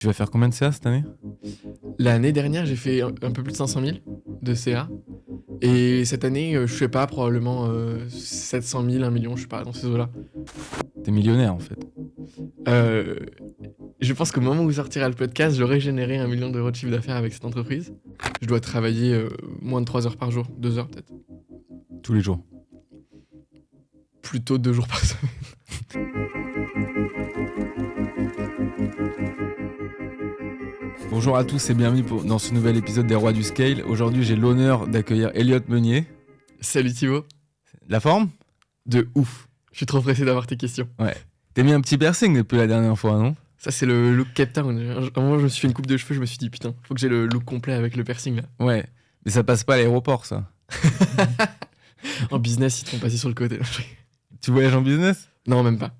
Tu vas faire combien de CA cette année? L'année dernière, j'ai fait un peu plus de 500 000 de CA. Et cette année, je sais pas, probablement 700 000, 1 million, je sais pas, dans ces eaux-là. T'es millionnaire en fait. Euh, je pense qu'au moment où sortira le podcast, j'aurai généré 1 million d'euros de chiffre d'affaires avec cette entreprise. Je dois travailler moins de 3 heures par jour, 2 heures peut-être. Tous les jours. Plutôt 2 jours par semaine. Bonjour à tous et bienvenue dans ce nouvel épisode des Rois du Scale. Aujourd'hui, j'ai l'honneur d'accueillir Elliot Meunier. Salut Thibaut. La forme? De ouf. Je suis trop pressé d'avoir tes questions. Ouais. T'as mis un petit piercing depuis la dernière fois, non? Ça, c'est le look Cape Town. À un moment, je me suis fait une coupe de cheveux, je me suis dit, putain, faut que j'ai le look complet avec le piercing là. Ouais. Mais ça passe pas à l'aéroport, ça. En business, ils te font passer sur le côté. Tu voyages en business? Non, même pas.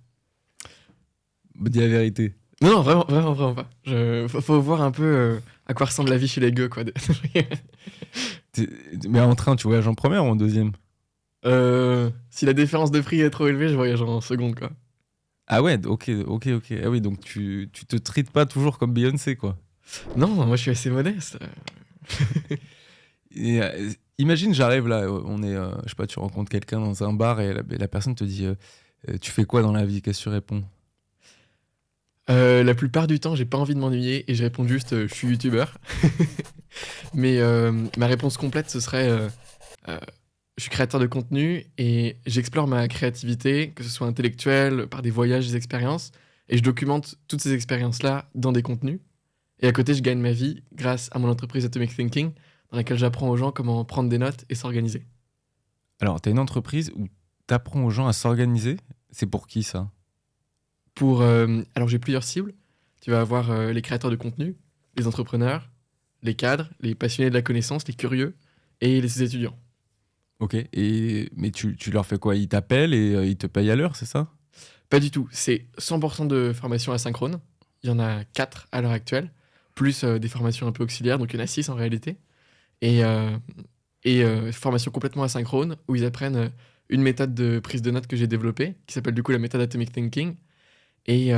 Dis la vérité. Non, vraiment pas. Faut voir un peu à quoi ressemble la vie chez les gueux, quoi. Mais en train, tu voyages en première ou en deuxième? Si la différence de prix est trop élevée, je voyage en seconde, quoi. Ah ouais, ok. Ah oui, donc tu te traites pas toujours comme Beyoncé, quoi. Non, moi je suis assez modeste. Et, imagine, j'arrive là, on est, je sais pas, tu rencontres quelqu'un dans un bar et la personne te dit tu fais quoi dans la vie? Qu'est-ce que tu réponds? La plupart du temps, j'ai pas envie de m'ennuyer et je réponds juste je suis youtubeur. Mais ma réponse complète, ce serait je suis créateur de contenu et j'explore ma créativité, que ce soit intellectuelle, par des voyages, des expériences, et je documente toutes ces expériences-là dans des contenus. Et à côté, je gagne ma vie grâce à mon entreprise Atomic Thinking, dans laquelle j'apprends aux gens comment prendre des notes et s'organiser. Alors, t'as une entreprise où t'apprends aux gens à s'organiser. C'est pour qui ça? Alors j'ai plusieurs cibles. Tu vas avoir les créateurs de contenu, les entrepreneurs, les cadres, les passionnés de la connaissance, les curieux et les étudiants. Ok, mais tu leur fais quoi? Ils t'appellent et ils te payent à l'heure, c'est ça? Pas du tout. C'est 100% de formation asynchrone. Il y en a 4 à l'heure actuelle, plus des formations un peu auxiliaires, donc il y en a 6 en réalité. Et formation complètement asynchrone, où ils apprennent une méthode de prise de notes que j'ai développée, qui s'appelle du coup la méthode Atomic Thinking. Et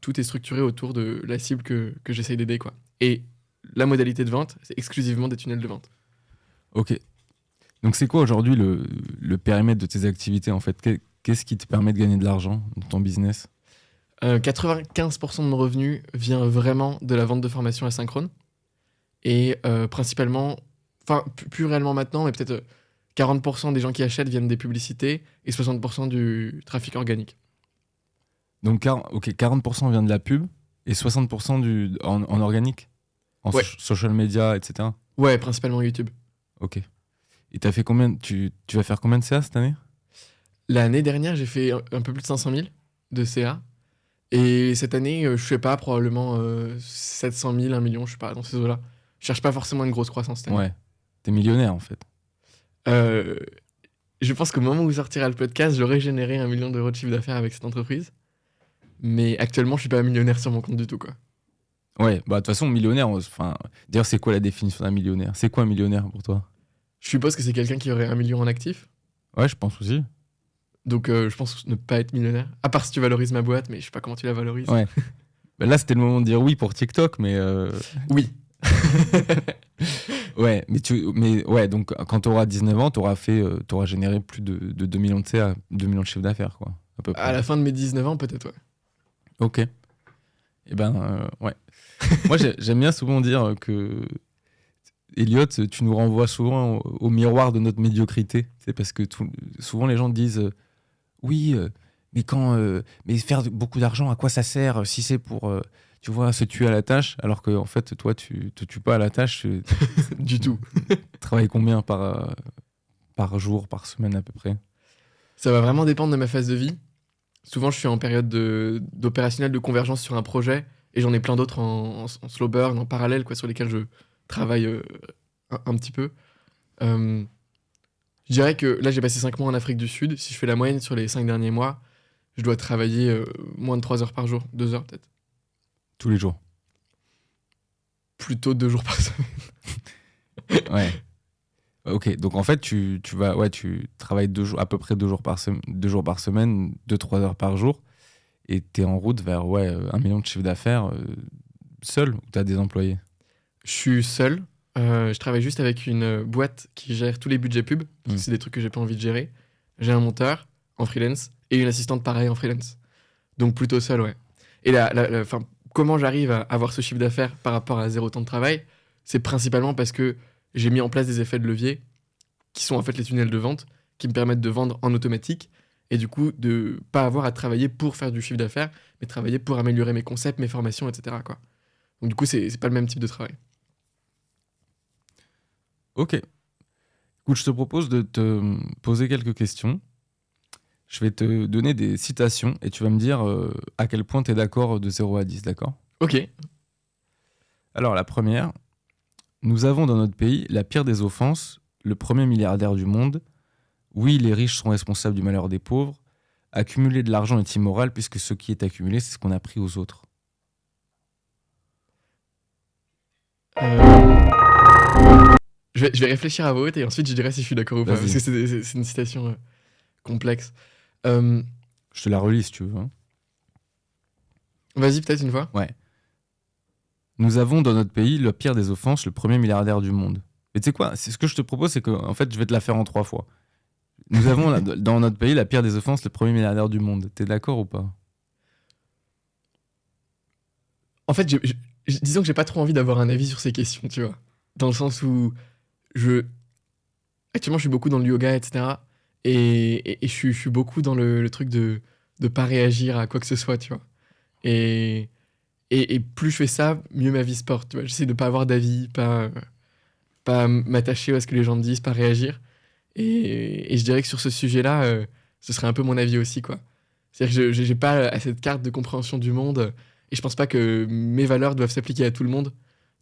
tout est structuré autour de la cible que j'essaye d'aider, quoi. Et la modalité de vente, c'est exclusivement des tunnels de vente. Ok. Donc c'est quoi aujourd'hui le périmètre de tes activités en fait? Qu'est-ce qui te permet de gagner de l'argent dans ton business? 95% de mon revenu vient vraiment de la vente de formation asynchrone. Et principalement, enfin plus réellement maintenant, mais peut-être 40% des gens qui achètent viennent des publicités et 60% du trafic organique. Donc 40% vient de la pub et 60% en organique? En Ouais. Social media, etc. Ouais, principalement YouTube. Ok. Et t'as fait combien? Tu vas faire combien de CA cette année? L'année dernière, j'ai fait un peu plus de 500 000 de CA. Et cette année, je sais pas, probablement 700 000, 1 million, je sais pas, dans ces eaux-là. Je cherche pas forcément une grosse croissance cette année. Ouais. T'es millionnaire en fait. Euh, je pense qu'au moment où sortira le podcast, j'aurai généré 1 million d'euros de chiffre d'affaires avec cette entreprise. Mais actuellement, je suis pas millionnaire sur mon compte du tout, quoi. Ouais, bah de toute façon, millionnaire, enfin, d'ailleurs, c'est quoi la définition d'un millionnaire? C'est quoi un millionnaire pour toi? Je suppose que c'est quelqu'un qui aurait 1 million en actifs. Ouais, je pense aussi. Donc je pense ne pas être millionnaire. À part si tu valorises ma boîte, mais je sais pas comment tu la valorises. Ouais. Bah, là, c'était le moment de dire oui pour TikTok, mais Oui. ouais, mais ouais, donc quand tu auras 19 ans, tu auras généré plus de 2 millions de CA, 2 millions de chiffre d'affaires, quoi, à peu près. À la fin de mes 19 ans, peut-être, ouais. Ok. Et ben, ouais. Moi, j'aime bien souvent dire que Elliot, tu nous renvoies souvent au miroir de notre médiocrité. C'est parce que souvent les gens disent oui, mais faire beaucoup d'argent, à quoi ça sert si c'est pour, tu vois, se tuer à la tâche, alors que en fait, toi, tu te tues pas à la tâche. Du tout. Tu travailles combien par jour, par semaine à peu près? Ça va vraiment dépendre de ma phase de vie. Souvent, je suis en période d'opérationnel de convergence sur un projet et j'en ai plein d'autres en slow burn, en parallèle, quoi, sur lesquels je travaille un petit peu. Je dirais que là, j'ai passé 5 mois en Afrique du Sud. Si je fais la moyenne sur les 5 derniers mois, je dois travailler moins de 3 heures par jour, 2 heures peut-être. Tous les jours. Plutôt 2 jours par semaine. Ouais. Ok, donc en fait, tu travailles à peu près 2 jours par semaine, 2-3 heures par jour, et tu es en route vers 1 million de chiffre d'affaires seul ou t'as des employés? Je suis seul. Je travaille juste avec une boîte qui gère tous les budgets pub. Parce que Mm. c'est des trucs que j'ai pas envie de gérer. J'ai un monteur en freelance et une assistante pareil en freelance. Donc plutôt seul, ouais. Et enfin, comment j'arrive à avoir ce chiffre d'affaires par rapport à 0 temps de travail? C'est principalement parce que j'ai mis en place des effets de levier qui sont en fait les tunnels de vente qui me permettent de vendre en automatique et du coup de pas avoir à travailler pour faire du chiffre d'affaires, mais travailler pour améliorer mes concepts, mes formations, etc., quoi. Donc du coup, c'est pas le même type de travail. Ok. Écoute, je te propose de te poser quelques questions. Je vais te donner des citations et tu vas me dire à quel point tu es d'accord de 0 à 10, d'accord? Ok. Alors, la première, nous avons dans notre pays la pire des offenses, le premier milliardaire du monde. Oui, les riches sont responsables du malheur des pauvres. Accumuler de l'argent est immoral puisque ce qui est accumulé, c'est ce qu'on a pris aux autres. Euh, je vais réfléchir à vote et ensuite je dirai si je suis d'accord ou pas. Vas-y. Parce que c'est une citation complexe. Euh, Je te la relis si tu veux, hein. Vas-y, peut-être une fois. Ouais. Nous avons dans notre pays la pire des offenses, le premier milliardaire du monde. Mais tu sais quoi? Ce que je te propose, c'est que en fait, je vais te la faire en 3 fois. Nous avons dans notre pays la pire des offenses, le premier milliardaire du monde. T'es d'accord ou pas? En fait, disons que j'ai pas trop envie d'avoir un avis sur ces questions, tu vois. Dans le sens où je. Actuellement, je suis beaucoup dans le yoga, etc. Et je suis beaucoup dans le truc de pas réagir à quoi que ce soit, tu vois. Et, et plus je fais ça, mieux ma vie se porte, tu vois. J'essaie de pas avoir d'avis, pas m'attacher à ce que les gens me disent, pas réagir. Et je dirais que sur ce sujet-là, ce serait un peu mon avis aussi, quoi. C'est-à-dire que j'ai pas assez de carte de compréhension du monde et je pense pas que mes valeurs doivent s'appliquer à tout le monde.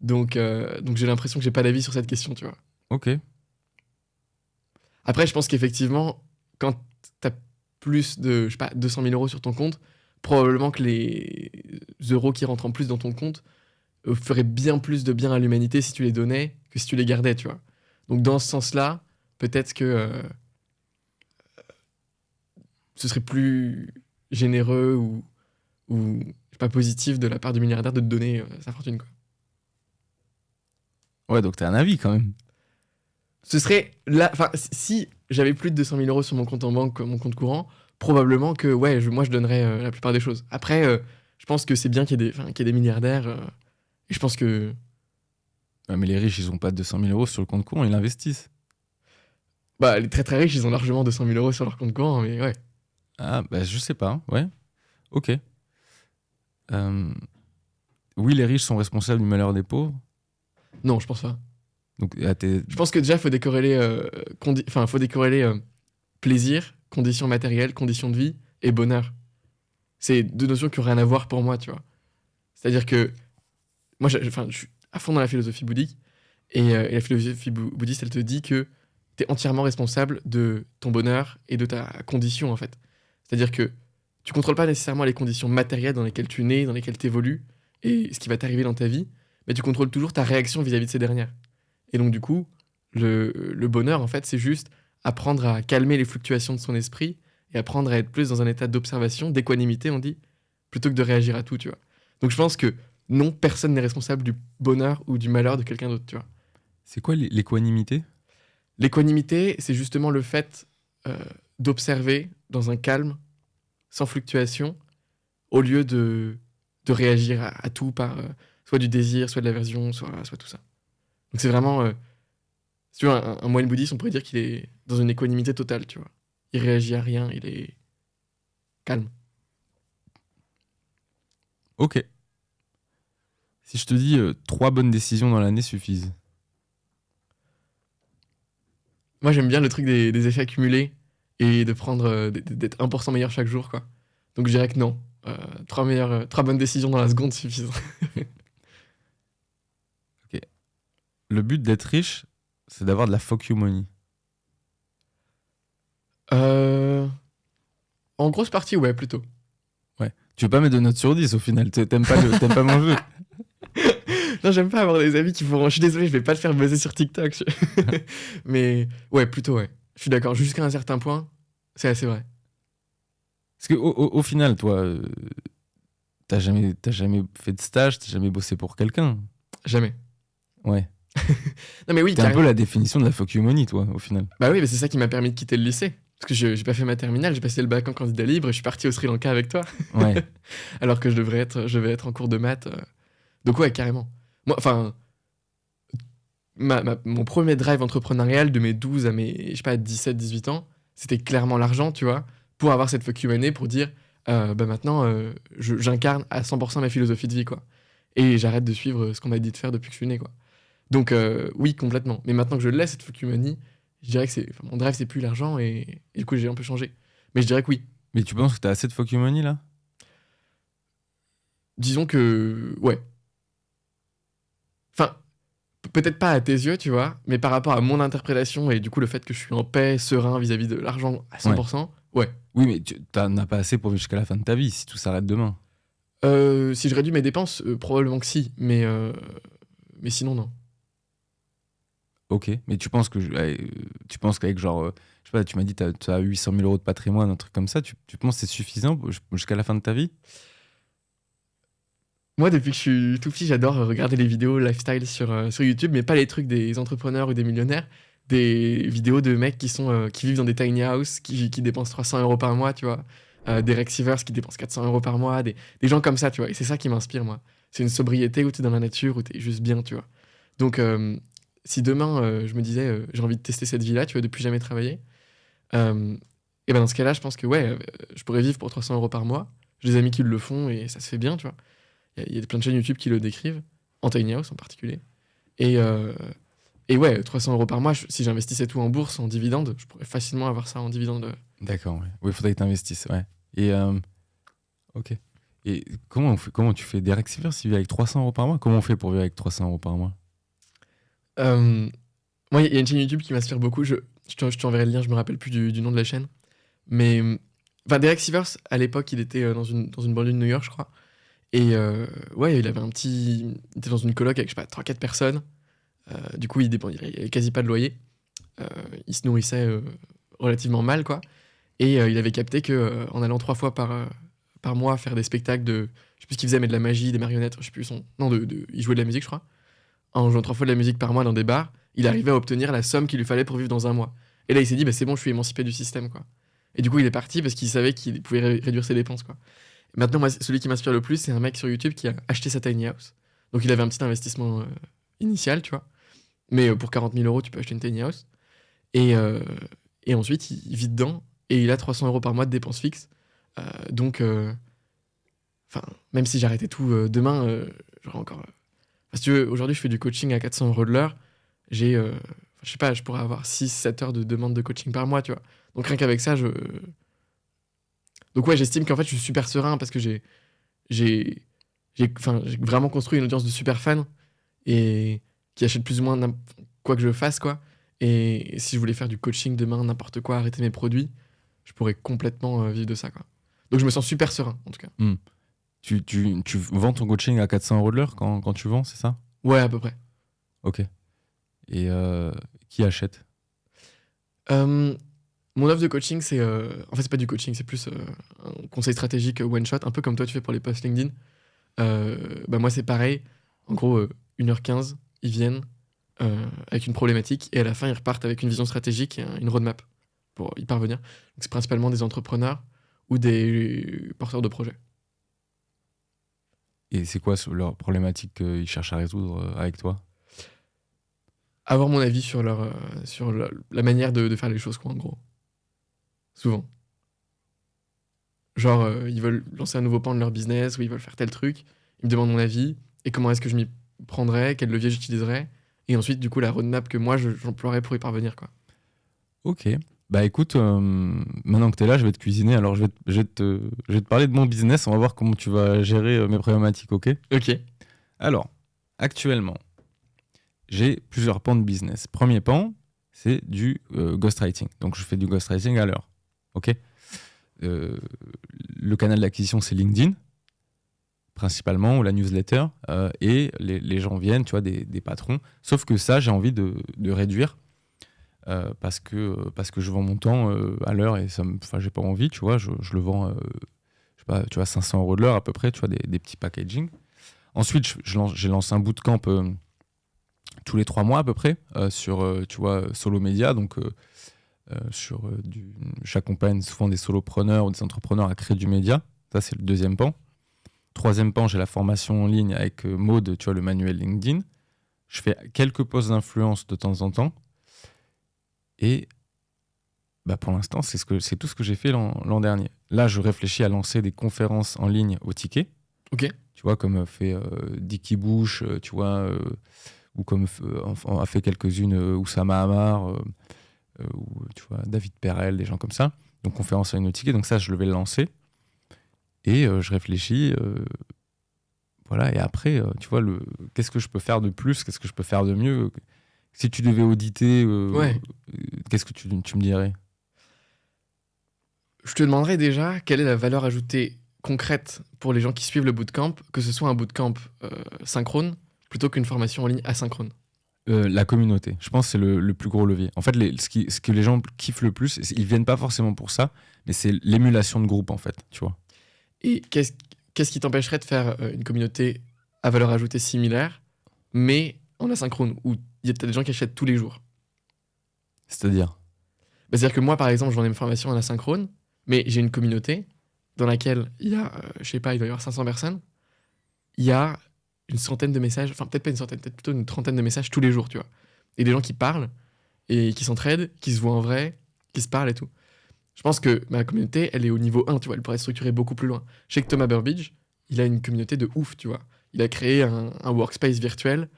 Donc j'ai l'impression que j'ai pas d'avis sur cette question, tu vois. Ok. Après, je pense qu'effectivement, quand t'as plus de, je sais pas, 200 000 euros sur ton compte, probablement que les euros qui rentrent en plus dans ton compte feraient bien plus de bien à l'humanité si tu les donnais que si tu les gardais, tu vois. Donc dans ce sens-là, peut-être que ce serait plus généreux ou je sais pas, positif de la part du milliardaire de te donner sa fortune, quoi. Ouais, donc t'as un avis quand même. Ce serait là, enfin, si j'avais plus de 200 000 euros sur mon compte en banque, mon compte courant, probablement que ouais, moi je donnerais la plupart des choses. Après, je pense que c'est bien qu'il y ait qu'il y ait des milliardaires. Et je pense que Ouais, mais les riches, ils ont pas 200 000 euros sur le compte courant, ils investissent. bah, les très très riches, ils ont largement 200 000 euros sur leur compte courant, mais ouais. Ah, bah je sais pas. Ouais. Ok. Euh, Oui, les riches sont responsables du malheur des pauvres. Non, je pense pas. Donc, ah, Je pense que déjà, faut décorréler, faut décorréler plaisir, conditions matérielles, conditions de vie et bonheur. C'est deux notions qui n'ont rien à voir pour moi, tu vois. C'est-à-dire que moi, je suis à fond dans la philosophie bouddhique et la philosophie bouddhiste, elle te dit que tu es entièrement responsable de ton bonheur et de ta condition, en fait. C'est-à-dire que tu contrôles pas nécessairement les conditions matérielles dans lesquelles tu nais, dans lesquelles tu évolues et ce qui va t'arriver dans ta vie, mais tu contrôles toujours ta réaction vis-à-vis de ces dernières. Et donc, du coup, le bonheur, en fait, c'est juste apprendre à calmer les fluctuations de son esprit et apprendre à être plus dans un état d'observation, d'équanimité, on dit, plutôt que de réagir à tout, tu vois. Donc, je pense que non, personne n'est responsable du bonheur ou du malheur de quelqu'un d'autre, tu vois. c'est quoi l'équanimité? L'équanimité, c'est justement le fait euh, d'observer dans un calme, sans fluctuation, au lieu de réagir à tout par soit du désir, soit de l'aversion, soit tout ça. Donc, c'est vraiment. Si tu vois, un moine bouddhiste, on pourrait dire qu'il est dans une équanimité totale, tu vois. Il réagit à rien, il est calme. Ok. Si je te dis 3 bonnes décisions dans l'année suffisent. Moi, j'aime bien le truc des effets accumulés et de prendre d'être 1% meilleur chaque jour, quoi. Donc, je dirais que non. 3 bonnes décisions dans la seconde suffisent. Ok. Le but d'être riche, c'est d'avoir de la fuck you money. Euh, En grosse partie, ouais, plutôt. Ouais. Tu veux pas mettre de notes sur 10 au final. T'aimes pas mon jeu. Non, j'aime pas avoir des amis qui font. Je suis désolé, je vais pas te faire buzzer sur TikTok. Mais ouais, plutôt, ouais. Je suis d'accord. Jusqu'à un certain point, c'est assez vrai. Parce qu'au au final, toi, t'as jamais fait de stage, t'as jamais bossé pour quelqu'un. Jamais. Ouais. Non, mais oui, T'es un carrément. peu la définition de la fuck you money, toi, au final. Bah oui, mais c'est ça qui m'a permis de quitter le lycée. Parce que j'ai pas fait ma terminale, j'ai passé le bac en candidat libre et je suis parti au Sri Lanka avec toi. Ouais. Alors que je vais être en cours de maths. Donc ouais, carrément. Moi, enfin, mon premier drive entrepreneurial de mes 12 à mes, je sais pas, 17, 18 ans, c'était clairement l'argent, tu vois, pour avoir cette fuck you money, pour dire, bah maintenant, j'incarne à 100% ma philosophie de vie, quoi. Et j'arrête de suivre ce qu'on m'a dit de faire depuis que je suis né, quoi. Donc oui, complètement. Mais maintenant que je laisse cette fuck you money, je dirais que mon drive, c'est plus l'argent et du coup, j'ai un peu changé. Mais je dirais que oui. Mais tu penses que t'as assez de fuck you money, là? Disons que, ouais. Enfin, peut-être pas à tes yeux, tu vois, mais par rapport à mon interprétation et du coup le fait que je suis en paix, serein vis-à-vis de l'argent à 100%, ouais. Oui, mais t'en as pas assez pour vivre jusqu'à la fin de ta vie, si tout s'arrête demain. Si je réduis mes dépenses, probablement que si, mais sinon non. Ok, mais tu penses qu'avec genre, je sais pas, tu m'as dit t'as 800 000 euros de patrimoine, un truc comme ça, tu penses que c'est suffisant jusqu'à la fin de ta vie? Moi, depuis que je suis tout petit, j'adore regarder les vidéos lifestyle sur YouTube, mais pas les trucs des entrepreneurs ou des millionnaires, des vidéos de mecs qui vivent dans des tiny houses, qui dépensent 300 euros par mois, tu vois, des Rexivers qui dépensent 400 euros par mois, des gens comme ça, tu vois, et c'est ça qui m'inspire, moi. C'est une sobriété où tu es dans la nature, où tu es juste bien, tu vois. Donc, si demain, je me disais, j'ai envie de tester cette vie-là, tu vois, de plus jamais travailler, et ben dans ce cas-là, je pense que ouais, je pourrais vivre pour 300 euros par mois. J'ai des amis qui le font et ça se fait bien, tu vois. Il y a plein de chaînes YouTube qui le décrivent, en tiny house en particulier. Et, euh, et ouais, 300 euros par mois, si j'investissais tout en bourse, en dividende, je pourrais facilement avoir ça en dividende. D'accord, ouais. Oui, il faudrait que t'investisses, ouais. Et, ok. Et comment tu fais des Rexivers si tu vis avec 300 euros par mois? Comment on fait pour vivre avec 300 euros par mois? Euh, Moi, il y a une chaîne YouTube qui m'inspire beaucoup. Je t'enverrai le lien, je me rappelle plus du nom de la chaîne. Mais, enfin, Derek Sivers, à l'époque, il était dans une banlieue de New York, je crois. Et ouais, il était dans une coloc avec, je sais pas, 3-4 personnes. Du coup, il avait quasi pas de loyer. Euh, il se nourrissait relativement mal, quoi. Et il avait capté que en allant 3 fois par mois faire des spectacles je sais plus ce qu'il faisait, mais de la magie, des marionnettes, je sais plus son. Non, il jouait de la musique, je crois. En jouant 3 fois de la musique par mois dans des bars, il arrivait à obtenir la somme qu'il lui fallait pour vivre dans un mois. Et là, il s'est dit, bah, c'est bon, je suis émancipé du système, quoi. Et du coup, il est parti parce qu'il savait qu'il pouvait réduire ses dépenses, quoi. Et maintenant, moi, celui qui m'inspire le plus, c'est un mec sur YouTube qui a acheté sa tiny house. Donc, il avait un petit investissement initial, tu vois. Mais pour 40 000 euros, tu peux acheter une tiny house. Et, euh, et ensuite, il vit dedans et il a 300 euros par mois de dépenses fixes. Donc, enfin, même si j'arrêtais tout demain, j'aurais encore. Si tu veux, aujourd'hui, je fais du coaching à 400 euros de l'heure. Je sais pas, je pourrais avoir 6-7 heures de demande de coaching par mois, tu vois. Donc, rien qu'avec ça, Donc, ouais, j'estime qu'en fait, je suis super serein parce que j'ai, j'ai vraiment construit une audience de super fans et qui achètent plus ou moins quoi que je fasse, quoi. Et si je voulais faire du coaching demain, n'importe quoi, arrêter mes produits, je pourrais complètement vivre de ça, quoi. Donc, je me sens super serein, en tout cas. Hmm. Tu vends ton coaching à 400 euros de l'heure quand tu vends, c'est ça? Ouais, à peu près. Ok. Et qui achète? Mon offre de coaching, en fait, c'est pas du coaching, c'est plus un conseil stratégique one shot, un peu comme toi tu fais pour les posts LinkedIn. Bah moi, c'est pareil. En gros, 1h15, ils viennent avec une problématique et à la fin, ils repartent avec une vision stratégique et une roadmap pour y parvenir. Donc, c'est principalement des entrepreneurs ou des porteurs de projets. Et c'est quoi leur problématique qu'ils cherchent à résoudre avec toi? Avoir mon avis sur la manière de faire les choses, quoi, en gros. Souvent. Genre, ils veulent lancer un nouveau pan de leur business ou ils veulent faire tel truc. Ils me demandent mon avis et comment est-ce que je m'y prendrais, quel levier j'utiliserais. Et ensuite, du coup, la roadmap que moi, j'emploierais pour y parvenir, quoi. Ok. Bah écoute, maintenant que tu es là, je vais te cuisiner. Alors je vais te parler de mon business. On va voir comment tu vas gérer mes problématiques, ok? Ok. Alors, actuellement, j'ai plusieurs pans de business. Premier pan, c'est du ghostwriting. Donc je fais du ghostwriting à l'heure. Ok. Le canal d'acquisition, c'est LinkedIn, principalement, ou la newsletter. Et les gens viennent, tu vois, des patrons. Sauf que ça, j'ai envie de réduire. Parce que je vends mon temps à l'heure et j'ai pas envie, tu vois, je le vends, je pas, tu vois, 500 € de l'heure à peu près, tu vois, des petits packaging. Ensuite, j'ai lancé un bootcamp tous les 3 mois à peu près sur, tu vois, Solo Media. Donc, j'accompagne souvent des solopreneurs ou des entrepreneurs à créer du média. Ça, c'est le deuxième pan. Troisième pan, j'ai la formation en ligne avec Maud, tu vois, le manuel LinkedIn. Je fais quelques posts d'influence de temps en temps. Et bah, pour l'instant, c'est tout ce que j'ai fait l'an dernier. Là, je réfléchis à lancer des conférences en ligne au ticket. Ok. Tu vois, comme fait Dicky Bush, tu vois, ou comme a fait quelques-unes Oussama Hamar, ou tu vois, David Perel, des gens comme ça. Donc, conférence en ligne au ticket. Donc, ça, je vais le lancer. Et je réfléchis. Voilà. Et après, tu vois, qu'est-ce que je peux faire de plus? Qu'est-ce que je peux faire de mieux? Si tu devais auditer, Ouais. qu'est-ce que tu me dirais? Je te demanderais déjà quelle est la valeur ajoutée concrète pour les gens qui suivent le bootcamp, que ce soit un bootcamp synchrone plutôt qu'une formation en ligne asynchrone. La communauté, je pense que c'est le plus gros levier. En fait, ce que les gens kiffent le plus, ils viennent pas forcément pour ça, mais c'est l'émulation de groupe, en fait, tu vois. Et qu'est-ce qui t'empêcherait de faire une communauté à valeur ajoutée similaire, mais en asynchrone, où t'as des gens qui achètent tous les jours? C'est-à-dire? Bah, c'est-à-dire que moi, par exemple, je vends mes formations en asynchrone, mais j'ai une communauté dans laquelle il y a, je sais pas, il doit y avoir 500 personnes. Il y a une centaine de messages, enfin peut-être pas une centaine, peut-être plutôt une trentaine de messages tous les jours, tu vois. Et des gens qui parlent, et qui s'entraident, qui se voient en vrai, qui se parlent et tout. Je pense que ma communauté, elle est au niveau 1, tu vois, elle pourrait être structurée beaucoup plus loin. Je sais que Thomas Burbidge, il a une communauté de ouf, tu vois. Il a créé un workspace virtuel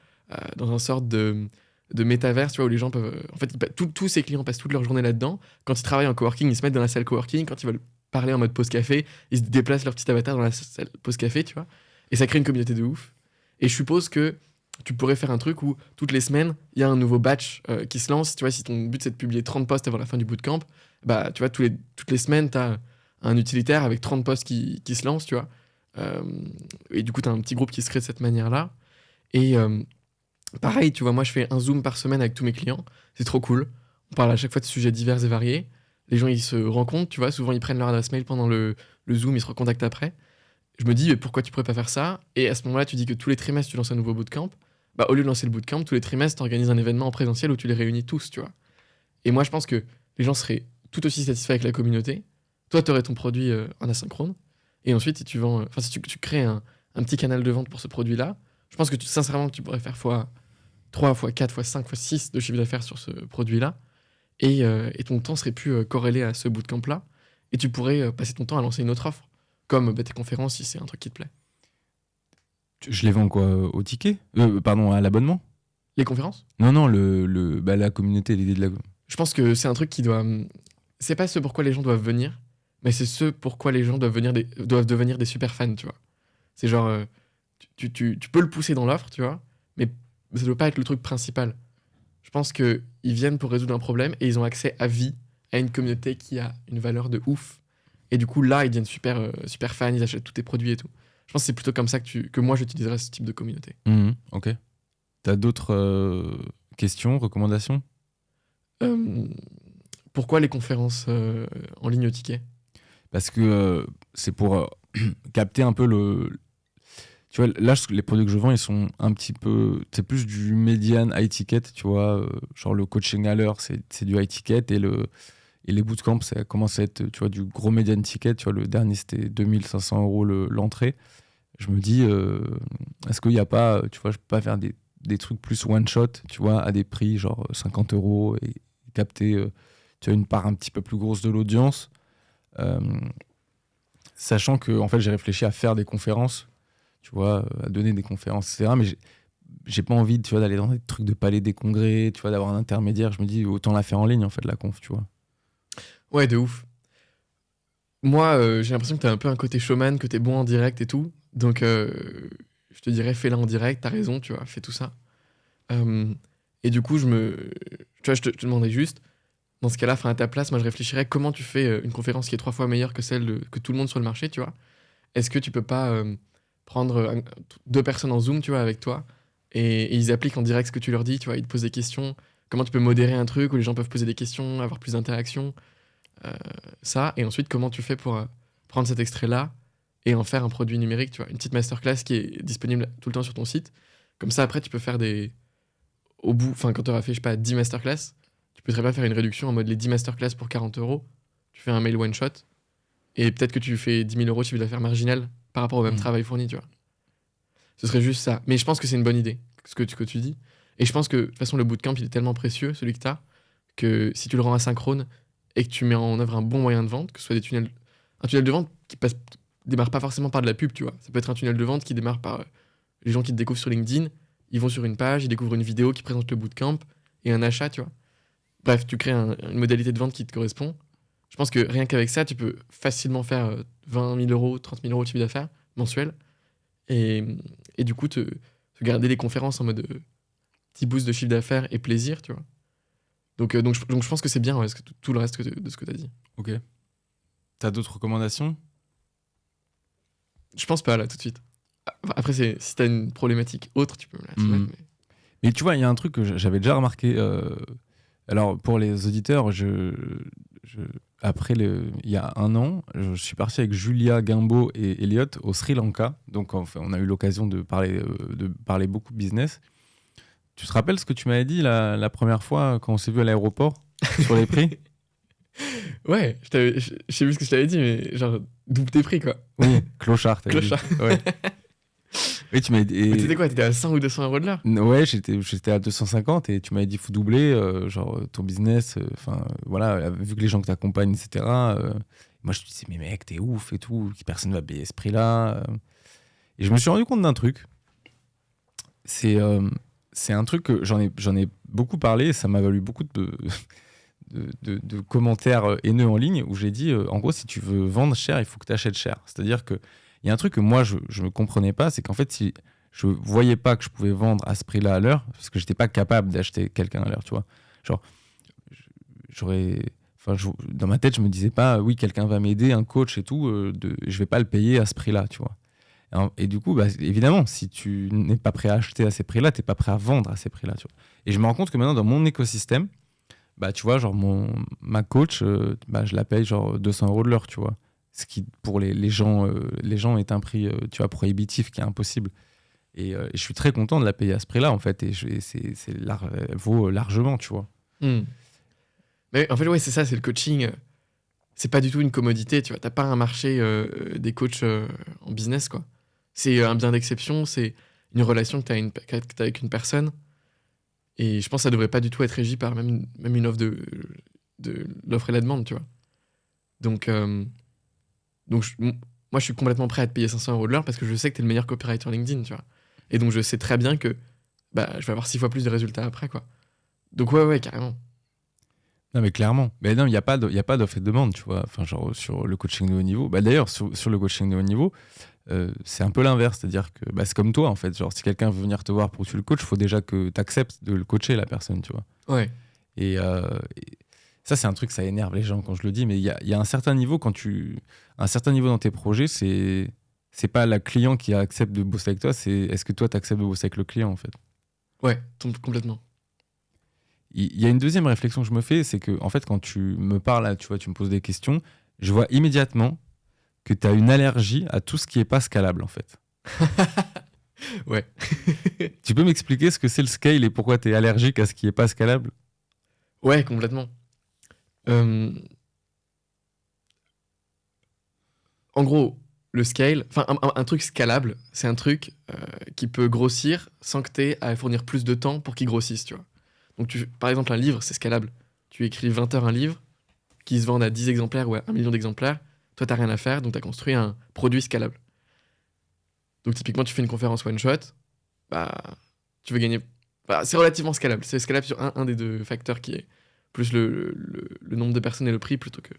dans un sorte de métaverse, tu vois, où les gens peuvent... En fait, tous ses clients passent toute leur journée là-dedans. Quand ils travaillent en coworking, ils se mettent dans la salle coworking. Quand ils veulent parler en mode pause café, ils se déplacent leur petit avatar dans la salle pause café, tu vois. Et ça crée une communauté de ouf. Et je suppose que tu pourrais faire un truc où toutes les semaines, il y a un nouveau batch qui se lance. Tu vois, si ton but c'est de publier 30 posts avant la fin du bootcamp, bah, tu vois, toutes les semaines, tu as un utilitaire avec 30 posts qui se lancent, tu vois. Et du coup, tu as un petit groupe qui se crée de cette manière-là. Et pareil, tu vois, moi, je fais un Zoom par semaine avec tous mes clients. C'est trop cool. On parle à chaque fois de sujets divers et variés. Les gens, ils se rencontrent, tu vois. Souvent, ils prennent leur adresse mail pendant le Zoom, ils se recontactent après. Je me dis, mais pourquoi tu pourrais pas faire ça? Et à ce moment-là, tu dis que tous les trimestres, tu lances un nouveau bootcamp. Bah, au lieu de lancer le bootcamp, tous les trimestres, tu organises un événement en présentiel où tu les réunis tous, tu vois. Et moi, je pense que les gens seraient tout aussi satisfaits avec la communauté. Toi, tu aurais ton produit en asynchrone. Et ensuite, si tu vends, enfin, si tu crées un petit canal de vente pour ce produit-là, je pense que sincèrement, tu pourrais faire x3, x4, x5, x6 de chiffre d'affaires sur ce produit-là. Et ton temps serait plus corrélé à ce bootcamp-là. Et tu pourrais passer ton temps à lancer une autre offre, comme tes conférences si c'est un truc qui te plaît. Je les vends quoi? Au ticket? Pardon, à l'abonnement? Les conférences? Non, la communauté, l'idée de la... Je pense que c'est un truc qui doit. C'est pas ce pourquoi les gens doivent venir, mais c'est ce pourquoi les gens doivent devenir des super fans, tu vois. C'est genre, tu peux le pousser dans l'offre, tu vois, mais ça doit pas être le truc principal. Je pense qu'ils viennent pour résoudre un problème et ils ont accès à vie à une communauté qui a une valeur de ouf. Et du coup, là, ils deviennent super fans, ils achètent tous tes produits et tout. Je pense que c'est plutôt comme ça que moi, j'utiliserais ce type de communauté. Ok. T'as d'autres questions, recommandations? Pourquoi les conférences en ligne au ticket? Parce que c'est pour capter un peu Tu vois, là, les produits que je vends, ils sont un petit peu... C'est plus du median high ticket, tu vois. Genre le coaching à l'heure, c'est du high ticket. Et les bootcamps, ça commence à être, tu vois, du gros median ticket. Tu vois, le dernier, c'était 2500 € l'entrée. Je me dis, est-ce qu'il n'y a pas... Tu vois, je peux pas faire des trucs plus one-shot, tu vois, à des prix genre 50 € et capter, tu vois, une part un petit peu plus grosse de l'audience. Sachant que, en fait, j'ai réfléchi à faire des conférences, tu vois, à donner des conférences, etc. Mais j'ai pas envie, tu vois, d'aller dans des trucs de palais des congrès, tu vois, d'avoir un intermédiaire. Je me dis, autant la faire en ligne, en fait, la conf, tu vois. Ouais, de ouf. Moi, j'ai l'impression que t'as un peu un côté showman, que t'es bon en direct et tout. Donc, je te dirais, fais-la en direct, t'as raison, tu vois, fais tout ça. Et du coup, tu vois, je te demandais juste, dans ce cas-là, à ta place, moi, je réfléchirais comment tu fais une conférence qui est 3 fois meilleure que celle que tout le monde sur le marché, tu vois. Est-ce que tu peux pas prendre 2 personnes en Zoom, tu vois, avec toi, et ils appliquent en direct ce que tu leur dis, tu vois, ils te posent des questions. Comment tu peux modérer un truc où les gens peuvent poser des questions, avoir plus d'interaction, ça. Et ensuite, comment tu fais pour prendre cet extrait-là, et en faire un produit numérique, tu vois. Une petite masterclass qui est disponible tout le temps sur ton site. Comme ça, après, tu peux faire au bout, enfin, quand tu auras fait, je sais pas, 10 masterclass, tu peux très bien faire une réduction en mode les 10 masterclass pour 40 €. Tu fais un mail one shot et peut-être que tu fais 10 000 € de chiffre d'affaires marginal par rapport au même travail fourni, tu vois. Ce serait juste ça. Mais je pense que c'est une bonne idée, ce que tu dis. Et je pense que, de toute façon, le bootcamp, il est tellement précieux, celui que tu as, que si tu le rends asynchrone et que tu mets en œuvre un bon moyen de vente, que ce soit un tunnel de vente qui démarre pas forcément par de la pub, tu vois. Ça peut être un tunnel de vente qui démarre par les gens qui te découvrent sur LinkedIn, ils vont sur une page, ils découvrent une vidéo qui présente le bootcamp et un achat, tu vois. Bref, tu crées une modalité de vente qui te correspond. Je pense que rien qu'avec ça, tu peux facilement faire 20 000 €, 30 000 € de chiffre d'affaires mensuel et du coup te garder les conférences en mode petit boost de chiffre d'affaires et plaisir, tu vois. Donc je pense que c'est bien, ouais, tout le reste de ce que tu as dit. Ok. T'as d'autres recommandations? Je pense pas là tout de suite. Après, si t'as une problématique autre, tu peux me la soumettre. Mais tu vois, il y a un truc que j'avais déjà remarqué. Alors, pour les auditeurs, il y a un an, je suis parti avec Julia Guimbaud et Elliot au Sri Lanka. Donc, enfin, on a eu l'occasion de parler beaucoup business. Tu te rappelles ce que tu m'avais dit la première fois quand on s'est vu à l'aéroport sur les prix? Ouais, je sais plus ce que je t'avais dit, mais genre, double tes prix, quoi. Oui, clochard. Clochard. Ouais. Oui, tu m'as dit. Mais t'étais quoi? T'étais à 100 ou 200 € de l'heure? Ouais, j'étais à 250 et tu m'avais dit faut doubler genre ton business. Enfin, voilà, vu que les gens que t'accompagnent, etc. Moi, je te disais, mais mec, t'es ouf et tout, personne va payer ce prix-là. Et je me suis rendu compte d'un truc. C'est un truc que j'en ai beaucoup parlé et ça m'a valu beaucoup de commentaires haineux en ligne où j'ai dit, en gros, si tu veux vendre cher, il faut que tu achètes cher. C'est-à-dire que il y a un truc que moi, je ne comprenais pas, c'est qu'en fait, si je voyais pas que je pouvais vendre à ce prix-là à l'heure, parce que j'étais pas capable d'acheter quelqu'un à l'heure, tu vois. Genre, dans ma tête, je me disais pas, oui, quelqu'un va m'aider, un coach et tout, je vais pas le payer à ce prix-là, tu vois. Et du coup, bah, évidemment, si tu n'es pas prêt à acheter à ces prix-là, tu n'es pas prêt à vendre à ces prix-là, tu vois. Et je me rends compte que maintenant, dans mon écosystème, bah, tu vois, genre ma coach, bah, je la paye genre 200 € de l'heure, tu vois. Ce qui, pour les gens est un prix, tu vois, prohibitif, qui est impossible. Et je suis très content de la payer à ce prix-là, en fait. Et elle vaut largement, tu vois. Mais en fait, ouais, c'est ça, c'est le coaching. C'est pas du tout une commodité, tu vois. T'as pas un marché des coachs en business, quoi. C'est un bien d'exception, c'est une relation que t'as avec une personne. Et je pense que ça devrait pas du tout être régi par même une offre de l'offre et la demande, tu vois. Donc moi, je suis complètement prêt à te payer 500 € de l'heure parce que je sais que t'es le meilleur copywriter LinkedIn, tu vois. Et donc, je sais très bien que bah, je vais avoir 6 fois plus de résultats après, quoi. Donc, ouais, carrément. Non, mais clairement. Mais non, il n'y a pas d'offre et de demande, tu vois. Enfin, genre, sur le coaching de haut niveau. Bah, d'ailleurs, sur le coaching de haut niveau, c'est un peu l'inverse. C'est-à-dire que bah, c'est comme toi, en fait. Genre, si quelqu'un veut venir te voir pour que tu le coaches, il faut déjà que tu acceptes de le coacher, la personne, tu vois. Ouais. Et ça, c'est un truc, ça énerve les gens quand je le dis, mais il y a un certain niveau un certain niveau dans tes projets, c'est pas la client qui accepte de bosser avec toi, c'est est-ce que toi, tu acceptes de bosser avec le client, en fait. Ouais, complètement. Il y a une deuxième réflexion que je me fais, c'est que, en fait, quand tu me parles, là, tu vois, tu me poses des questions, je vois immédiatement que tu as une allergie à tout ce qui est pas scalable, en fait. Ouais. Tu peux m'expliquer ce que c'est le scale et pourquoi tu es allergique à ce qui est pas scalable? Ouais, complètement. En gros, le scale, enfin un truc scalable, c'est un truc qui peut grossir sans que tu aies à fournir plus de temps pour qu'il grossisse, tu vois. Donc par exemple, un livre, c'est scalable. Tu écris 20 heures un livre qui se vend à 10 exemplaires ou à 1 million d'exemplaires. Toi, t'as rien à faire, donc tu as construit un produit scalable. Donc typiquement, tu fais une conférence one shot, bah tu veux gagner. Bah, c'est relativement scalable. C'est scalable sur un des deux facteurs qui est plus le nombre de personnes et le prix plutôt que,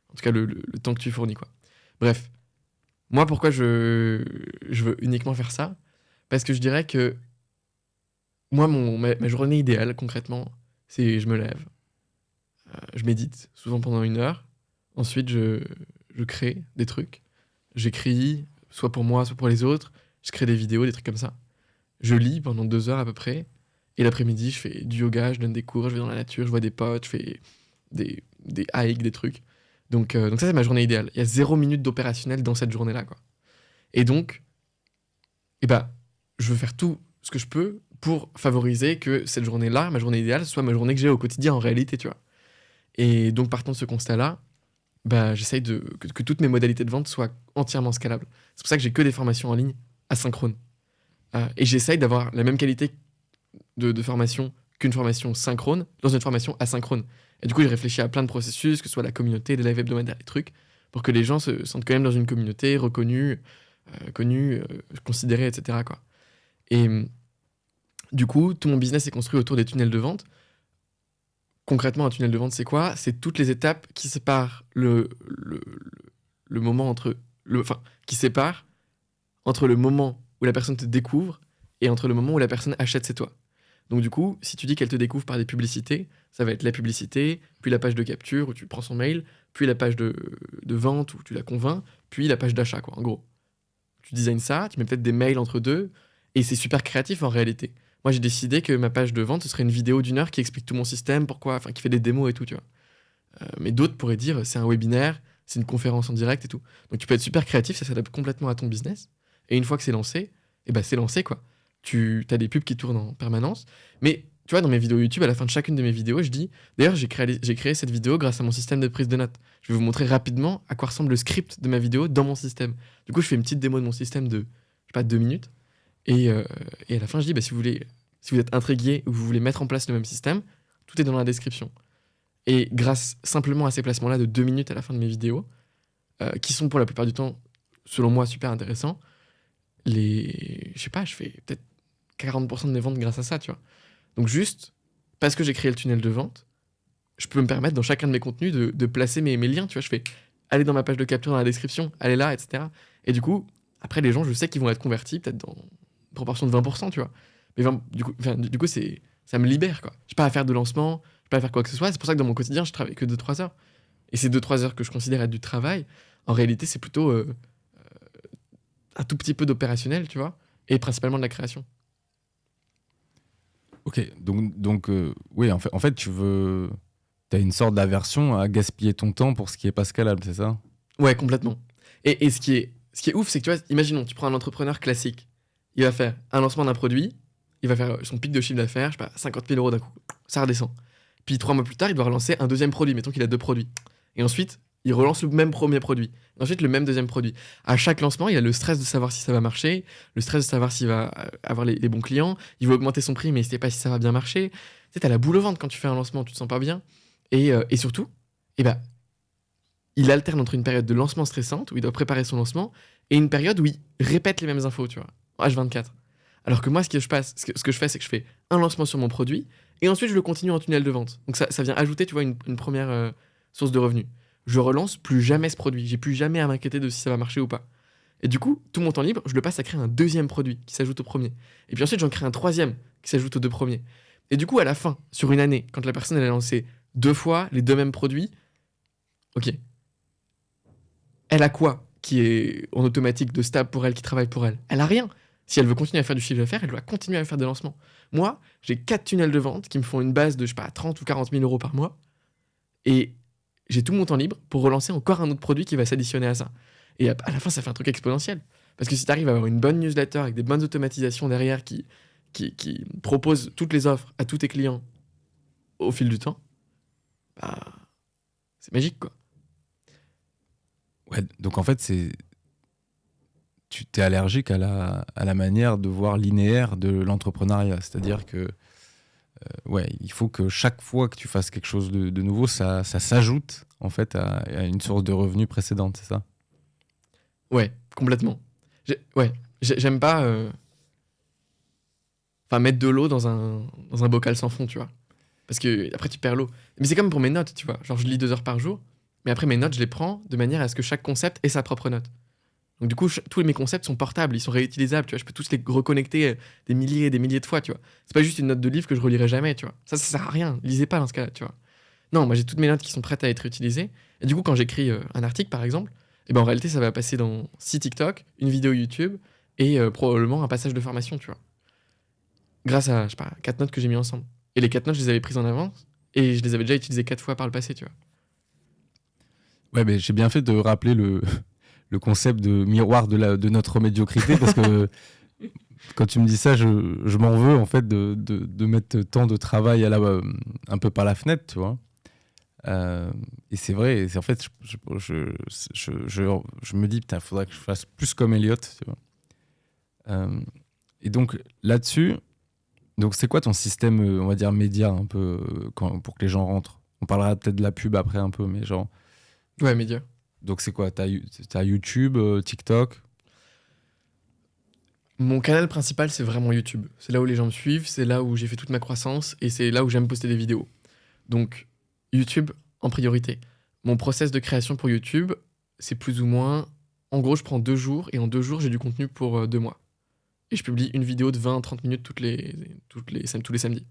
en tout cas, le temps que tu fournis, quoi. Bref, moi, pourquoi je veux uniquement faire ça? Parce que je dirais que moi, ma journée idéale, concrètement, c'est je me lève, je médite, souvent pendant 1 heure. Ensuite, je crée des trucs. J'écris, soit pour moi, soit pour les autres. Je crée des vidéos, des trucs comme ça. Je lis pendant 2 heures à peu près. Et l'après-midi, je fais du yoga, je donne des cours, je vais dans la nature, je vois des potes, je fais des hikes, des trucs. Donc ça, c'est ma journée idéale. Il y a 0 minute d'opérationnel dans cette journée-là, quoi. Et donc, je veux faire tout ce que je peux pour favoriser que cette journée-là, ma journée idéale, soit ma journée que j'ai au quotidien en réalité, tu vois. Et donc, partant de ce constat-là, j'essaye que toutes mes modalités de vente soient entièrement scalables. C'est pour ça que j'ai que des formations en ligne asynchrones. Et j'essaye d'avoir la même qualité de formation qu'une formation synchrone dans une formation asynchrone. Et du coup, j'ai réfléchi à plein de processus, que ce soit la communauté, les lives hebdomadaires, les trucs, pour que les gens se sentent quand même dans une communauté reconnue, connue, considérée, etc., quoi. Et du coup, tout mon business est construit autour des tunnels de vente. Concrètement, un tunnel de vente, c'est quoi? C'est toutes les étapes qui séparent le moment qui séparent entre le moment où la personne te découvre et entre le moment où la personne achète chez toi. Donc du coup, si tu dis qu'elle te découvre par des publicités, ça va être la publicité, puis la page de capture où tu prends son mail, puis la page de vente où tu la convaincs, puis la page d'achat, quoi, en gros. Tu designes ça, tu mets peut-être des mails entre deux, et c'est super créatif en réalité. Moi, j'ai décidé que ma page de vente, ce serait une vidéo d'1 heure qui explique tout mon système, qui fait des démos et tout, tu vois. Mais d'autres pourraient dire, c'est un webinaire, c'est une conférence en direct et tout. Donc tu peux être super créatif, ça s'adapte complètement à ton business. Et une fois que c'est lancé, c'est lancé, quoi. Tu as des pubs qui tournent en permanence. Mais tu vois, dans mes vidéos YouTube, à la fin de chacune de mes vidéos, je dis, d'ailleurs, j'ai créé cette vidéo grâce à mon système de prise de notes. Je vais vous montrer rapidement à quoi ressemble le script de ma vidéo dans mon système. Du coup, je fais une petite démo de mon système de, 2 minutes. Et à la fin, je dis, si vous êtes intrigué ou vous voulez mettre en place le même système, tout est dans la description. Et grâce simplement à ces placements-là de 2 minutes à la fin de mes vidéos, qui sont pour la plupart du temps, selon moi, super intéressants, je fais peut-être 40% de mes ventes grâce à ça, tu vois. Donc juste, parce que j'ai créé le tunnel de vente, je peux me permettre dans chacun de mes contenus de placer mes liens, tu vois. Je fais, allez dans ma page de capture dans la description, allez là, etc. Et du coup, après, les gens, je sais qu'ils vont être convertis, peut-être dans une proportion de 20%, tu vois. Mais du coup, ça me libère, quoi. J'ai pas à faire de lancement, j'ai pas à faire quoi que ce soit. C'est pour ça que dans mon quotidien, je travaille que 2-3 heures. Et ces 2-3 heures que je considère être du travail, en réalité, c'est plutôt un tout petit peu d'opérationnel, tu vois, et principalement de la création. Ok, donc oui, en fait, t'as une sorte d'aversion à gaspiller ton temps pour ce qui est pas scalable, c'est ça? Ouais, complètement. Et ce qui est ouf, c'est que tu vois, imaginons, tu prends un entrepreneur classique, il va faire un lancement d'un produit, il va faire son pic de chiffre d'affaires, je sais pas, 50 000 € d'un coup, ça redescend. Puis 3 mois plus tard, il doit relancer un deuxième produit, mettons qu'il a 2 produits. Et ensuite, il relance le même premier produit. Et ensuite, le même deuxième produit. À chaque lancement, il a le stress de savoir si ça va marcher, le stress de savoir s'il va avoir les bons clients, il veut augmenter son prix, mais il ne sait pas si ça va bien marcher. Tu sais, t'as la boule au ventre quand tu fais un lancement, tu te sens pas bien. Et surtout, il alterne entre une période de lancement stressante, où il doit préparer son lancement, et une période où il répète les mêmes infos, tu vois, en H24. Alors que moi, ce que je fais, c'est que je fais un lancement sur mon produit, et ensuite je le continue en tunnel de vente. Donc ça vient ajouter, tu vois, une première source de revenus. Je relance plus jamais ce produit. J'ai plus jamais à m'inquiéter de si ça va marcher ou pas. Et du coup, tout mon temps libre, je le passe à créer un deuxième produit qui s'ajoute au premier. Et puis ensuite, j'en crée un troisième qui s'ajoute aux 2 premiers. Et du coup, à la fin, sur une année, quand la personne elle a lancé 2 fois les 2 mêmes produits, ok, elle a quoi qui est en automatique de stable pour elle, qui travaille pour elle? Elle a rien. Si elle veut continuer à faire du chiffre d'affaires, elle doit continuer à faire des lancements. Moi, j'ai 4 tunnels de vente qui me font une base de, 30 ou 40 000 € par mois. Et j'ai tout mon temps libre pour relancer encore un autre produit qui va s'additionner à ça. Et à la fin, ça fait un truc exponentiel. Parce que si tu arrives à avoir une bonne newsletter avec des bonnes automatisations derrière qui propose toutes les offres à tous tes clients au fil du temps, c'est magique, quoi. Ouais, donc en fait, tu t'es allergique à la manière de voir linéaire de l'entrepreneuriat. C'est-à-dire que il faut que chaque fois que tu fasses quelque chose de nouveau, ça s'ajoute en fait à une source de revenus précédente, c'est ça? Ouais, complètement. J'aime pas mettre de l'eau dans un bocal sans fond, tu vois. Parce que après tu perds l'eau. Mais c'est comme pour mes notes, tu vois. Genre je lis 2 heures par jour, mais après mes notes, je les prends de manière à ce que chaque concept ait sa propre note. Donc du coup, tous mes concepts sont portables, ils sont réutilisables, tu vois. Je peux tous les reconnecter des milliers et des milliers de fois, tu vois. C'est pas juste une note de livre que je relirai jamais, tu vois. Ça sert à rien. Lisez pas dans ce cas-là, tu vois. Non, moi j'ai toutes mes notes qui sont prêtes à être utilisées. Et du coup, quand j'écris un article, par exemple, en réalité, ça va passer dans 6 TikTok, une vidéo YouTube et probablement un passage de formation, tu vois. Grâce à, 4 notes que j'ai mis ensemble. Et les 4 notes, je les avais prises en avance et je les avais déjà utilisées 4 fois par le passé, tu vois. Ouais, mais j'ai bien fait de rappeler le le concept de miroir de notre médiocrité, parce que quand tu me dis ça, je m'en veux en fait de mettre tant de travail un peu par la fenêtre, tu vois. Et c'est vrai, et en fait, je me dis, putain, il faudrait que je fasse plus comme Elliot, tu vois. Et donc là-dessus, donc c'est quoi ton système, on va dire, média un peu, pour que les gens rentrent? On parlera peut-être de la pub après un peu, mais genre. Ouais, média. Donc c'est quoi? T'as YouTube, TikTok? Mon canal principal, c'est vraiment YouTube. C'est là où les gens me suivent, c'est là où j'ai fait toute ma croissance et c'est là où j'aime poster des vidéos. Donc, YouTube en priorité. Mon process de création pour YouTube, c'est plus ou moins. En gros, je prends 2 jours et en 2 jours, j'ai du contenu pour 2 mois. Et je publie une vidéo de 20-30 minutes tous les samedis.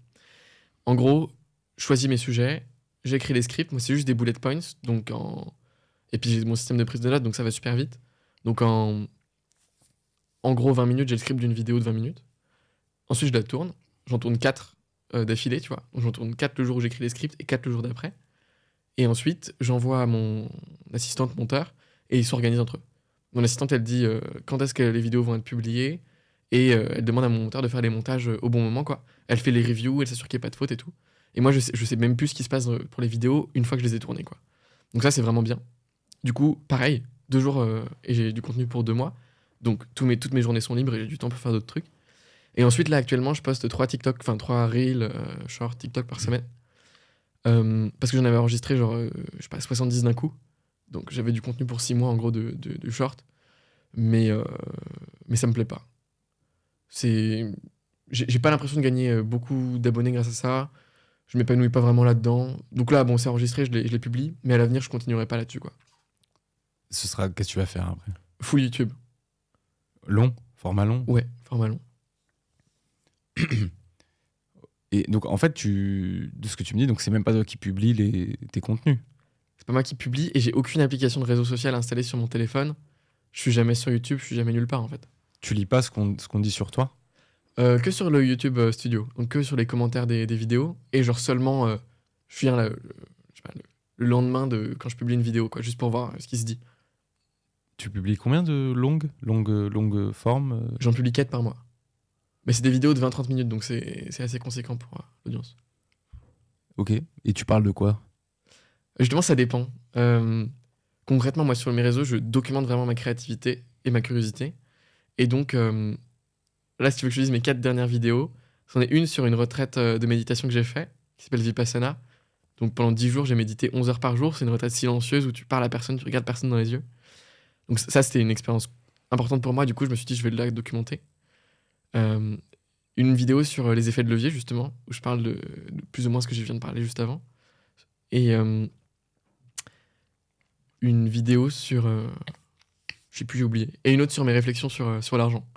En gros, je choisis mes sujets, j'écris les scripts. Moi, c'est juste des bullet points. Et puis, j'ai mon système de prise de notes, donc ça va super vite. Donc, en gros, 20 minutes, j'ai le script d'une vidéo de 20 minutes. Ensuite, je la tourne. J'en tourne 4 d'affilée, tu vois. Donc, j'en tourne 4 le jour où j'écris les scripts et 4 le jour d'après. Et ensuite, j'envoie à mon assistante monteur et ils s'organisent entre eux. Mon assistante, elle dit quand est-ce que les vidéos vont être publiées et elle demande à mon monteur de faire les montages au bon moment, quoi. Elle fait les reviews, elle s'assure qu'il n'y ait pas de faute et tout. Et moi, je sais même plus ce qui se passe pour les vidéos une fois que je les ai tournées, quoi. Donc ça, c'est vraiment bien. Du coup, pareil, 2 jours et j'ai du contenu pour 2 mois. Donc toutes mes journées sont libres et j'ai du temps pour faire d'autres trucs. Et ensuite, là, actuellement, je poste 3 TikTok, enfin 3 Reels, short TikTok par semaine. Parce que j'en avais enregistré genre, je sais pas, 70 d'un coup. Donc j'avais du contenu pour 6 mois en gros de short. Mais ça me plaît pas. J'ai pas l'impression de gagner beaucoup d'abonnés grâce à ça. Je m'épanouis pas vraiment là-dedans. Donc là, bon, c'est enregistré, je les publie. Mais à l'avenir, je continuerai pas là-dessus, quoi. Qu'est-ce que tu vas faire après? Full YouTube. Long? Format long? Ouais, format long. Et donc, en fait, de ce que tu me dis, donc c'est même pas toi qui publie tes contenus. C'est pas moi qui publie et j'ai aucune application de réseau social installée sur mon téléphone. Je suis jamais sur YouTube, je suis jamais nulle part en fait. Tu lis pas ce qu'on dit sur toi? Que sur le YouTube Studio, donc que sur les commentaires des vidéos et genre seulement je viens je sais pas, le lendemain de quand je publie une vidéo quoi, juste pour voir ce qui se dit. Tu publies combien de longues formes? J'en publie 4 par mois. Mais c'est des vidéos de 20-30 minutes donc c'est assez conséquent pour l'audience. Ok. Et tu parles de quoi? Justement, ça dépend. Concrètement, moi sur mes réseaux, je documente vraiment ma créativité et ma curiosité. Et donc là, si tu veux que je te dise mes 4 dernières vidéos, c'en est une sur une retraite de méditation que j'ai fait, qui s'appelle Vipassana. Donc pendant 10 jours, j'ai médité 11 heures par jour. C'est une retraite silencieuse où tu parles à personne, tu regardes personne dans les yeux. Donc ça, c'était une expérience importante pour moi. Du coup, je me suis dit, je vais la documenter. Une vidéo sur les effets de levier, justement, où je parle de plus ou moins ce que je viens de parler juste avant. Et une vidéo sur... je sais plus, j'ai oublié. Et une autre sur mes réflexions sur l'argent.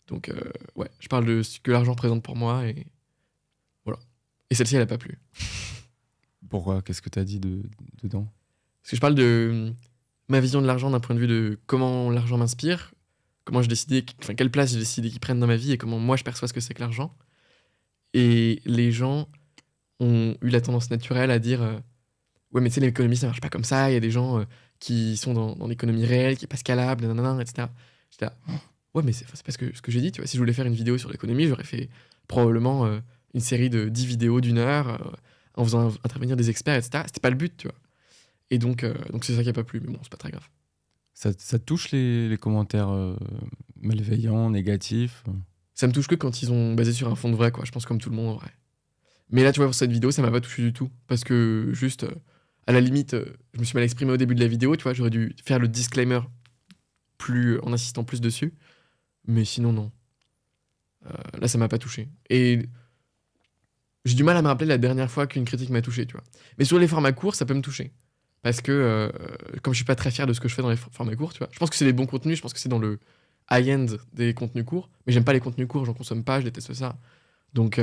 Donc, ouais, je parle de ce que l'argent représente pour moi et voilà. Et celle-ci, elle a pas plu. Pourquoi? Qu'est-ce que tu as dit dedans? Parce que je parle de ma vision de l'argent d'un point de vue de comment l'argent m'inspire, comment je décidais, enfin, quelle place j'ai décidé qu'il prenne dans ma vie et comment moi je perçois ce que c'est que l'argent. Et les gens ont eu la tendance naturelle à dire ouais, mais tu sais, l'économie ça marche pas comme ça, il y a des gens qui sont dans l'économie réelle, qui est pas scalable, nanana, etc. J'étais là, ouais, mais c'est pas ce que j'ai dit, tu vois. Si je voulais faire une vidéo sur l'économie, j'aurais fait probablement une série de 10 vidéos d'1 heure en faisant intervenir des experts, etc. C'était pas le but, tu vois. Et donc c'est ça qui a pas plu, mais bon, c'est pas très grave. Ça te touche les commentaires malveillants, négatifs? Ça me touche que quand ils ont basé sur un fond de vrai, quoi. Je pense comme tout le monde en vrai. Mais là, tu vois, pour cette vidéo, ça m'a pas touché du tout. Parce que juste, à la limite, je me suis mal exprimé au début de la vidéo, tu vois. J'aurais dû faire le disclaimer en insistant plus dessus. Mais sinon, non. Là, ça m'a pas touché. Et j'ai du mal à me rappeler la dernière fois qu'une critique m'a touché, tu vois. Mais sur les formats courts, ça peut me toucher. Parce que, comme je suis pas très fier de ce que je fais dans les formats courts, tu vois, je pense que c'est des bons contenus, je pense que c'est dans le high-end des contenus courts, mais j'aime pas les contenus courts, j'en consomme pas, je déteste ça. Donc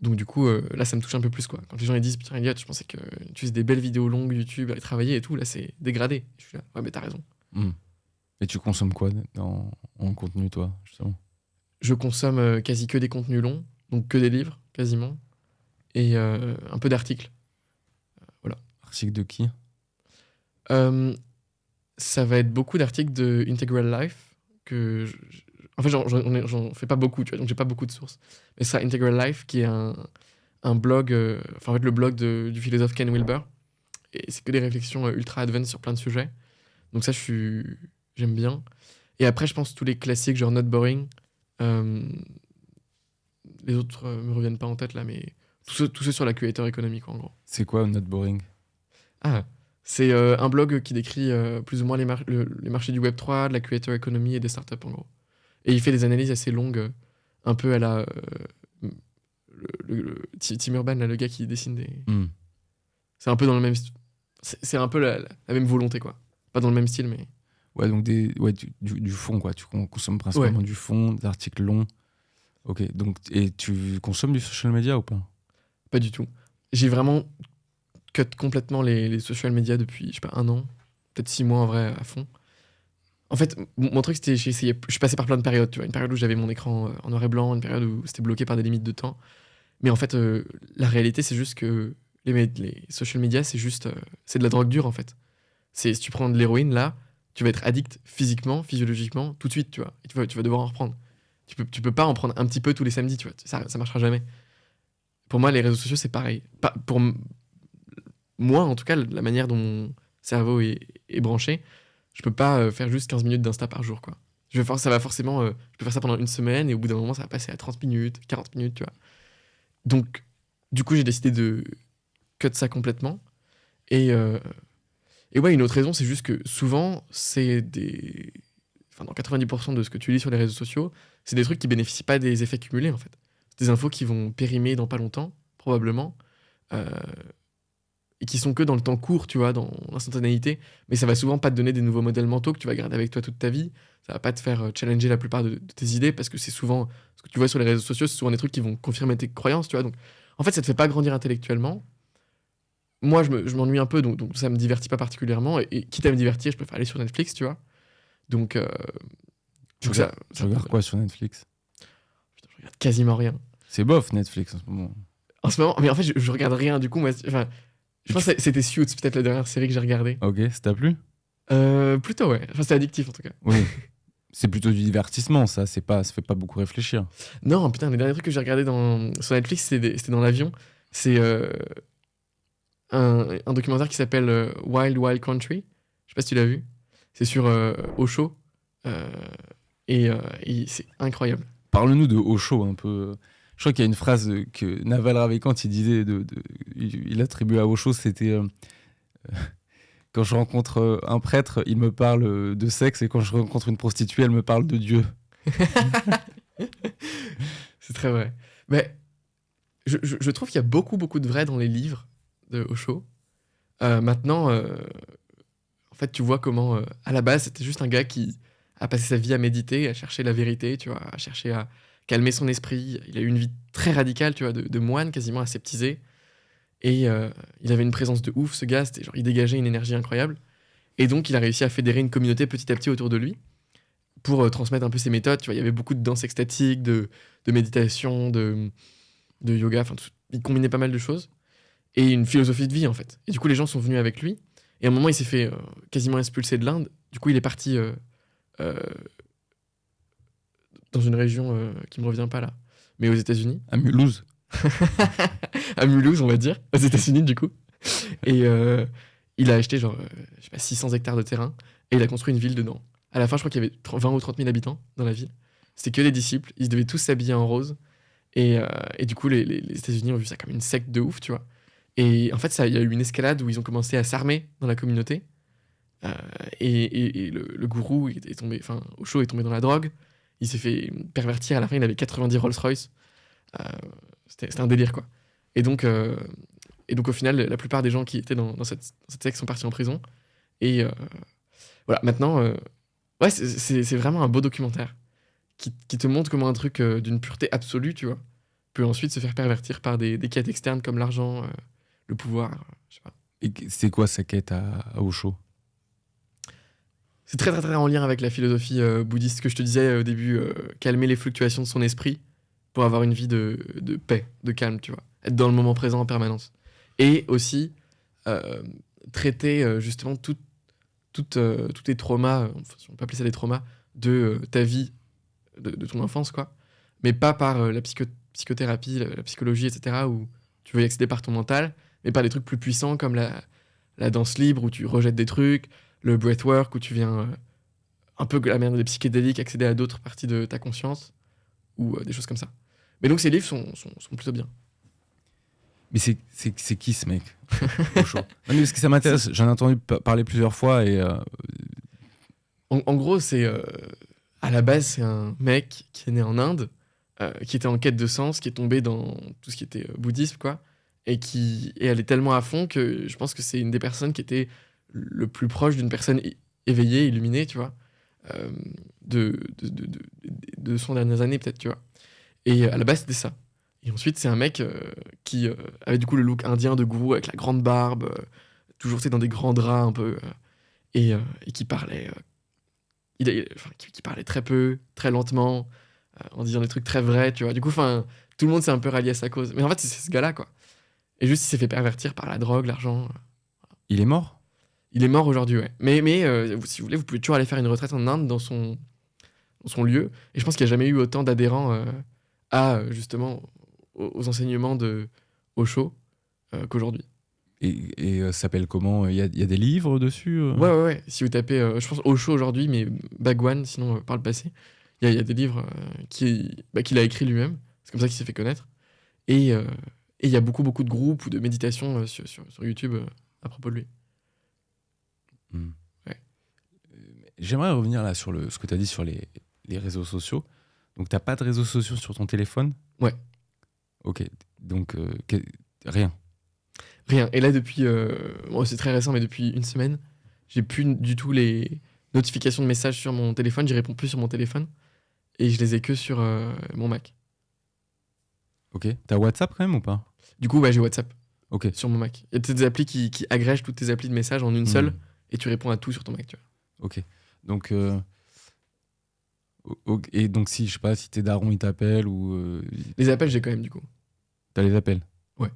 du coup, là, ça me touche un peu plus, quoi. Quand les gens ils disent, putain, Elliot, je pensais que tu faisais des belles vidéos longues YouTube, à travailler et tout, là, c'est dégradé. Je suis là, ouais, mais t'as raison. Et tu consommes quoi en contenu, toi, justement? Je consomme quasi que des contenus longs, donc que des livres, quasiment, et un peu d'articles. Voilà. Article de qui? Ça va être beaucoup d'articles de Integral Life en fait, j'en fais pas beaucoup, tu vois, donc j'ai pas beaucoup de sources. Mais ça, Integral Life, qui est un blog, enfin, en fait, le blog du philosophe Ken Wilber. Et c'est que des réflexions ultra advanced sur plein de sujets. Donc ça, j'aime bien. Et après, je pense tous les classiques, genre Not Boring. Euh, les autres me reviennent pas en tête là, mais tous ceux sur la creator economy, quoi, en gros. C'est quoi Not Boring? Ah, c'est un blog qui décrit plus ou moins les marchés du Web3, de la creator economy et des startups, en gros. Et il fait des analyses assez longues, un peu à la. Tim Urban, là, le gars qui dessine des. C'est un peu dans le même. C'est un peu la même volonté, quoi. Pas dans le même style, mais. Ouais, donc du fond, quoi. Tu consommes principalement du fond, des articles longs. Ok, donc, et tu consommes du social media ou pas? Pas du tout. J'ai vraiment cut complètement les social media depuis, je sais pas, 1 an. Peut-être 6 mois en vrai, à fond. En fait, mon truc, c'était, je suis passé par plein de périodes, tu vois. Une période où j'avais mon écran en noir et blanc, une période où c'était bloqué par des limites de temps. Mais en fait, la réalité, c'est juste que les social media, c'est juste, c'est de la drogue dure, en fait. Si tu prends de l'héroïne, là, tu vas être addict physiquement, physiologiquement, tout de suite, tu vois. Et tu vas devoir en reprendre. Tu peux pas en prendre un petit peu tous les samedis, tu vois. Ça marchera jamais. Pour moi, les réseaux sociaux, c'est pareil. Moi, en tout cas, la manière dont mon cerveau est branché, je peux pas faire juste 15 minutes d'Insta par jour, quoi. Ça va forcément. Je peux faire ça pendant une semaine et au bout d'un moment, ça va passer à 30 minutes, 40 minutes, tu vois. Donc, du coup, j'ai décidé de cut ça complètement. Et ouais, une autre raison, c'est juste que souvent, c'est des. Enfin, dans 90% de ce que tu lis sur les réseaux sociaux, c'est des trucs qui bénéficient pas des effets cumulés, en fait. C'est des infos qui vont périmer dans pas longtemps, probablement. Euh, et qui sont que dans le temps court, tu vois, dans l'instantanéité. Mais ça va souvent pas te donner des nouveaux modèles mentaux que tu vas garder avec toi toute ta vie. Ça va pas te faire challenger la plupart de tes idées parce que c'est souvent ce que tu vois sur les réseaux sociaux, c'est souvent des trucs qui vont confirmer tes croyances, tu vois. Donc, en fait, ça te fait pas grandir intellectuellement. Moi, je m'ennuie un peu, donc ça me divertit pas particulièrement. Et quitte à me divertir, je préfère aller sur Netflix, tu vois. Donc, Tu regardes quoi sur Netflix? Putain, je regarde quasiment rien. C'est bof, Netflix, en ce moment. En ce moment, mais en fait, je regarde rien. Du coup, moi, enfin, je pense que c'était Suits, peut-être la dernière série que j'ai regardée. Ok, ça t'a plu? Plutôt, ouais. Enfin, c'est addictif, en tout cas. Oui. C'est plutôt du divertissement, ça. Ça fait pas beaucoup réfléchir. Non, putain, les derniers trucs que j'ai regardés sur Netflix, c'était dans l'avion. C'est un documentaire qui s'appelle Wild Wild Country. Je sais pas si tu l'as vu. C'est sur Osho. Et c'est incroyable. Parle-nous de Osho un peu. Je crois qu'il y a une phrase que Naval Ravikant il disait, il attribuait à Osho, c'était quand je rencontre un prêtre, il me parle de sexe, et quand je rencontre une prostituée, elle me parle de Dieu. C'est très vrai. Mais je trouve qu'il y a beaucoup, beaucoup de vrai dans les livres de Osho. Maintenant, en fait, tu vois comment, à la base, c'était juste un gars qui a passé sa vie à méditer, à chercher la vérité, tu vois, à chercher à calmer son esprit. Il a eu une vie très radicale, tu vois, de moine, quasiment aseptisé. Et il avait une présence de ouf, ce gars. Genre, il dégageait une énergie incroyable. Et donc, il a réussi à fédérer une communauté petit à petit autour de lui pour transmettre un peu ses méthodes. Tu vois, il y avait beaucoup de danse extatique, de méditation, de yoga. Enfin, il combinait pas mal de choses. Et une philosophie de vie, en fait. Et du coup, les gens sont venus avec lui. Et à un moment, il s'est fait quasiment expulser de l'Inde. Du coup, il est parti dans une région qui me revient pas là, mais aux États-Unis. À Mulhouse. À Mulhouse, on va dire, aux États-Unis, du coup. Et il a acheté genre, je sais pas, 600 hectares de terrain et il a construit une ville dedans. À la fin, je crois qu'il y avait 20 ou 30 000 habitants dans la ville. C'était que des disciples. Ils devaient tous s'habiller en rose. Et du coup, les États-Unis ont vu ça comme une secte de ouf, tu vois. Et en fait, il y a eu une escalade où ils ont commencé à s'armer dans la communauté. Et le gourou est tombé, enfin, Osho est tombé dans la drogue. Il s'est fait pervertir. À la fin, il avait 90 Rolls-Royce. C'était un délire, quoi. Et donc, au final, la plupart des gens qui étaient dans cette secte sont partis en prison. Et voilà, maintenant, ouais, c'est vraiment un beau documentaire qui te montre comment un truc d'une pureté absolue, tu vois, peut ensuite se faire pervertir par des quêtes externes comme l'argent, le pouvoir, je sais pas. Et c'est quoi sa quête à Osho? C'est très, très, très en lien avec la philosophie bouddhiste que je te disais au début, calmer les fluctuations de son esprit pour avoir une vie de paix, de calme, tu vois. Être dans le moment présent en permanence. Et aussi traiter justement tous tes traumas, enfin, si on peut appeler ça des traumas, de ta vie, de ton enfance, quoi. Mais pas par la psychothérapie, la psychologie, etc., où tu veux y accéder par ton mental, mais par des trucs plus puissants comme la danse libre, où tu rejettes des trucs, le breathwork, où tu viens un peu la manière des psychédéliques, accéder à d'autres parties de ta conscience, ou des choses comme ça. Mais donc ces livres sont plutôt bien. Mais c'est qui ce mec Osho? Non, mais parce que ça m'intéresse, j'en ai entendu parler plusieurs fois et En gros, à la base, c'est un mec qui est né en Inde, qui était en quête de sens, qui est tombé dans tout ce qui était bouddhisme, quoi, et elle est tellement à fond que je pense que c'est une des personnes qui était le plus proche d'une personne éveillée, illuminée, tu vois, euh, de son dernières années, peut-être, tu vois. Et à la base, c'était ça. Et ensuite, c'est un mec qui avait du coup le look indien de gourou avec la grande barbe, toujours tu sais, dans des grands draps un peu, et qui parlait, qui parlait très peu, très lentement, en disant des trucs très vrais, tu vois. Du coup, enfin, tout le monde s'est un peu rallié à sa cause. Mais en fait, c'est ce gars-là, quoi. Et juste, il s'est fait pervertir par la drogue, l'argent. il est mort. Il est mort aujourd'hui, ouais. Mais si vous voulez, vous pouvez toujours aller faire une retraite en Inde dans son lieu. Et je pense qu'il n'y a jamais eu autant d'adhérents justement, aux enseignements de Osho qu'aujourd'hui. Et ça s'appelle comment? Il y a des livres dessus Ouais. Si vous tapez, je pense Osho aujourd'hui, mais Bhagwan, sinon par le passé, il y a des livres qu'il a écrit lui-même. C'est comme ça qu'il s'est fait connaître. Et il y a beaucoup de groupes ou de méditations sur YouTube à propos de lui. Hmm. Ouais. J'aimerais revenir là sur ce que tu as dit sur les réseaux sociaux. Donc, t'as pas de réseaux sociaux sur ton téléphone? Ouais. Ok, donc rien. Rien. Et là, depuis. Bon, c'est très récent, mais depuis une semaine, j'ai plus du tout les notifications de messages sur mon téléphone. J'y réponds plus sur mon téléphone. Et je les ai que sur mon Mac. Ok, t'as WhatsApp quand même ou pas? Du coup, j'ai WhatsApp Ok. sur mon Mac. Il y a des applis qui agrègent toutes tes applis de messages en une seule. Hmm. Et tu réponds à tout sur ton Mac, tu vois. Ok. Donc, et donc si, je sais pas, si tes darons ils t'appellent ou Les appels, j'ai quand même, du coup. t'as les appels. Ouais.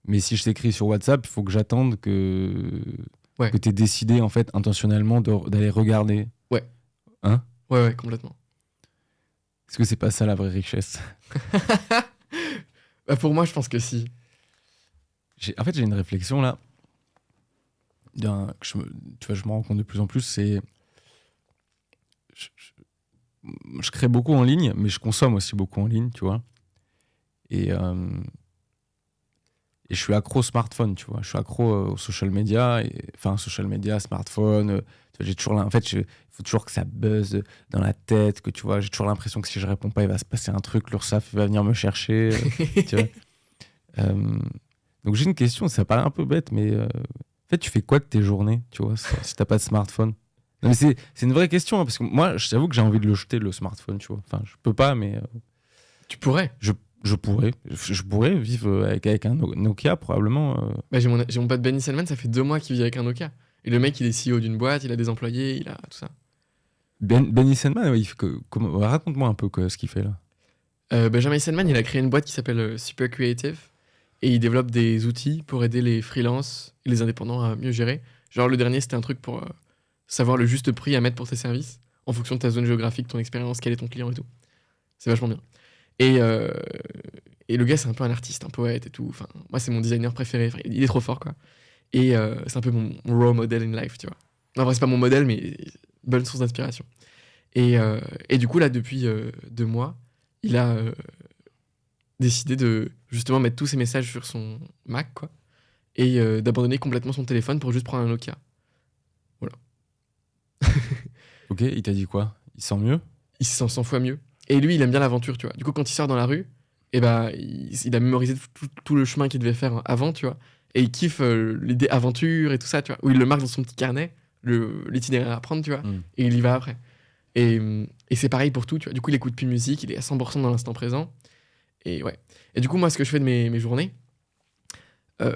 Mais si je t'écris sur WhatsApp, il faut que j'attende que Ouais. t'aies décidé en fait intentionnellement d'aller regarder. Ouais. Hein? Ouais, complètement. Est-ce que c'est pas ça la vraie richesse? Pour moi, je pense que si. En fait, j'ai une réflexion là. Tu vois, je me rends compte de plus en plus, c'est je crée beaucoup en ligne, mais je consomme aussi beaucoup en ligne, tu vois. Et je suis accro au smartphone, tu vois. Je suis accro aux social media, enfin, social media, smartphone. Tu vois, j'ai toujours, en fait, il faut toujours que ça buzz dans la tête, que tu vois, j'ai toujours l'impression que si je réponds pas, il va se passer un truc, l'URSSAF va venir me chercher, tu vois. Donc j'ai une question, ça paraît un peu bête, mais en fait, tu fais quoi de tes journées, tu vois, si t'as pas de smartphone? Non, mais c'est une vraie question, hein, parce que moi, je t'avoue que j'ai envie de le jeter, le smartphone, tu vois. Enfin, je peux pas, mais Tu pourrais. je pourrais vivre avec un Nokia, probablement. J'ai mon pote Benny Selman, ça fait 2 mois qu'il vit avec un Nokia. Et le mec, il est CEO d'une boîte, il a des employés, il a tout ça. Benny Sandman, ouais, raconte-moi un peu ce qu'il fait là. Benjamin Selman, il a créé une boîte qui s'appelle Super Creative. Et il développe des outils pour aider les freelances et les indépendants à mieux gérer. Genre, le dernier, c'était un truc pour savoir le juste prix à mettre pour tes services, en fonction de ta zone géographique, ton expérience, quel est ton client et tout. C'est vachement bien. Et le gars, c'est un peu un artiste, un poète et tout. Enfin, moi, c'est mon designer préféré. Enfin, il est trop fort, quoi. Et c'est un peu mon role model in life, tu vois. Non, en vrai, c'est pas mon modèle, mais bonne source d'inspiration. Et du coup, là, depuis 2 mois, il a décidé de justement mettre tous ses messages sur son Mac, quoi. Et d'abandonner complètement son téléphone pour juste prendre un Nokia. Voilà. Ok, il t'a dit quoi? Il sent mieux? Il s'en 100 fois mieux. Et lui, il aime bien l'aventure, tu vois. Du coup, quand il sort dans la rue, il a mémorisé tout le chemin qu'il devait faire avant, tu vois. Et il kiffe l'idée aventure et tout ça, tu vois. Où il le marque dans son petit carnet, l'itinéraire à prendre, tu vois. Et il y va après. Et c'est pareil pour tout, tu vois. Du coup, il écoute plus de musique, il est à 100% dans l'instant présent. Et ouais. Et du coup, moi, ce que je fais de mes journées, il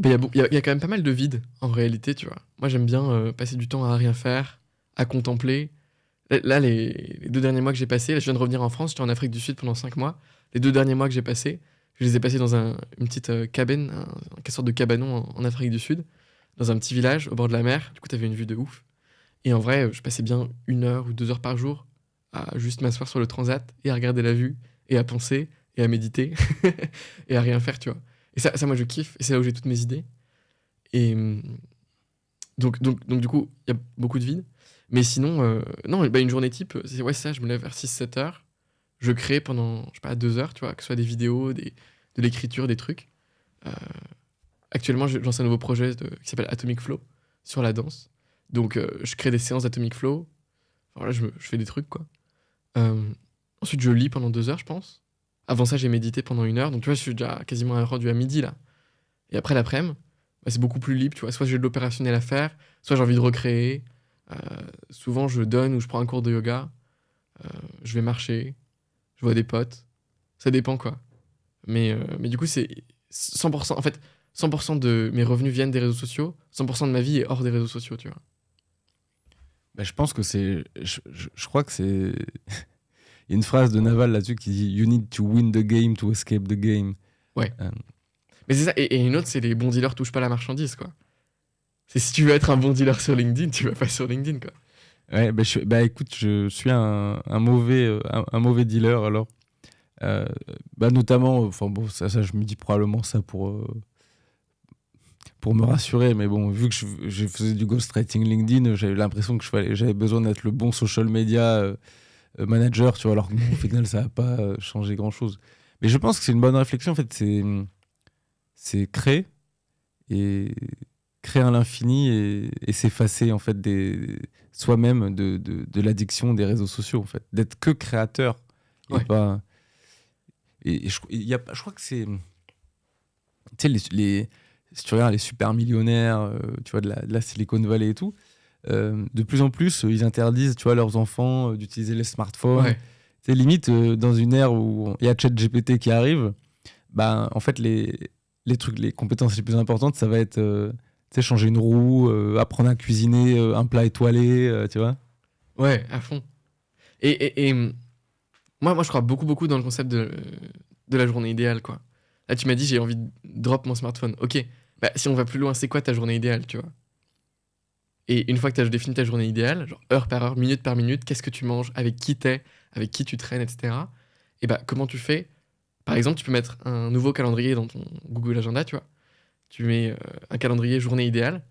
y a quand même pas mal de vide, en réalité, tu vois. Moi, j'aime bien passer du temps à rien faire, à contempler. Là, les 2 derniers mois que j'ai passés, là, je viens de revenir en France, j'étais en Afrique du Sud pendant 5 mois. Les 2 derniers mois que j'ai passés, je les ai passés dans une petite cabane, une sorte de cabanon en Afrique du Sud, dans un petit village au bord de la mer. Du coup, t'avais une vue de ouf. Et en vrai, je passais bien 1 heure ou 2 heures par jour à juste m'asseoir sur le transat et à regarder la vue et à penser et à méditer et à rien faire, tu vois. Et ça, moi, je kiffe. Et c'est là où j'ai toutes mes idées. Et donc du coup, il y a beaucoup de vide. Mais sinon, non, bah, une journée type, c'est ouais, ça, je me lève vers 6-7 heures. Je crée pendant, je sais pas, 2 heures, tu vois, que ce soit des vidéos, de l'écriture, des trucs. Euh, Actuellement, je lance un nouveau projet qui s'appelle Atomic Flow sur la danse. Donc, je crée des séances d'Atomic Flow. Voilà, je fais des trucs, quoi. Euh, Ensuite, je lis pendant 2 heures, je pense. Avant ça, j'ai médité pendant 1 heure. Donc, tu vois, je suis déjà quasiment rendu à midi, là. Et après l'après-midi, bah, c'est beaucoup plus libre, tu vois. Soit j'ai de l'opérationnel à faire, soit j'ai envie de recréer. Euh, Souvent, je donne ou je prends un cours de yoga. Je vais marcher, je vois des potes. Ça dépend, quoi. Mais du coup, c'est 100%. En fait, 100% de mes revenus viennent des réseaux sociaux. 100% de ma vie est hors des réseaux sociaux, tu vois. Bah, je pense que c'est. Je crois que c'est. Il y a une phrase de Naval là-dessus qui dit You need to win the game to escape the game. Ouais. Euh, Mais c'est ça. Et une autre, c'est les bons dealers touchent pas la marchandise, quoi. C'est si tu veux être un bon dealer sur LinkedIn, tu vas pas sur LinkedIn, quoi. ouais, bah écoute, je suis un mauvais dealer alors. Bah notamment, enfin bon, ça, je me dis probablement ça pour me rassurer, mais bon, vu que je faisais du ghostwriting LinkedIn, j'avais l'impression que j'avais besoin d'être le bon social media manager, tu vois, alors que bon, au final, ça n'a pas changé grand-chose. Mais je pense que c'est une bonne réflexion, en fait, c'est créer, et créer à l'infini et s'effacer, en fait, soi-même de l'addiction des réseaux sociaux, en fait. D'être que créateur, et Ouais. pas... Et je crois que c'est... Tu sais, si tu regardes les super millionnaires, tu vois, de la Silicon Valley et tout, de plus en plus, ils interdisent, tu vois, leurs enfants d'utiliser les smartphones. Ouais. C'est limite dans une ère où il y a ChatGPT qui arrive, bah, en fait, les trucs, les compétences les plus importantes, ça va être, tu sais, changer une roue, apprendre à cuisiner un plat étoilé, tu vois. Ouais, à fond. Moi, je crois beaucoup, beaucoup dans le concept de la journée idéale, quoi. Là, tu m'as dit, j'ai envie de drop mon smartphone. Ok, bah, si on va plus loin, c'est quoi ta journée idéale, tu vois? Et une fois que tu as défini ta journée idéale, genre heure par heure, minute par minute, qu'est-ce que tu manges, avec qui t'es, avec qui tu traînes, etc. Et bah, comment tu fais? Par exemple, tu peux mettre un nouveau calendrier dans ton Google Agenda, tu vois. Tu mets un calendrier journée idéale,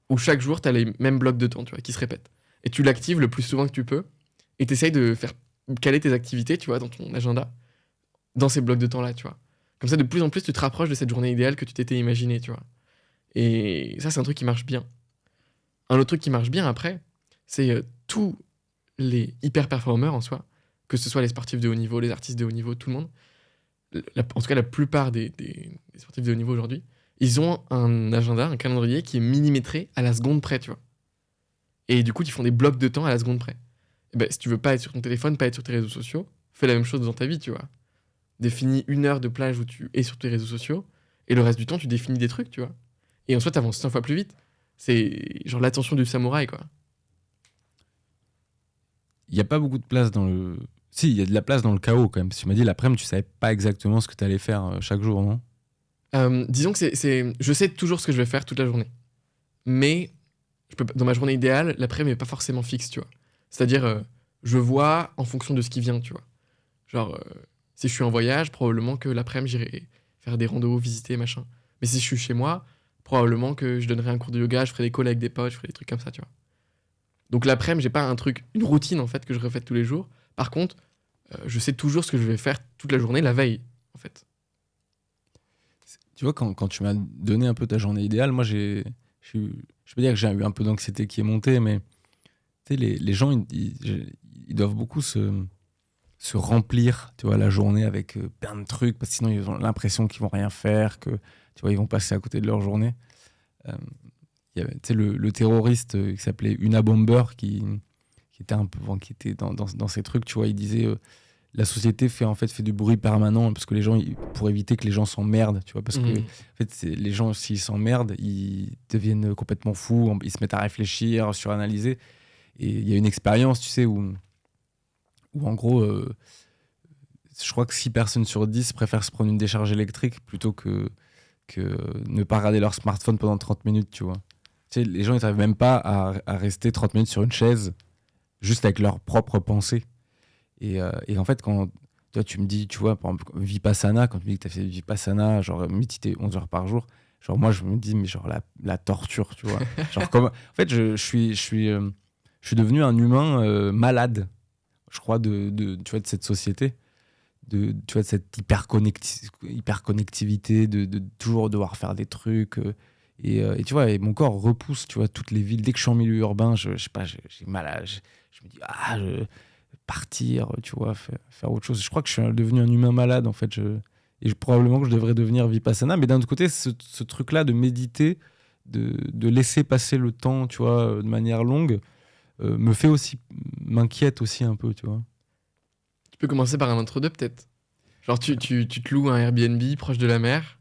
où chaque jour, tu as les mêmes blocs de temps, tu vois, qui se répètent. Et tu l'actives le plus souvent que tu peux, et tu essayes de faire caler tes activités, tu vois, dans ton agenda, dans ces blocs de temps-là, tu vois. Comme ça, de plus en plus, tu te rapproches de cette journée idéale que tu t'étais imaginé, tu vois. Et ça, c'est un truc qui marche bien. Un autre truc qui marche bien après, c'est tous les hyper performeurs en soi, que ce soit les sportifs de haut niveau, les artistes de haut niveau, tout le monde, en tout cas la plupart des sportifs de haut niveau aujourd'hui, ils ont un agenda, un calendrier qui est millimétré à la seconde près, tu vois. Et du coup, ils font des blocs de temps à la seconde près. Et ben, si tu veux pas être sur ton téléphone, pas être sur tes réseaux sociaux, fais la même chose dans ta vie, tu vois. Définis 1 heure de plage où tu es sur tes réseaux sociaux, et le reste du temps, tu définis des trucs, tu vois. Et en soi, t'avances 100 fois plus vite. C'est genre l'attention du samouraï, quoi. Il n'y a pas beaucoup de place dans le... Si, il y a de la place dans le chaos quand même. Parce que tu m'as dit l'après-midi, tu savais pas exactement ce que tu allais faire chaque jour, non? Disons que je sais toujours ce que je vais faire toute la journée. Mais dans ma journée idéale, l'après-midi n'est pas forcément fixe, tu vois. C'est-à-dire, je vois en fonction de ce qui vient, tu vois. Genre, si je suis en voyage, probablement que l'après-midi, j'irai faire des randos, visiter, machin. Mais si je suis chez moi, probablement que je donnerai un cours de yoga, je ferai des calls avec des potes, je ferai des trucs comme ça, tu vois. Donc l'après-midi, j'ai pas une routine en fait que je refais tous les jours. Par contre, je sais toujours ce que je vais faire toute la journée, la veille, en fait. Tu vois, quand tu m'as donné un peu ta journée idéale, moi, je peux dire que j'ai eu un peu d'anxiété qui est montée, mais tu sais, les gens, ils doivent beaucoup se remplir, tu vois, la journée avec plein de trucs, parce que sinon, ils ont l'impression qu'ils vont rien faire, que, tu vois, ils vont passer à côté de leur journée. Euh, il y avait, tu sais, le terroriste qui s'appelait Una Bomber, qui était un peu, bon, qui était dans ces trucs, tu vois, il disait la société fait du bruit permanent parce que les gens, pour éviter que les gens s'emmerdent, tu vois, parce que Mhm. en fait, les gens, s'ils s'emmerdent, ils deviennent complètement fous, ils se mettent à réfléchir, suranalyser. Et il y a une expérience, tu sais, où en gros, je crois que 6 personnes sur 10 préfèrent se prendre une décharge électrique plutôt que, que ne pas regarder leur smartphone pendant 30 minutes, tu vois. Tu sais, les gens, ils n'arrivent même pas à rester 30 minutes sur une chaise, juste avec leurs propres pensées. Et en fait, quand toi, tu me dis, tu vois, par exemple, Vipassana, quand tu me dis que tu as fait Vipassana, genre méditer 11 heures par jour, genre moi, je me dis, mais genre la torture, tu vois. Genre, en fait, je suis devenu un humain malade, je crois, tu vois, de cette société. Tu vois, de cette hyperconnectivité, de toujours devoir faire des trucs. Et tu vois, et mon corps repousse, tu vois, toutes les villes. Dès que je suis en milieu urbain, je sais pas, j'ai mal je me dis, partir, tu vois, faire autre chose. Je crois que je suis devenu un humain malade, en fait. Probablement que je devrais devenir Vipassana. Mais d'un autre côté, ce truc-là de méditer, de laisser passer le temps, tu vois, de manière longue, me fait aussi, m'inquiète aussi un peu, tu vois. Tu peux commencer par un entre-deux, peut-être. Genre, tu te loues un Airbnb proche de la mer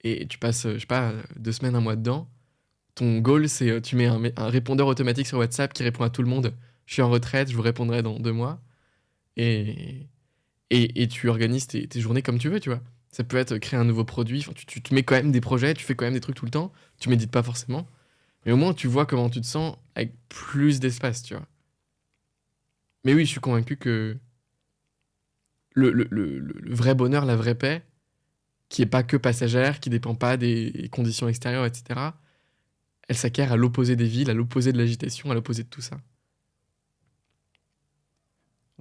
et tu passes, je sais pas, 2 semaines, un mois dedans. Ton goal, c'est tu mets un répondeur automatique sur WhatsApp qui répond à tout le monde. Je suis en retraite, je vous répondrai dans 2 mois. Et, et tu organises tes journées comme tu veux, tu vois. Ça peut être créer un nouveau produit. Enfin, tu te mets quand même des projets, tu fais quand même des trucs tout le temps. Tu médites pas forcément. Mais au moins, tu vois comment tu te sens avec plus d'espace, tu vois. Mais oui, je suis convaincu que le vrai bonheur, la vraie paix, qui est pas que passagère, qui dépend pas des conditions extérieures, etc., elle s'acquiert à l'opposé des villes, à l'opposé de l'agitation, à l'opposé de tout ça.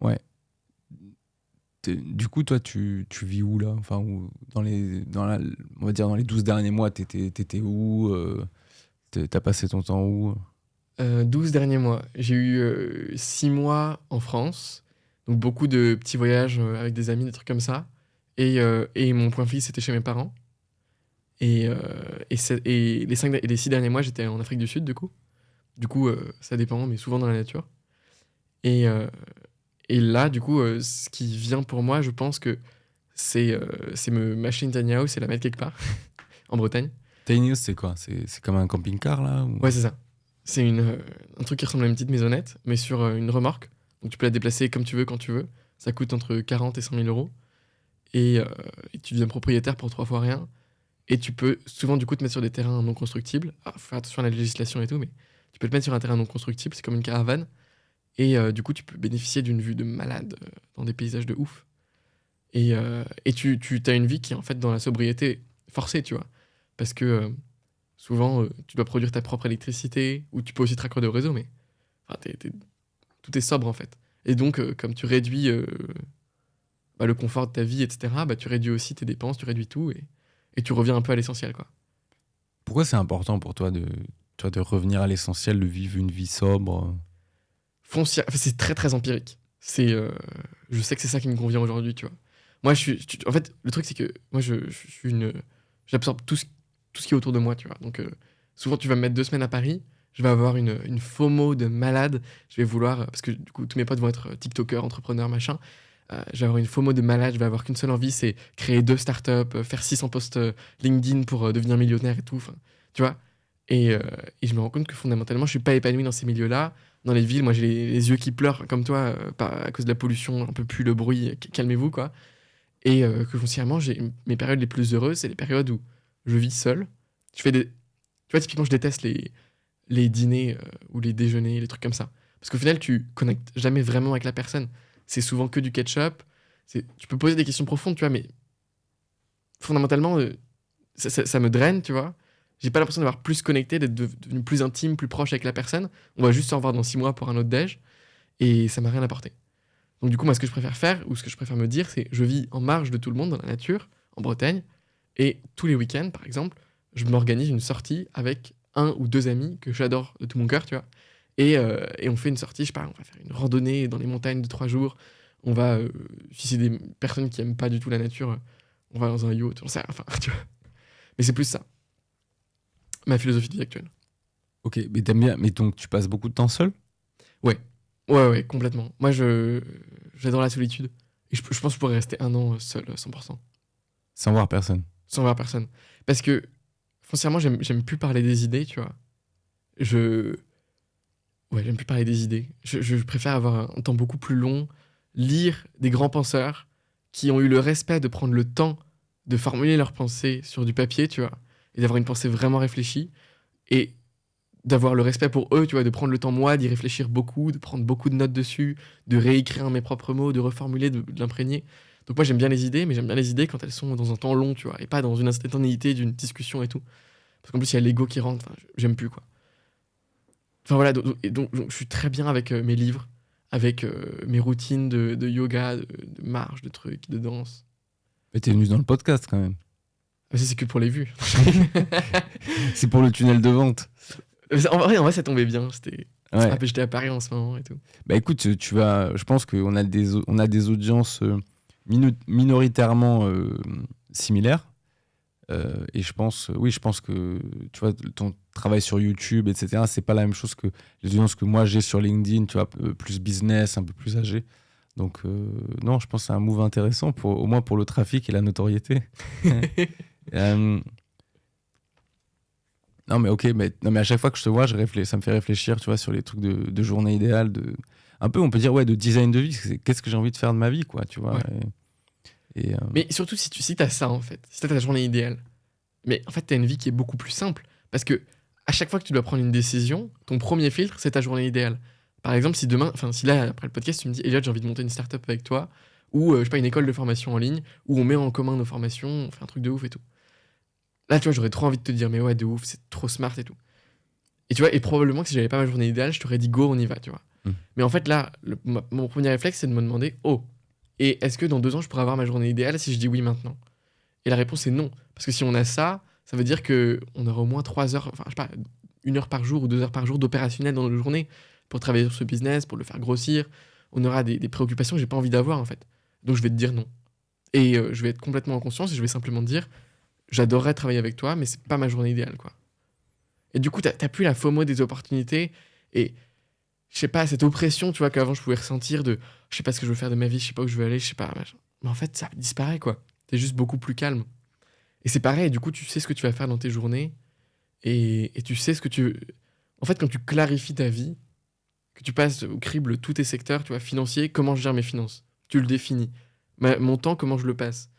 Ouais. Du coup, toi, tu vis où là? Enfin, on va dire dans les 12 derniers mois, t'étais où? T'as passé ton temps où? 12 derniers mois. J'ai eu 6 mois en France, donc beaucoup de petits voyages avec des amis, des trucs comme ça. Et mon point fixe, c'était chez mes parents. Et les 6 derniers mois, j'étais en Afrique du Sud, du coup. Du coup, ça dépend, mais souvent dans la nature. Et, euh, et là, du coup, ce qui vient pour moi, je pense que c'est me m'acheter une tiny house et la mettre quelque part, en Bretagne. Tiny House, c'est quoi? C'est comme un camping-car là ou... Ouais, c'est ça. C'est un truc qui ressemble à une petite maisonnette, mais sur une remorque. Donc tu peux la déplacer comme tu veux, quand tu veux. Ça coûte entre 40 et 100 000 euros. Et tu deviens propriétaire pour 3 fois rien. Et tu peux souvent, du coup, te mettre sur des terrains non constructibles. Ah, faut faire attention à la législation et tout, mais tu peux te mettre sur un terrain non constructible, c'est comme une caravane. Et du coup, tu peux bénéficier d'une vue de malade dans des paysages de ouf. Et tu as une vie qui est en fait dans la sobriété forcée, tu vois. Parce que souvent, tu dois produire ta propre électricité, ou tu peux aussi te raccorder au réseau, mais enfin, tout est sobre en fait. Et donc, comme tu réduis le confort de ta vie, etc., bah, tu réduis aussi tes dépenses, tu réduis tout, et tu reviens un peu à l'essentiel, quoi. Pourquoi c'est important pour toi de revenir à l'essentiel, de vivre une vie sobre? Foncière, enfin, c'est très très empirique. Je sais que c'est ça qui me convient aujourd'hui, tu vois. Moi, en fait, le truc, c'est que moi, je suis j'absorbe tout ce qui est autour de moi, tu vois. Donc, souvent, tu vas me mettre 2 semaines à Paris, je vais avoir une FOMO de malade. Je vais vouloir, parce que du coup, tous mes potes vont être TikTokers, entrepreneurs, machin. Je vais avoir une FOMO de malade, je vais avoir qu'une seule envie, c'est créer 2 startups, faire 600 posts LinkedIn pour devenir millionnaire et tout. Enfin, tu vois. Et je me rends compte que fondamentalement, je suis pas épanoui dans ces milieux-là. Dans les villes, moi, j'ai les yeux qui pleurent comme toi, à cause de la pollution, un peu plus le bruit, calmez-vous, quoi. Et que foncièrement, mes périodes les plus heureuses, c'est les périodes où je vis seul. Tu vois, typiquement, je déteste les dîners ou les déjeuners, les trucs comme ça. Parce qu'au final, tu connectes jamais vraiment avec la personne. C'est souvent que du ketchup. Tu peux poser des questions profondes, tu vois, mais fondamentalement, ça me draine, tu vois. J'ai pas l'impression d'avoir plus connecté, d'être devenu plus intime, plus proche avec la personne. On va juste se revoir dans 6 mois pour un autre déj. Et ça m'a rien apporté. Donc du coup, moi, ce que je préfère faire, ou ce que je préfère me dire, c'est je vis en marge de tout le monde dans la nature, en Bretagne. Et tous les week-ends, par exemple, je m'organise une sortie avec 1 ou 2 amis que j'adore de tout mon cœur, tu vois. Et on fait une sortie, je sais pas, on va faire une randonnée dans les montagnes de 3 jours. On va, si c'est des personnes qui aiment pas du tout la nature, on va dans un yacht, j'en sais rien, enfin, tu vois. Mais c'est plus ça, ma philosophie de vie actuelle. Ok, mais t'aimes bien, mais donc tu passes beaucoup de temps seul? Ouais, ouais, complètement. Moi, j'adore la solitude. Et je pense que je pourrais rester 1 an seul, 100%, Sans voir personne. sans voir personne. Parce que, foncièrement, j'aime plus parler des idées, tu vois. Je. Ouais, j'aime plus parler des idées. Je préfère avoir un temps beaucoup plus long, lire des grands penseurs qui ont eu le respect de prendre le temps de formuler leurs pensées sur du papier, tu vois, et d'avoir une pensée vraiment réfléchie, et d'avoir le respect pour eux, tu vois, de prendre le temps, moi, d'y réfléchir beaucoup, de prendre beaucoup de notes dessus, de réécrire mes propres mots, de reformuler, de l'imprégner. Donc moi, j'aime bien les idées, mais j'aime bien les idées quand elles sont dans un temps long, tu vois, et pas dans une instantanéité d'une discussion et tout. Parce qu'en plus, il y a l'ego qui rentre, enfin, j'aime plus, quoi. Enfin voilà, donc, je suis très bien avec mes livres, avec mes routines de yoga, de marche, de trucs, de danse. Mais t'es venu dans le podcast quand même. Mais ça, c'est que pour les vues. C'est pour le tunnel de vente. En vrai, ça tombait bien. Ouais. Ah, puis j'étais à Paris en ce moment et tout. Bah écoute, je pense qu'on a on a des audiences minoritairement similaires. Et je pense que tu vois, ton travail sur YouTube, etc., c'est pas la même chose que les audiences que moi j'ai sur LinkedIn, tu vois, plus business, un peu plus âgé. Donc, non, je pense que c'est un move intéressant, au moins pour le trafic et la notoriété. Euh, non, mais ok, non, mais à chaque fois que je te vois, ça me fait réfléchir, tu vois, sur les trucs de journée idéale, un peu, on peut dire, ouais, de design de vie. Qu'est-ce que j'ai envie de faire de ma vie, quoi, tu vois. Ouais. Et, Mais surtout si t'as ça, en fait. Si t'as ta journée idéale. Mais en fait, t'as une vie qui est beaucoup plus simple. Parce que à chaque fois que tu dois prendre une décision, ton premier filtre, c'est ta journée idéale. Par exemple, si demain, enfin, si là, après le podcast, tu me dis, Elliot, j'ai envie de monter une startup avec toi, ou, je sais pas, une école de formation en ligne, où on met en commun nos formations, on fait un truc de ouf et tout. Là, tu vois, j'aurais trop envie de te dire, mais ouais, de ouf, c'est trop smart et tout. Et tu vois, et probablement que si j'avais pas ma journée idéale, je t'aurais dit, go, on y va, tu vois. Mm. Mais en fait, là, mon premier réflexe, c'est de me demander, oh, et est-ce que dans 2 ans, je pourrais avoir ma journée idéale si je dis oui maintenant? Et la réponse est non. Parce que si on a ça, ça veut dire qu'on aura au moins 3 heures, enfin, je sais pas, 1 heure par jour ou 2 heures par jour d'opérationnel dans notre journée pour travailler sur ce business, pour le faire grossir. On aura des préoccupations que j'ai pas envie d'avoir, en fait. Donc, je vais te dire non. Et je vais être complètement en conscience et je vais simplement te dire, j'adorerais travailler avec toi, mais c'est pas ma journée idéale, quoi. Et du coup, t'as plus la FOMO des opportunités et, je sais pas, cette oppression, tu vois, qu'avant je pouvais ressentir de, je sais pas ce que je veux faire de ma vie, je sais pas où je veux aller, je sais pas, machin. Mais en fait, ça disparaît, quoi. T'es juste beaucoup plus calme. Et c'est pareil, du coup, tu sais ce que tu vas faire dans tes journées et tu sais ce que tu. En fait, quand tu clarifies ta vie, que tu passes au crible tous tes secteurs, tu vois, financiers, comment je gère mes finances? Tu le définis. Mon temps, comment je le passe?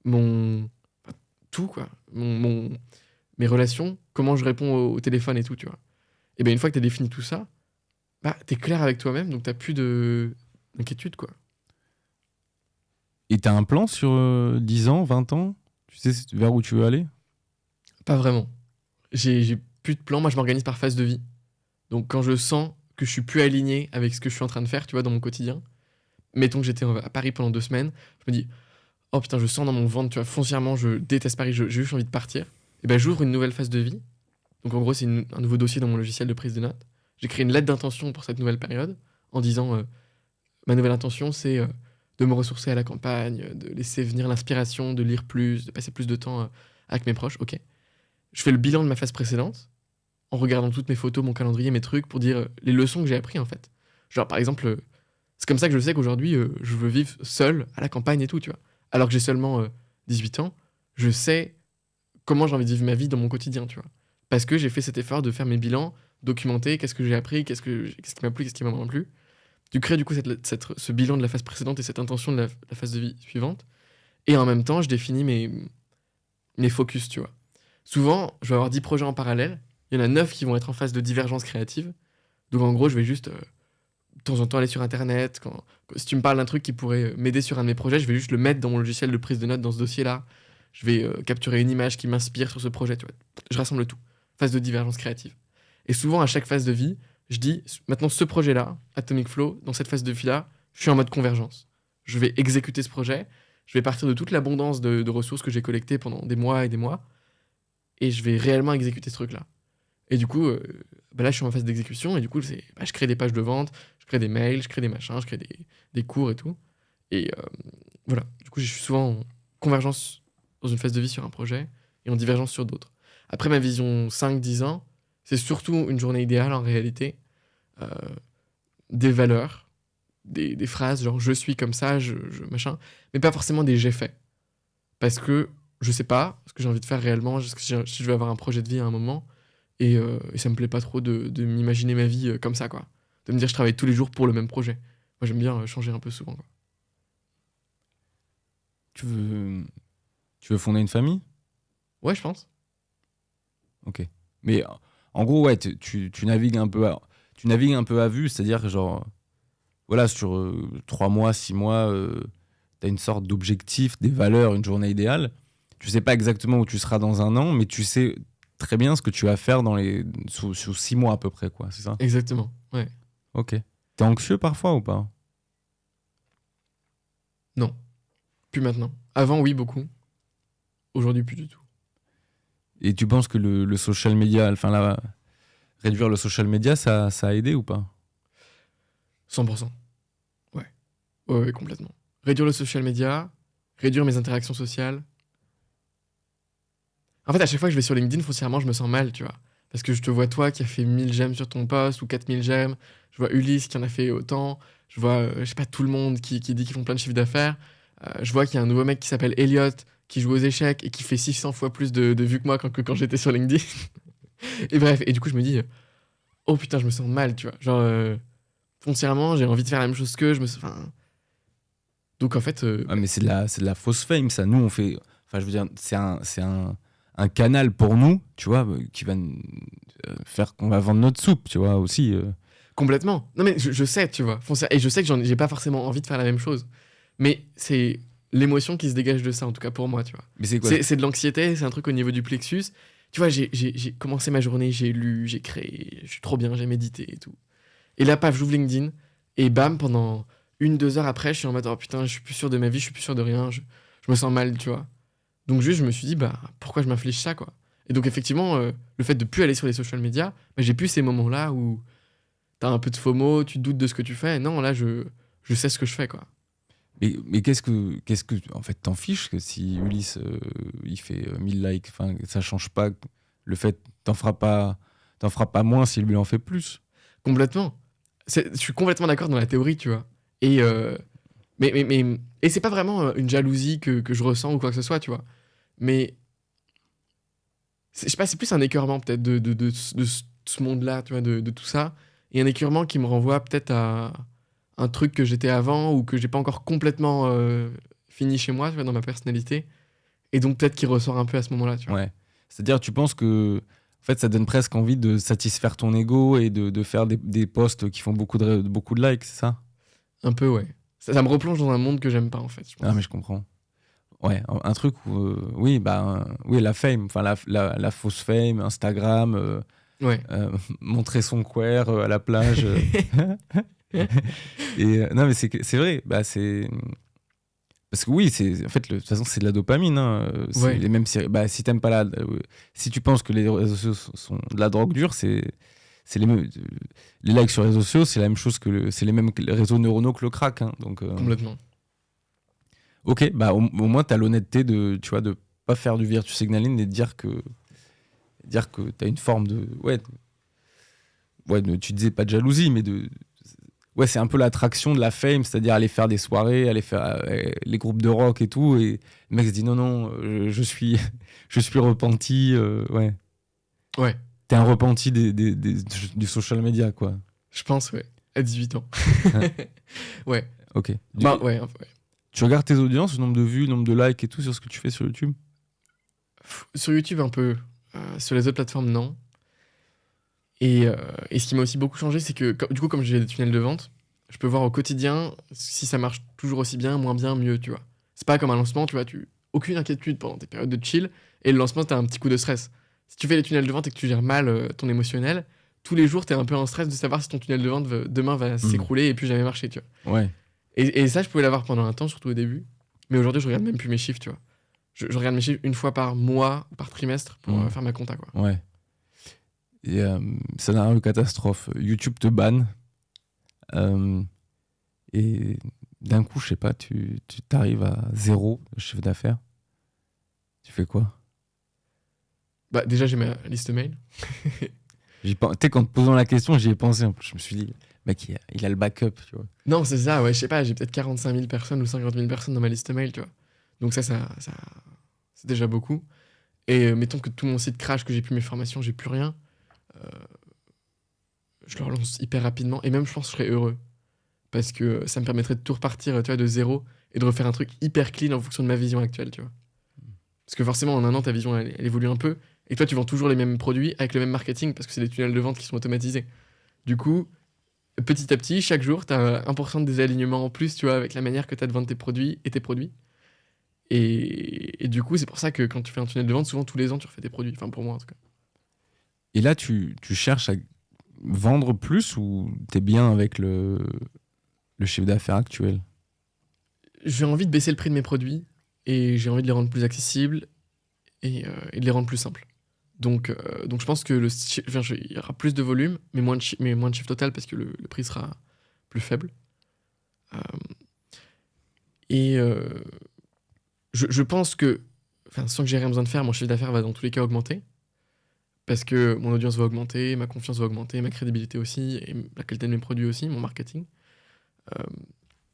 Mon. Enfin, tout, quoi. Mes relations, comment je réponds au téléphone et tout, tu vois. Et bien, une fois que tu as défini tout ça, bah, t'es clair avec toi-même, donc t'as plus d'inquiétude, quoi. Et t'as un plan sur 10 ans, 20 ans? Tu sais vers où tu veux aller? Pas vraiment. J'ai plus de plan, moi je m'organise par phase de vie. Donc quand je sens que je suis plus aligné avec ce que je suis en train de faire, tu vois, dans mon quotidien, mettons que j'étais à Paris pendant 2 semaines, je me dis, oh putain, je sens dans mon ventre, tu vois, foncièrement, je déteste Paris, j'ai juste envie de partir. Et ben j'ouvre une nouvelle phase de vie. Donc en gros, c'est un nouveau dossier dans mon logiciel de prise de notes. J'écris une lettre d'intention pour cette nouvelle période en disant, ma nouvelle intention, c'est de me ressourcer à la campagne, de laisser venir l'inspiration, de lire plus, de passer plus de temps avec mes proches. Ok. Je fais le bilan de ma phase précédente en regardant toutes mes photos, mon calendrier, mes trucs pour dire les leçons que j'ai appris en fait. Genre par exemple, c'est comme ça que je sais qu'aujourd'hui je veux vivre seul à la campagne et tout, tu vois. Alors que j'ai seulement 18 ans, je sais comment j'ai envie de vivre ma vie dans mon quotidien, tu vois. Parce que j'ai fait cet effort de faire mes bilans, documenter qu'est-ce que j'ai appris, qu'est-ce qui m'a plu, qu'est-ce qui m'a moins plu. Tu crées du coup ce bilan de la phase précédente et cette intention de la phase de vie suivante. Et en même temps, je définis mes focus, tu vois. Souvent, je vais avoir 10 projets en parallèle. Il y en a 9 qui vont être en phase de divergence créative. Donc en gros, je vais juste de temps en temps aller sur Internet. Si tu me parles d'un truc qui pourrait m'aider sur un de mes projets, je vais juste le mettre dans mon logiciel de prise de notes dans ce dossier-là. Je vais capturer une image qui m'inspire sur ce projet. Tu vois. Je rassemble tout. Phase de divergence créative. Et souvent, à chaque phase de vie, je dis, maintenant ce projet-là, Atomic Flow, dans cette phase de vie-là, je suis en mode convergence. Je vais exécuter ce projet. Je vais partir de toute l'abondance de ressources que j'ai collectées pendant des mois et des mois. Et je vais réellement exécuter ce truc-là. Et du coup, bah là, je suis en phase d'exécution. Et du coup, je crée des pages de vente, je crée des mails, je crée des machins, je crée des cours et tout. Et voilà. Du coup, je suis souvent en convergence dans une phase de vie sur un projet et en divergence sur d'autres. Après, ma vision 5-10 ans, c'est surtout une journée idéale en réalité. Euh, des valeurs, des phrases genre je suis comme ça, machin, mais pas forcément des j'ai fait. Parce que je sais pas ce que j'ai envie de faire réellement, si je vais avoir un projet de vie à un moment. Et ça me plaît pas trop de m'imaginer ma vie comme ça, quoi. De me dire je travaille tous les jours pour le même projet. Moi, j'aime bien changer un peu souvent, quoi. Tu veux... Tu veux fonder une famille? Ouais, je pense. Ok. Mais en gros, ouais, tu navigues un peu tu navigues un peu à vue, c'est-à-dire genre, voilà, sur 3 mois, 6 mois, tu as une sorte d'objectif, des valeurs, une journée idéale. Tu sais pas exactement où tu seras dans un an, mais tu sais très bien ce que tu vas faire sous 6 mois à peu près, quoi, c'est ça? Exactement. Ouais. Ok. T'es anxieux parfois ou pas? Non. Plus maintenant. Avant, oui, beaucoup. Aujourd'hui, plus du tout. Et tu penses que le social media, enfin là, réduire le social media, ça a aidé ou pas? 100%. Ouais. Ouais, ouais, complètement. Réduire le social media, réduire mes interactions sociales. En fait, à chaque fois que je vais sur LinkedIn, foncièrement, je me sens mal, tu vois. Parce que je te vois toi qui a fait 1000 j'aime sur ton post ou 4000 j'aime. Je vois Ulysse qui en a fait autant. Je vois, je sais pas, tout le monde qui dit qu'ils font plein de chiffres d'affaires. Je vois qu'il y a un nouveau mec qui s'appelle Elliot qui joue aux échecs et qui fait 600 fois plus de vues que moi quand j'étais sur LinkedIn. Et bref, et du coup, je me dis, oh putain, je me sens mal, tu vois. Genre, foncièrement, j'ai envie de faire la même chose qu'eux. Enfin, donc en fait, Ah, mais c'est de la fausse fame, ça. Nous, on fait. Enfin, je veux dire, un canal pour nous, tu vois, qui va faire qu'on va vendre notre soupe, tu vois, aussi. complètement. Non, mais je sais, tu vois. Et je sais que j'ai pas forcément envie de faire la même chose. Mais c'est l'émotion qui se dégage de ça, en tout cas pour moi, tu vois. Mais c'est quoi? C'est de l'anxiété, c'est un truc au niveau du plexus. Tu vois, j'ai commencé ma journée, j'ai lu, j'ai créé, je suis trop bien, j'ai médité et tout. Et là, paf, j'ouvre LinkedIn, et bam, pendant 1-2 heures après, je suis en mode, oh putain, je suis plus sûr de ma vie, je suis plus sûr de rien, je me sens mal, tu vois. Donc juste, je me suis dit, bah, pourquoi je m'inflige ça, quoi. Et donc effectivement, le fait de plus aller sur les social media, bah, j'ai plus ces moments-là où t'as un peu de FOMO, tu doutes de ce que tu fais. Non, là, je sais ce que je fais, quoi. Mais qu'est-ce que, en fait, t'en fiches que si Ulysse, il fait 1000 likes, enfin, ça change pas le fait, t'en feras pas moins s'il lui en fait plus. Complètement. Je suis complètement d'accord dans la théorie, tu vois. Et, et c'est pas vraiment une jalousie que je ressens ou quoi que ce soit, tu vois. Mais je sais pas, c'est plus un écœurement peut-être de ce monde-là, tu vois, de tout ça. Et un écœurement qui me renvoie peut-être à un truc que j'étais avant ou que j'ai pas encore complètement fini chez moi, tu vois, dans ma personnalité. Et donc peut-être qu'il ressort un peu à ce moment-là, tu vois. Ouais. C'est-à-dire, tu penses que, en fait, ça donne presque envie de satisfaire ton ego et de faire des posts qui font beaucoup de likes, c'est ça? Un peu, ouais. Ça me replonge dans un monde que j'aime pas, en fait, je Ah, pense. mais je comprends. Ouais, un truc où, oui, bah, oui, la fame, enfin, la fausse fame, Instagram, Ouais. montrer son queer à la plage. Et non, mais c'est vrai, bah, c'est. Parce que oui, en fait, de toute façon, c'est de la dopamine. Hein. Ouais. Même si, bah, si t'aimes pas si tu penses que les réseaux sociaux sont de la drogue dure, c'est les likes sur les réseaux sociaux, c'est la même chose c'est les mêmes réseaux neuronaux que le crack. Hein. Donc, Complètement. ok, bah, au moins, t'as l'honnêteté tu vois, de pas faire du virtue signaling et de dire que t'as une forme de, tu disais pas de jalousie, mais ouais, c'est un peu l'attraction de la fame, c'est-à-dire aller faire des soirées, aller faire les groupes de rock et tout. Et le mec se dit non, non, je suis repenti. Ouais. Ouais. T'es un repenti du social media, quoi. Je pense, ouais. À 18 ans. Ouais. Ok. Bah, ouais, ouais. Tu regardes tes audiences, le nombre de vues, le nombre de likes et tout sur ce que tu fais sur YouTube? Sur YouTube, un peu. Sur les autres plateformes, non. Et ce qui m'a aussi beaucoup changé, c'est que, du coup, comme j'ai des tunnels de vente, je peux voir au quotidien si ça marche toujours aussi bien, moins bien, mieux, tu vois. C'est pas comme un lancement, tu vois, aucune inquiétude pendant tes périodes de chill, et le lancement, t'as un petit coup de stress. Si tu fais les tunnels de vente et que tu gères mal ton émotionnel, tous les jours, t'es un peu en stress de savoir si ton tunnel de vente demain va s'écrouler et plus jamais marcher, tu vois. Ouais. Et ça, je pouvais l'avoir pendant un temps, surtout au début. Mais aujourd'hui, je regarde même plus mes chiffres, tu vois. Je regarde mes chiffres une fois par mois ou par trimestre pour faire ma compta, quoi. Ouais. Et scénario de catastrophe. YouTube te banne. Et d'un coup, je sais pas, tu t'arrives à 0 de chiffre d'affaires. Tu fais quoi? Bah, déjà, j'ai ma liste mail. Tu sais, quand te posant la question, j'y ai pensé. En plus, je me suis dit, mec, il a le backup, tu vois. Non, c'est ça, ouais, je sais pas, j'ai peut-être 45 000 personnes ou 50 000 personnes dans ma liste mail, tu vois. Donc ça c'est déjà beaucoup. Et mettons que tout mon site crash, que j'ai plus mes formations, j'ai plus rien. Je le relance hyper rapidement. Et même, je pense que je serais heureux. Parce que ça me permettrait de tout repartir, tu vois, de zéro et de refaire un truc hyper clean en fonction de ma vision actuelle, tu vois. Parce que forcément, en un an, ta vision, elle évolue un peu. Et toi, tu vends toujours les mêmes produits avec le même marketing parce que c'est des tunnels de vente qui sont automatisés. Du coup, petit à petit, chaque jour, tu as 1% de désalignement en plus, tu vois, avec la manière que tu as de vendre tes produits et tes produits. Et du coup, c'est pour ça que quand tu fais un tunnel de vente, souvent tous les ans, tu refais tes produits. Enfin, pour moi, en tout cas. Et là, tu cherches à vendre plus ou t'es bien avec le chiffre d'affaires actuel? J'ai envie de baisser le prix de mes produits et j'ai envie de les rendre plus accessibles et de les rendre plus simples. Donc je pense que il y aura plus de volume, mais moins de chiffre total parce que le prix sera plus faible. Euh, et je pense que, sans que j'ai rien besoin de faire, mon chiffre d'affaires va dans tous les cas augmenter. Parce que mon audience va augmenter, ma confiance va augmenter, ma crédibilité aussi, et la qualité de mes produits aussi, mon marketing. Euh,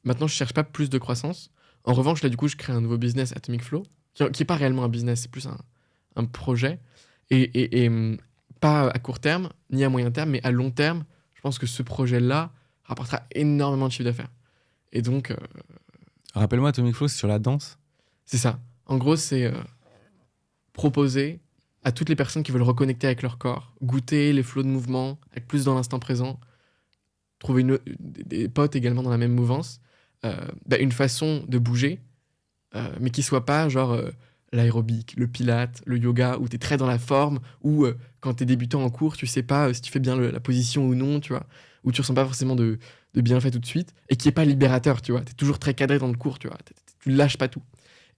Maintenant, je cherche pas plus de croissance. En revanche, là, du coup, je crée un nouveau business, Atomic Flow, qui est pas réellement un business, c'est plus un projet. Et pas à court terme, ni à moyen terme, mais à long terme, je pense que ce projet-là rapportera énormément de chiffre d'affaires. Et donc, Rappelle-moi, Atomic Flow, c'est sur la danse? c'est ça. En gros, c'est proposer à toutes les personnes qui veulent reconnecter avec leur corps, goûter les flots de mouvement, être plus dans l'instant présent, trouver des potes également dans la même mouvance, une façon de bouger, mais qui soit pas genre l'aérobic, le pilate, le yoga, où tu es très dans la forme, ou quand tu es débutant en cours, tu sais pas si tu fais bien la position ou non, tu vois, où tu ressens pas forcément de bienfait tout de suite, et qui est pas libérateur, tu vois, tu es toujours très cadré dans le cours, tu vois, tu lâches pas tout.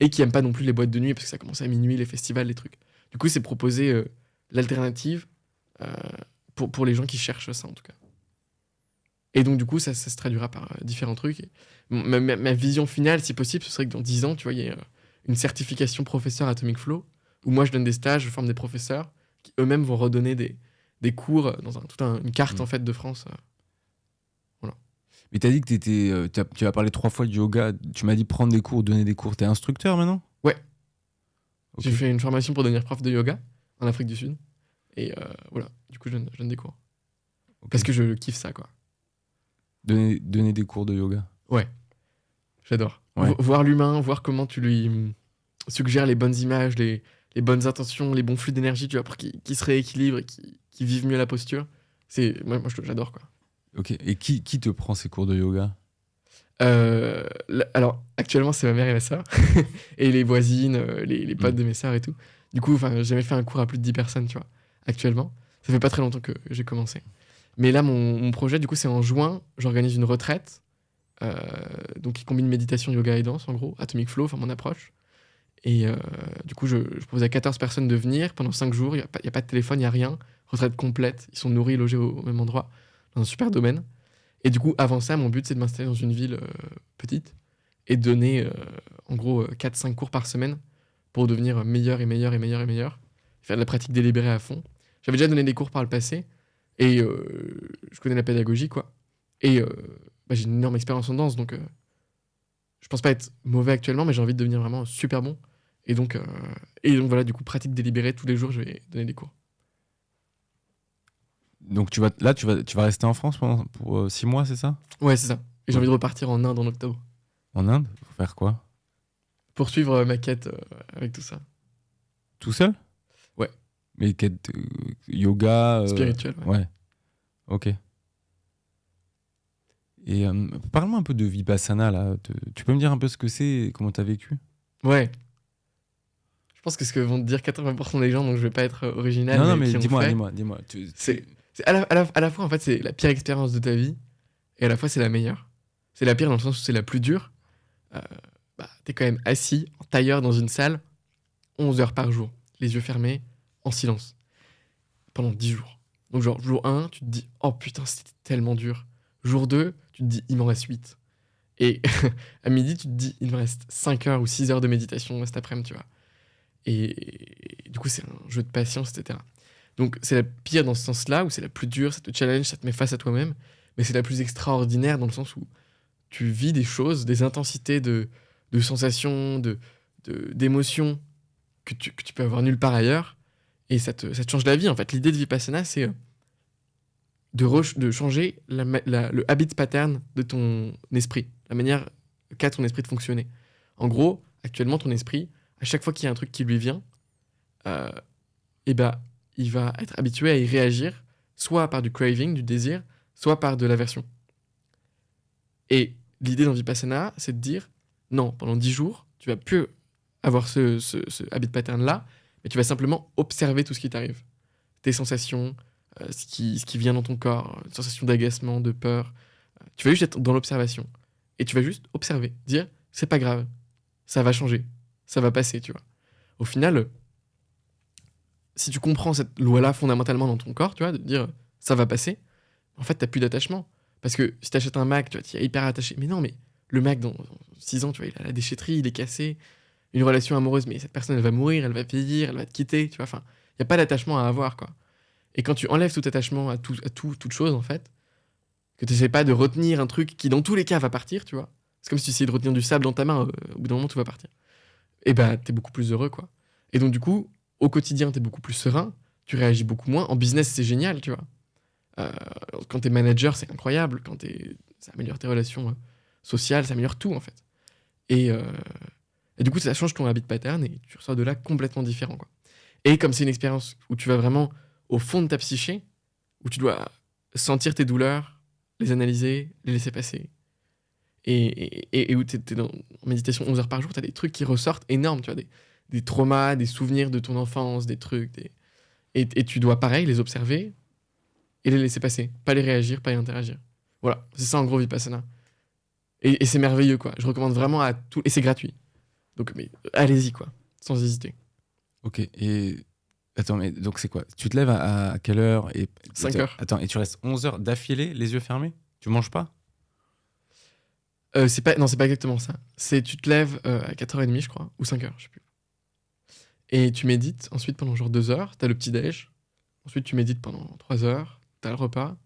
Et qui aime pas non plus les boîtes de nuit, parce que ça commence à minuit, les festivals, les trucs. Du coup, c'est proposer l'alternative pour les gens qui cherchent ça, en tout cas. Et donc, du coup, ça se traduira par différents trucs. Et ma vision finale, si possible, ce serait que dans 10 ans, tu vois, il y ait une certification professeur Atomic Flow, où moi, je donne des stages, je forme des professeurs, qui eux-mêmes vont redonner des cours dans une carte, en fait, de France. Voilà. Mais t'as dit que tu as parlé 3 fois de yoga. Tu m'as dit prendre des cours, donner des cours. T'es instructeur maintenant? Ouais. Ok. J'ai fait une formation pour devenir prof de yoga en Afrique du Sud. Et voilà, du coup, je donne des cours. Ok. Parce que je kiffe ça, quoi. Donner des cours de yoga. Ouais, j'adore. Ouais. Voir l'humain, voir comment tu lui suggères les bonnes images, les bonnes intentions, les bons flux d'énergie, tu vois, pour qu'il se rééquilibre et qu'il vive mieux la posture. Moi j'adore, quoi. Ok. Et qui te prend ces cours de yoga? Alors, actuellement, c'est ma mère et ma sœur. Et les voisines, les potes de mes sœurs et tout. Du coup, j'ai jamais fait un cours à plus de 10 personnes, tu vois, actuellement. Ça fait pas très longtemps que j'ai commencé. Mais là, mon projet, du coup, c'est en juin, j'organise une retraite. Donc, qui combine méditation, yoga et danse, en gros. Atomic Flow, enfin, mon approche. Et du coup, je propose à 14 personnes de venir pendant 5 jours. Il n'y a pas de téléphone, il n'y a rien. Retraite complète. Ils sont nourris, logés au même endroit, dans un super domaine. Et du coup, avant ça, mon but, c'est de m'installer dans une ville petite et de donner, en gros, 4-5 cours par semaine pour devenir meilleur et meilleur et meilleur et meilleur. Faire de la pratique délibérée à fond. J'avais déjà donné des cours par le passé et je connais la pédagogie, quoi. Et j'ai une énorme expérience en danse, donc je pense pas être mauvais actuellement, mais j'ai envie de devenir vraiment super bon. Et donc voilà, du coup, pratique délibérée, tous les jours, je vais donner des cours. Donc tu vas rester en France pour 6 mois, c'est ça? Ouais, c'est ça. Et j'ai envie de repartir en Inde en octobre. En Inde? Pour faire quoi? Poursuivre ma quête avec tout ça. Tout seul? Ouais. Mais quête yoga. Spirituel, ouais. Ouais. Ok. Et parle-moi un peu de Vipassana là. Tu peux me dire un peu ce que c'est et comment t'as vécu? Ouais. Je pense que ce que vont te dire 80% des gens, donc je vais pas être original. Non, mais qui ont fait, dis-moi. C'est à la fois, en fait, c'est la pire expérience de ta vie et à la fois, c'est la meilleure. C'est la pire dans le sens où c'est la plus dure. T'es quand même assis en tailleur dans une salle 11 heures par jour, les yeux fermés, en silence, pendant 10 jours. Donc, genre, jour 1, tu te dis, oh putain, c'était tellement dur. Jour 2, tu te dis, il m'en reste 8. Et à midi, tu te dis, il me reste 5 heures ou 6 heures de méditation cet après-midi, tu vois. Et du coup, c'est un jeu de patience, etc. Donc, c'est la pire dans ce sens-là, où c'est la plus dure, ça te challenge, ça te met face à toi-même. Mais c'est la plus extraordinaire dans le sens où tu vis des choses, des intensités de sensations, d'émotions que tu peux avoir nulle part ailleurs. Et ça te change la vie, en fait. L'idée de Vipassana, c'est de changer le habit pattern de ton esprit, la manière qu'a ton esprit de fonctionner. En gros, actuellement, ton esprit à chaque fois qu'il y a un truc qui lui vient, et ben, il va être habitué à y réagir, soit par du craving, du désir, soit par de l'aversion. Et l'idée dans Vipassana, c'est de dire, non, pendant 10 jours, tu vas plus avoir ce habit pattern-là, mais tu vas simplement observer tout ce qui t'arrive. Tes sensations, ce qui vient dans ton corps, sensation d'agacement, de peur. Tu vas juste être dans l'observation. Et tu vas juste observer, dire, c'est pas grave, ça va changer, ça va passer, tu vois. Au final, si tu comprends cette loi-là fondamentalement dans ton corps, tu vois, de dire, ça va passer, en fait, t'as plus d'attachement. Parce que si t'achètes un Mac, tu vois, t'y es hyper attaché. Mais non, mais le Mac, dans 6 ans, tu vois, il a la déchetterie, il est cassé. Une relation amoureuse, mais cette personne, elle va mourir, elle va vieillir, elle va te quitter, tu vois. Enfin, il n'y a pas d'attachement à avoir, quoi. Et quand tu enlèves tout attachement à toute chose, en fait, que tu n'essaies pas de retenir un truc qui, dans tous les cas, va partir, tu vois. C'est comme si tu essayais de retenir du sable dans ta main, au bout d'un moment, tout va partir. Et bah, t'es beaucoup plus heureux, quoi. Et donc, du coup, au quotidien, t'es beaucoup plus serein, tu réagis beaucoup moins. En business, c'est génial, tu vois. Quand t'es manager, c'est incroyable. Ça améliore tes relations sociales, ça améliore tout, en fait. Et du coup, ça change ton habit pattern et tu ressors de là complètement différent, quoi. Et comme c'est une expérience où tu vas vraiment au fond de ta psyché, où tu dois sentir tes douleurs, les analyser, les laisser passer, et où t'es en méditation 11 heures par jour, t'as des trucs qui ressortent énormes, tu vois, des traumas, des souvenirs de ton enfance, des trucs, et tu dois, pareil, les observer et les laisser passer, pas les réagir, pas y interagir. Voilà, c'est ça en gros Vipassana. Et c'est merveilleux, quoi. Je recommande vraiment à tout, et c'est gratuit. Donc, mais allez-y, quoi, sans hésiter. Ok, et attends, mais donc c'est quoi? Tu te lèves à quelle heure? 5 heures. Attends, et tu restes 11 heures d'affilée, les yeux fermés? Tu manges pas? Non, c'est pas exactement ça. Tu te lèves à 4h30, je crois, ou 5h, je sais plus. Et tu médites, ensuite pendant genre 2 heures, t'as le petit-déj. Ensuite, tu médites pendant 3 heures, t'as le repas.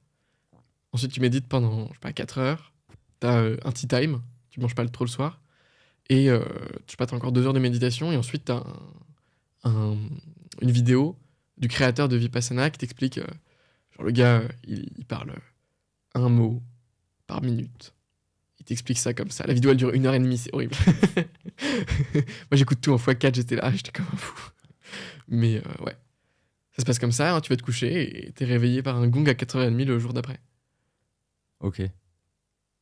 Ensuite, tu médites pendant, je sais pas, 4 heures, t'as un tea time, tu manges pas trop le soir. Et je sais pas, t'as encore 2 heures de méditation, et ensuite t'as une vidéo du créateur de Vipassana qui t'explique, genre le gars, il parle un mot par minute. Il t'explique ça comme ça. La vidéo, elle dure 1h30, c'est horrible. Moi, j'écoute tout en x4, j'étais comme un fou. Mais ouais, ça se passe comme ça, hein, tu vas te coucher et t'es réveillé par un gong à 4h30 le jour d'après. Ok.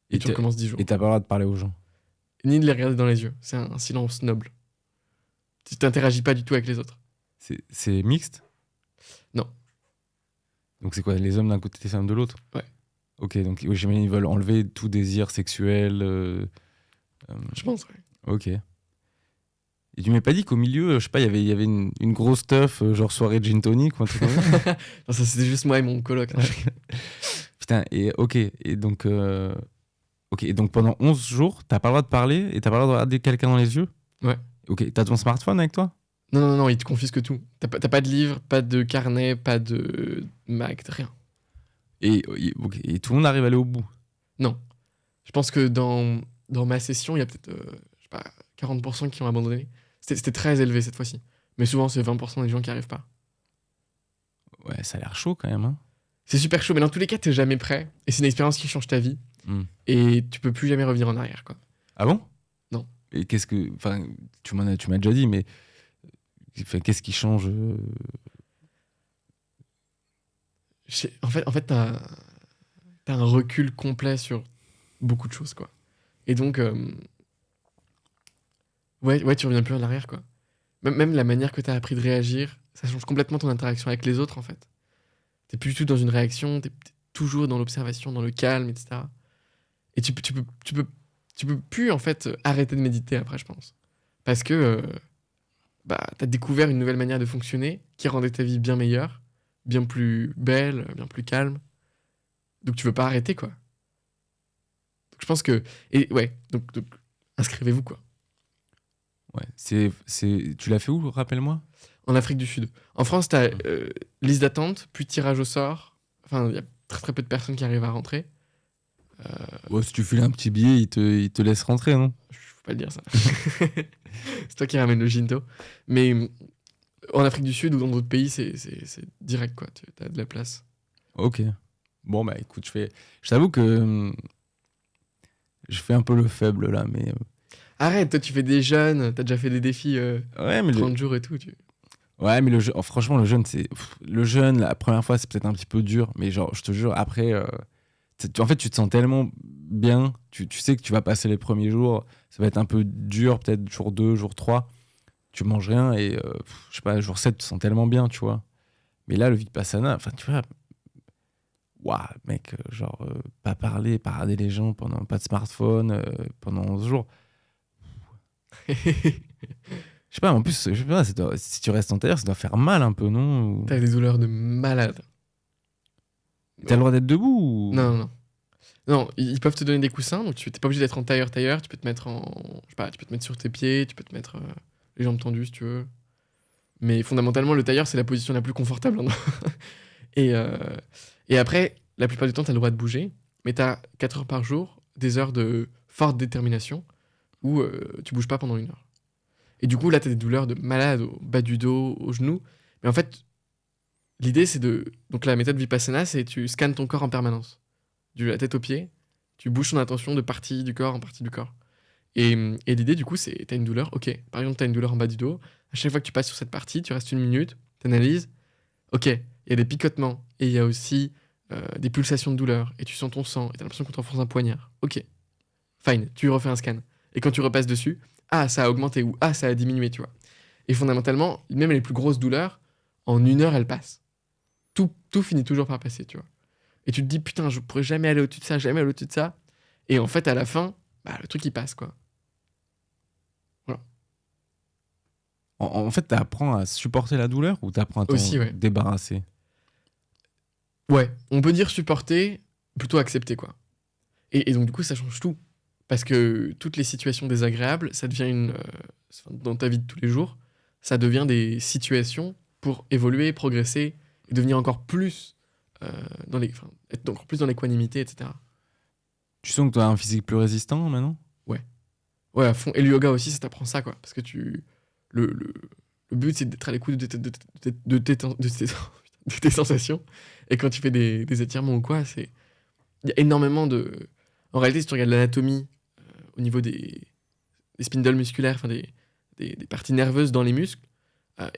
Et tu recommences 10 jours. Et t'as pas le droit de parler aux gens? Ni de les regarder dans les yeux. C'est un silence noble. Tu t'interagis pas du tout avec les autres. C'est mixte? Non. Donc c'est quoi, les hommes d'un côté, les femmes de l'autre? Ouais. Ok, donc oui, j'imagine ils veulent enlever tout désir sexuel. Je pense, ouais. Ok. Et tu m'as pas dit qu'au milieu, je sais pas, il y avait une grosse teuf, genre soirée gin tonic ou un truc comme ça? Non, ça c'était juste moi et mon coloc. Putain, et ok, et donc, ok, et donc pendant 11 jours, t'as pas le droit de parler et t'as pas le droit de regarder quelqu'un dans les yeux? Ouais. Ok, t'as ton smartphone avec toi? Non, il te confisque tout. T'as pas de livre, pas de carnet, pas de Mac, rien. Et tout le monde arrive à aller au bout? Non. Je pense que dans ma session, il y a peut-être, je sais pas, 40% qui ont abandonné. C'était très élevé cette fois-ci. Mais souvent, c'est 20% des gens qui arrivent pas. Ouais, ça a l'air chaud quand même, hein. C'est super chaud, mais dans tous les cas, t'es jamais prêt. Et c'est une expérience qui change ta vie. Et tu peux plus jamais revenir en arrière, quoi. Ah bon? Non. Et qu'est-ce que... Enfin, tu m'as déjà dit, mais... Enfin, qu'est-ce qui change En fait t'as un recul complet sur beaucoup de choses, quoi. Et donc, ouais, tu reviens plus en arrière, quoi. Même la manière que t'as appris de réagir, ça change complètement ton interaction avec les autres, en fait. T'es plus du tout dans une réaction, t'es toujours dans l'observation, dans le calme, etc. Et tu peux plus, en fait, arrêter de méditer après, je pense. Parce que t'as découvert une nouvelle manière de fonctionner qui rendait ta vie bien meilleure, bien plus belle, bien plus calme. Donc tu veux pas arrêter, quoi. Donc je pense que... Et ouais, donc inscrivez-vous, quoi. Ouais, tu l'as fait où, rappelle-moi? En Afrique du Sud. En France, t'as liste d'attente, puis tirage au sort. Enfin, il y a très très peu de personnes qui arrivent à rentrer. Ouais, si tu files un petit billet, il te laisse rentrer, non? Faut pas le dire, ça. C'est toi qui ramène le ginto. Mais en Afrique du Sud ou dans d'autres pays, c'est direct, quoi. T'as de la place. Ok. Bon, bah écoute, je t'avoue que je fais un peu le faible, là, mais... Arrête, toi, tu fais des jeûnes, t'as déjà fait des défis Ouais, mais 30 jours et tout. ouais, mais franchement, le jeûne, le jeûne, la première fois, c'est peut-être un petit peu dur, mais genre, je te jure, après, en fait, tu te sens tellement bien, tu sais que tu vas passer les premiers jours, ça va être un peu dur, peut-être jour 2, jour 3, tu manges rien et, je sais pas, jour 7, tu te sens tellement bien, tu vois. Mais là, le Vipassana, enfin, tu vois, waouh, mec, genre, pas parler, pas regarder les gens pendant, pas de smartphone, pendant 11 jours. Je sais pas, en plus, je sais pas, si tu restes en tailleur, ça doit faire mal un peu, non? T'as des douleurs de malade. T'as le droit d'être debout ou... Non, non, non. Non, ils peuvent te donner des coussins, donc t'es pas obligé d'être en tailleur, tu peux te mettre je sais pas, tu peux te mettre sur tes pieds, tu peux te mettre les jambes tendues si tu veux. Mais fondamentalement, le tailleur, c'est la position la plus confortable. et, euh, et après, la plupart du temps, t'as le droit de bouger, mais t'as 4 heures par jour, des heures de forte détermination, où tu bouges pas pendant 1 heure. Et du coup, là, t'as des douleurs de malade au bas du dos, au genou. Mais en fait, l'idée, c'est de... Donc la méthode Vipassana, c'est tu scannes ton corps en permanence. De la tête aux pieds, tu bouges ton attention de partie du corps en partie du corps. Et l'idée, du coup, c'est t'as une douleur, ok. Par exemple, t'as une douleur en bas du dos. À chaque fois que tu passes sur cette partie, tu restes 1 minute, t'analyses. Ok, il y a des picotements et il y a aussi des pulsations de douleur. Et tu sens ton sang et t'as l'impression qu'on t'enfonce un poignard. Ok, fine, tu refais un scan. Et quand tu repasses dessus, ah, ça a augmenté ou ah, ça a diminué, tu vois. Et fondamentalement, même les plus grosses douleurs, en 1 heure, elles passent. Tout finit toujours par passer, tu vois. Et tu te dis, putain, je pourrais jamais aller au-dessus de ça, jamais aller au-dessus de ça. Et en fait, à la fin, bah, le truc, il passe, quoi. Voilà. En fait, t'apprends à supporter la douleur ou t'apprends à t'en Aussi, ouais. débarrasser? Ouais, on peut dire supporter, plutôt accepter, quoi. Et donc, du coup, ça change tout. Parce que toutes les situations désagréables, ça devient dans ta vie de tous les jours, ça devient des situations pour évoluer, progresser et devenir encore plus être encore plus dans l'équanimité, etc. Tu sens que t'as un physique plus résistant maintenant? Ouais, à fond. Et le yoga aussi, ça t'apprend ça, quoi. Parce que le but, c'est d'être à l'écoute de tes sensations. Et quand tu fais des étirements ou quoi, il y a énormément de... En réalité, si tu regardes l'anatomie au niveau des spindles musculaires, enfin des parties nerveuses dans les muscles,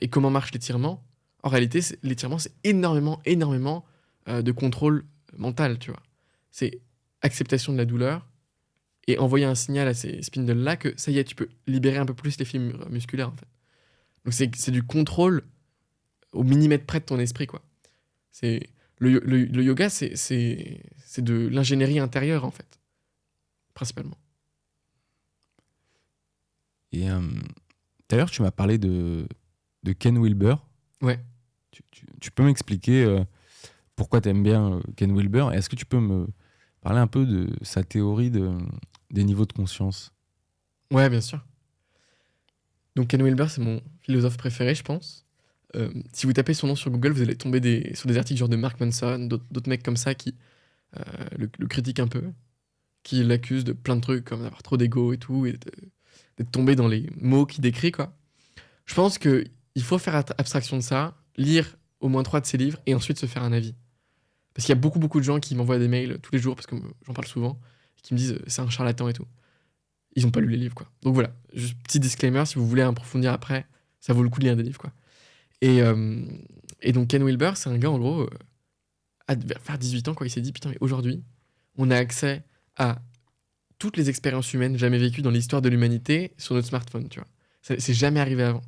et comment marche l'étirement, en réalité, l'étirement, c'est énormément de contrôle mental, tu vois. C'est acceptation de la douleur et envoyer un signal à ces spindles-là que ça y est, tu peux libérer un peu plus les fibres musculaires, en fait. Donc c'est du contrôle au millimètre près de ton esprit, quoi. Le yoga, c'est de l'ingénierie intérieure, en fait, principalement. Et tout à l'heure, tu m'as parlé de Ken Wilber. Ouais. Tu peux m'expliquer pourquoi tu aimes bien Ken Wilber? Et est-ce que tu peux me parler un peu de sa théorie des niveaux de conscience? Ouais, bien sûr. Donc Ken Wilber, c'est mon philosophe préféré, je pense. Si vous tapez son nom sur Google, vous allez tomber sur des articles genre de Mark Manson, d'autres mecs comme ça qui le critiquent un peu, qui l'accusent de plein de trucs comme d'avoir trop d'ego et tout, et d'être tombé dans les mots qu'il décrit, quoi. Je pense qu'il faut faire abstraction de ça, lire au moins 3 de ses livres et ensuite se faire un avis. Parce qu'il y a beaucoup de gens qui m'envoient des mails tous les jours, parce que j'en parle souvent, qui me disent c'est un charlatan et tout. Ils n'ont pas lu les livres, quoi. Donc voilà, juste petit disclaimer, si vous voulez approfondir après, ça vaut le coup de lire des livres, quoi. Et donc Ken Wilber, c'est un gars, en gros, vers 18 ans, quoi, il s'est dit, putain, mais aujourd'hui, on a accès à toutes les expériences humaines jamais vécues dans l'histoire de l'humanité sur notre smartphone, tu vois. C'est jamais arrivé avant.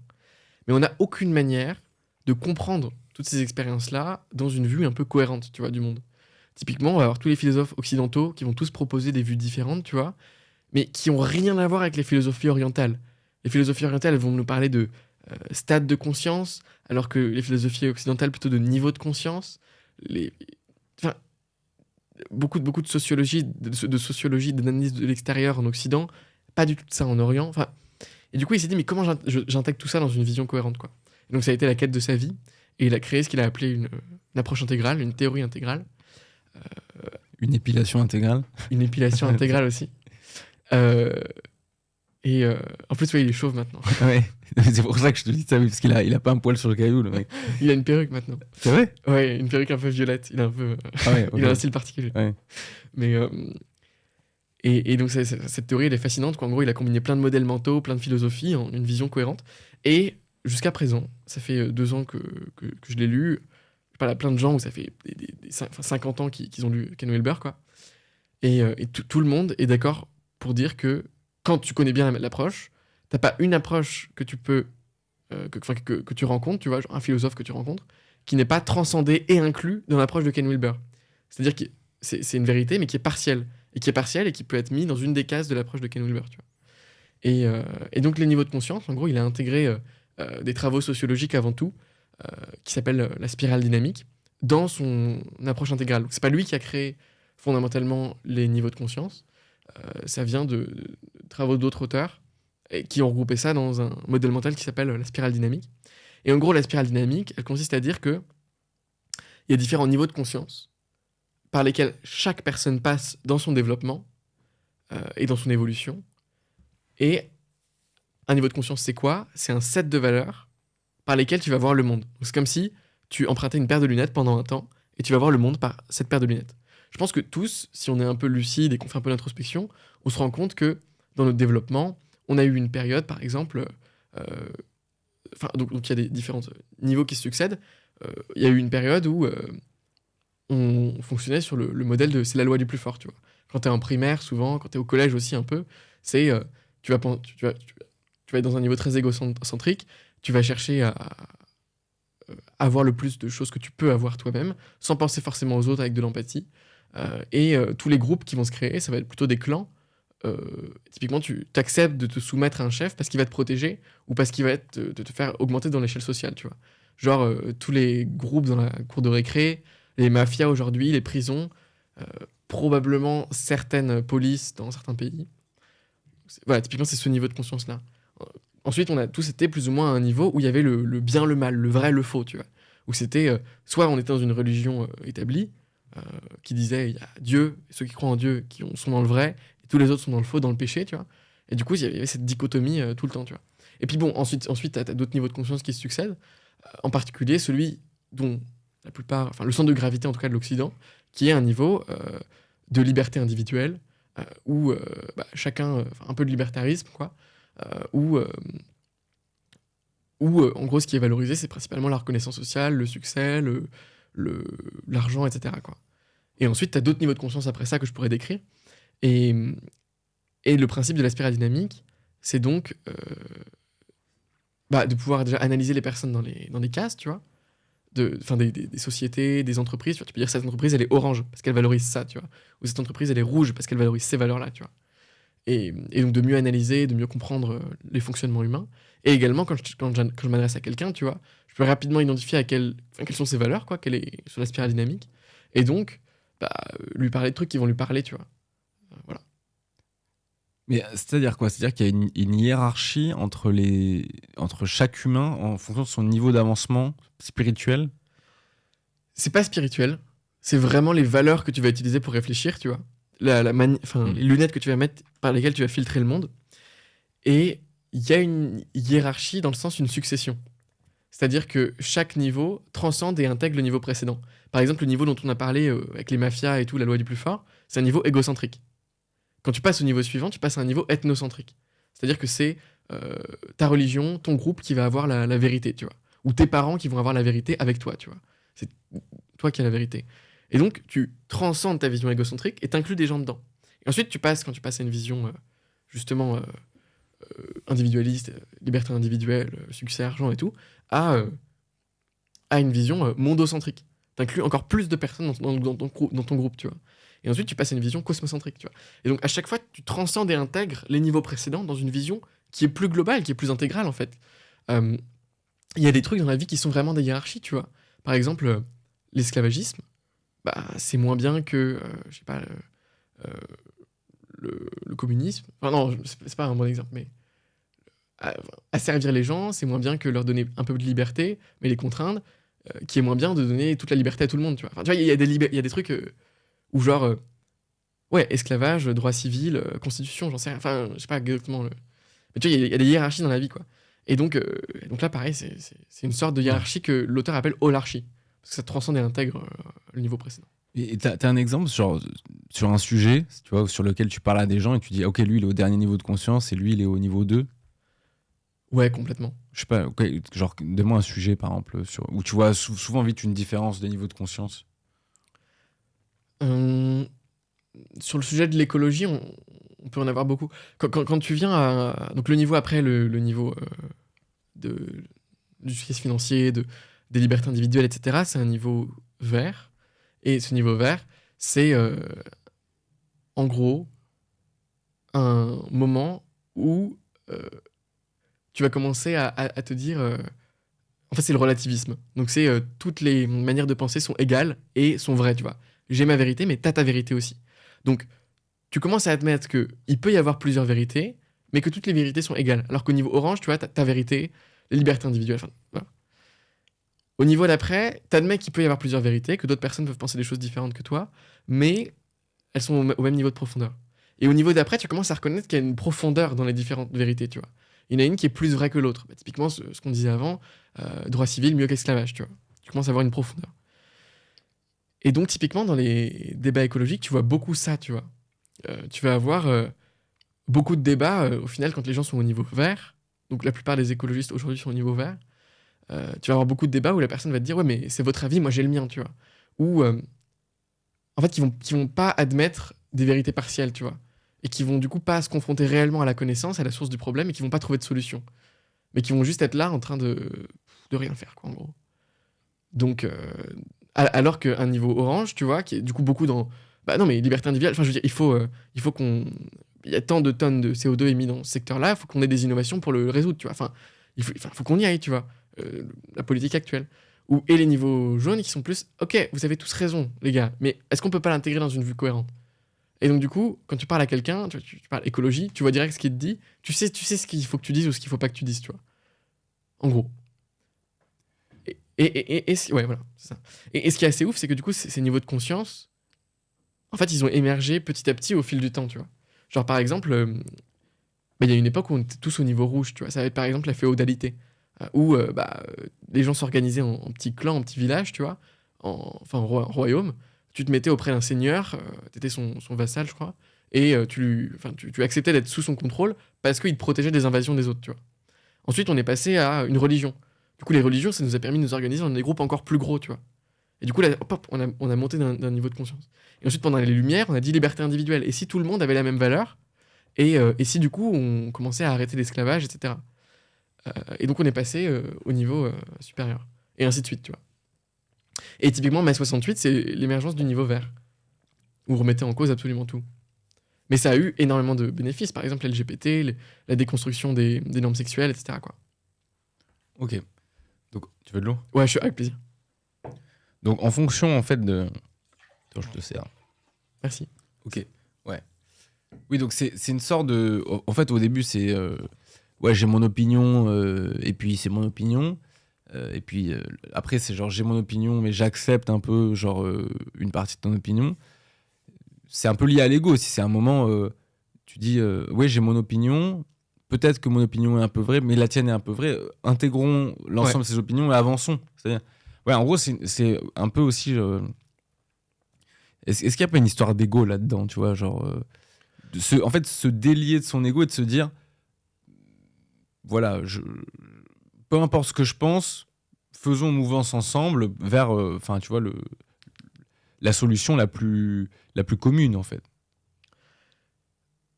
Mais on n'a aucune manière de comprendre toutes ces expériences-là dans une vue un peu cohérente, tu vois, du monde. Typiquement, on va avoir tous les philosophes occidentaux qui vont tous proposer des vues différentes, tu vois, mais qui ont rien à voir avec les philosophies orientales. Les philosophies orientales, elles vont nous parler de stade de conscience, alors que les philosophies occidentales, plutôt de niveau de conscience. Enfin, beaucoup de sociologie, de sociologie, d'analyse de l'extérieur en Occident, pas du tout de ça en Orient. Enfin, et du coup, il s'est dit, mais comment j'intègre tout ça dans une vision cohérente, quoi. Et donc, ça a été la quête de sa vie, et il a créé ce qu'il a appelé une approche intégrale, une théorie intégrale. Une épilation intégrale. Une épilation intégrale aussi. En plus, ouais, il est chauve maintenant. Ouais, c'est pour ça que je te dis ça, oui, parce qu'il a pas un poil sur le caillou, le mec. Il a une perruque maintenant. C'est vrai? Ouais, une perruque un peu violette. Il a un peu. Ah ouais, Il a un style particulier. Ouais. Mais Et donc, cette théorie, elle est fascinante. Qu'en gros, il a combiné plein de modèles mentaux, plein de philosophies en une vision cohérente. Et jusqu'à présent, ça fait 2 ans que je l'ai lu. Je parle à plein de gens où ça fait 50 ans qu'ils ont lu Ken Wilber, quoi. Et tout le monde est d'accord pour dire que quand tu connais bien l'approche, t'as pas une approche que tu peux que tu rencontres, tu vois, genre un philosophe que tu rencontres, qui n'est pas transcendé et inclus dans l'approche de Ken Wilber. C'est-à-dire que c'est une vérité, mais qui est partielle. Et qui est partielle et qui peut être mis dans une des cases de l'approche de Ken Wilber, tu vois. Et donc, les niveaux de conscience, en gros, il a intégré des travaux sociologiques avant tout, qui s'appellent la spirale dynamique, dans son approche intégrale. Donc, c'est pas lui qui a créé fondamentalement les niveaux de conscience. Ça vient de travaux d'autres auteurs et qui ont regroupé ça dans un modèle mental qui s'appelle la spirale dynamique. Et en gros, la spirale dynamique, elle consiste à dire que il y a différents niveaux de conscience par lesquels chaque personne passe dans son développement et dans son évolution. Et un niveau de conscience, c'est quoi? C'est un set de valeurs par lesquelles tu vas voir le monde. Donc, c'est comme si tu empruntais une paire de lunettes pendant un temps et tu vas voir le monde par cette paire de lunettes. Je pense que tous, si on est un peu lucide et qu'on fait un peu d'introspection, on se rend compte que dans notre développement, on a eu une période, par exemple, donc il y a des différents niveaux qui se succèdent. Il y a eu une période où on fonctionnait sur le modèle de c'est la loi du plus fort, tu vois. Quand tu es en primaire, souvent, quand tu es au collège aussi un peu, c'est tu vas être dans un niveau très égocentrique, tu vas chercher à avoir le plus de choses que tu peux avoir toi-même, sans penser forcément aux autres avec de l'empathie. Tous les groupes qui vont se créer, ça va être plutôt des clans. Typiquement, tu t'acceptes de te soumettre à un chef parce qu'il va te protéger ou parce qu'il va te faire augmenter dans l'échelle sociale, tu vois. Genre, tous les groupes dans la cour de récré, les mafias aujourd'hui, les prisons, probablement certaines polices dans certains pays. Voilà, typiquement, c'est ce niveau de conscience-là. Ensuite, on a tous été plus ou moins à un niveau où il y avait le bien, le mal, le vrai, le faux, tu vois. Où c'était, soit on était dans une religion établie, qui disait, il y a Dieu, ceux qui croient en Dieu sont dans le vrai, et tous les autres sont dans le faux, dans le péché, tu vois. Et du coup, il y avait cette dichotomie tout le temps, tu vois. Et puis bon, ensuite tu as d'autres niveaux de conscience qui se succèdent, en particulier celui dont la plupart, enfin le centre de gravité en tout cas de l'Occident, qui est un niveau de liberté individuelle, où chacun, un peu de libertarisme, quoi, où en gros ce qui est valorisé, c'est principalement la reconnaissance sociale, le succès, l'argent, etc., quoi. Et ensuite, tu as d'autres niveaux de conscience après ça que je pourrais décrire. Et le principe de la spirale dynamique, c'est donc de pouvoir déjà analyser les personnes dans les cases, tu vois, des sociétés, des entreprises. Tu vois, tu peux dire cette entreprise, elle est orange parce qu'elle valorise ça, tu vois. Ou cette entreprise, elle est rouge parce qu'elle valorise ces valeurs-là, tu vois. Et donc de mieux analyser, de mieux comprendre les fonctionnements humains. Et également, quand je m'adresse à quelqu'un, tu vois, je peux rapidement identifier quelles sont ses valeurs, quoi, qu'elle est sur la spirale dynamique. Et donc, lui parler de trucs qui vont lui parler, tu vois. Voilà. Mais c'est-à-dire quoi? C'est-à-dire qu'il y a une hiérarchie entre chaque humain en fonction de son niveau d'avancement spirituel? C'est pas spirituel. C'est vraiment les valeurs que tu vas utiliser pour réfléchir, tu vois. Les lunettes que tu vas mettre par lesquelles tu vas filtrer le monde. Et il y a une hiérarchie dans le sens d'une succession. C'est-à-dire que chaque niveau transcende et intègre le niveau précédent. Par exemple, le niveau dont on a parlé avec les mafias et tout, la loi du plus fort, c'est un niveau égocentrique. Quand tu passes au niveau suivant, tu passes à un niveau ethnocentrique. C'est-à-dire que c'est ta religion, ton groupe qui va avoir la vérité, tu vois. Ou tes parents qui vont avoir la vérité avec toi, tu vois. C'est toi qui as la vérité. Et donc, tu transcendes ta vision égocentrique et t'inclus des gens dedans. Et ensuite, quand tu passes à une vision, justement, individualiste, liberté individuelle, succès, argent et tout, à une vision mondocentrique. T'inclus encore plus de personnes dans ton groupe, tu vois. Et ensuite, tu passes à une vision cosmocentrique, tu vois. Et donc, à chaque fois, tu transcendes et intègres les niveaux précédents dans une vision qui est plus globale, qui est plus intégrale, en fait. Il y a des trucs dans la vie qui sont vraiment des hiérarchies, tu vois. Par exemple, l'esclavagisme, c'est moins bien que, je sais pas, le communisme. Enfin, non, c'est pas un bon exemple, mais asservir les gens, c'est moins bien que leur donner un peu de liberté, mais les contraindre, qui est moins bien de donner toute la liberté à tout le monde, tu vois. Enfin, tu vois, il y a des trucs où genre, esclavage, droit civil, constitution, j'en sais rien. Enfin, je sais pas exactement. Mais tu vois, il y a des hiérarchies dans la vie, quoi. Et donc là, pareil, c'est une sorte de hiérarchie que l'auteur appelle holarchie. Parce que ça transcende et intègre le niveau précédent. Et t'as un exemple, genre, sur un sujet, tu vois, sur lequel tu parles à des gens et tu dis, ok, lui, il est au dernier niveau de conscience et lui, il est au niveau 2. Ouais, complètement. Je sais pas, genre, donne-moi un sujet, par exemple, où tu vois souvent vite une différence de niveau de conscience. Euh, Sur le sujet de l'écologie, on peut en avoir beaucoup. Quand tu viens à. Donc, le niveau après, le niveau de, du succès financier, des libertés individuelles, etc., c'est un niveau vert. Et ce niveau vert, c'est en gros un moment où tu vas commencer à te dire. En fait, c'est le relativisme. Donc, c'est toutes les manières de penser sont égales et sont vraies, tu vois. J'ai ma vérité, mais t'as ta vérité aussi. Donc, tu commences à admettre qu'il peut y avoir plusieurs vérités, mais que toutes les vérités sont égales. Alors qu'au niveau orange, tu vois, t'as ta vérité, les libertés individuelles. Enfin, voilà. Au niveau d'après, t'admets qu'il peut y avoir plusieurs vérités, que d'autres personnes peuvent penser des choses différentes que toi, mais elles sont au même niveau de profondeur. Et au niveau d'après, tu commences à reconnaître qu'il y a une profondeur dans les différentes vérités, tu vois. Il y en a une qui est plus vraie que l'autre. Bah, typiquement, ce qu'on disait avant, droit civil mieux qu'esclavage, tu vois. Tu commences à avoir une profondeur. Et donc, typiquement, dans les débats écologiques, tu vois beaucoup ça, tu vois. Tu vas avoir beaucoup de débats, au final, quand les gens sont au niveau vert. Donc, la plupart des écologistes aujourd'hui sont au niveau vert. Tu vas avoir beaucoup de débats où la personne va te dire, ouais, mais c'est votre avis, moi j'ai le mien, tu vois. Ou, en fait, qui vont pas admettre des vérités partielles, tu vois. Et qui vont du coup pas se confronter réellement à la connaissance, à la source du problème, et qui vont pas trouver de solution. Mais qui vont juste être là en train de rien faire, quoi, en gros. Donc, alors qu'un niveau orange, tu vois, qui est du coup beaucoup dans. Bah non, mais liberté individuelle, enfin, je veux dire, il faut qu'on. Il y a tant de tonnes de CO2 émis dans ce secteur-là, il faut qu'on ait des innovations pour le résoudre, tu vois. Enfin, faut qu'on y aille, tu vois. La politique actuelle. Et les niveaux jaunes qui sont plus. Ok, vous avez tous raison, les gars, mais est-ce qu'on peut pas l'intégrer dans une vue cohérente? Et donc, du coup, quand tu parles à quelqu'un, tu parles écologie, tu vois direct ce qu'il te dit, tu sais ce qu'il faut que tu dises ou ce qu'il faut pas que tu dises, tu vois. En gros. Ouais, voilà, c'est ça. Et ce qui est assez ouf, c'est que du coup, ces niveaux de conscience, en fait, ils ont émergé petit à petit au fil du temps, tu vois. Genre, par exemple, bah, il y a une époque où on était tous au niveau rouge, tu vois. Ça va être par exemple la féodalité, où les gens s'organisaient en petits clans, en petits villages, tu vois, enfin en royaume. Tu te mettais auprès d'un seigneur, t'étais son vassal, je crois, et tu acceptais d'être sous son contrôle parce qu'il te protégeait des invasions des autres, tu vois. Ensuite, on est passé à une religion. Du coup, les religions, ça nous a permis de nous organiser dans des groupes encore plus gros, tu vois. Et du coup, là, hop, on a monté d'un niveau de conscience. Et ensuite, pendant les Lumières, on a dit liberté individuelle. Et si tout le monde avait la même valeur, et si du coup, on commençait à arrêter l'esclavage, etc. Et donc, on est passé au niveau supérieur. Et ainsi de suite, tu vois. Et typiquement, mai 68, c'est l'émergence du niveau vert, où on remettait en cause absolument tout. Mais ça a eu énormément de bénéfices. Par exemple, l'LGBT, la déconstruction des normes sexuelles, etc., quoi. Ok. Donc, tu veux de l'eau? Ouais, je suis avec plaisir. Donc, en fonction, en fait, de... Attends, je te sers. Merci. Ok, ouais. Oui, donc c'est une sorte de... En fait, au début, c'est... ouais, j'ai mon opinion, et puis c'est mon opinion. Et puis, après, c'est genre, j'ai mon opinion, mais j'accepte un peu, genre, une partie de ton opinion. C'est un peu lié à l'ego aussi. C'est un moment, tu dis, ouais, j'ai mon opinion... Peut-être que mon opinion est un peu vraie, mais la tienne est un peu vraie. Intégrons l'ensemble de ces opinions et avançons. C'est-à-dire, ouais, en gros, c'est un peu aussi. Est-ce qu'il n'y a pas une histoire d'ego là-dedans, tu vois, genre, en fait, se délier de son ego et de se dire, voilà, peu importe ce que je pense, faisons mouvance ensemble vers, enfin, tu vois, la solution la plus commune, en fait.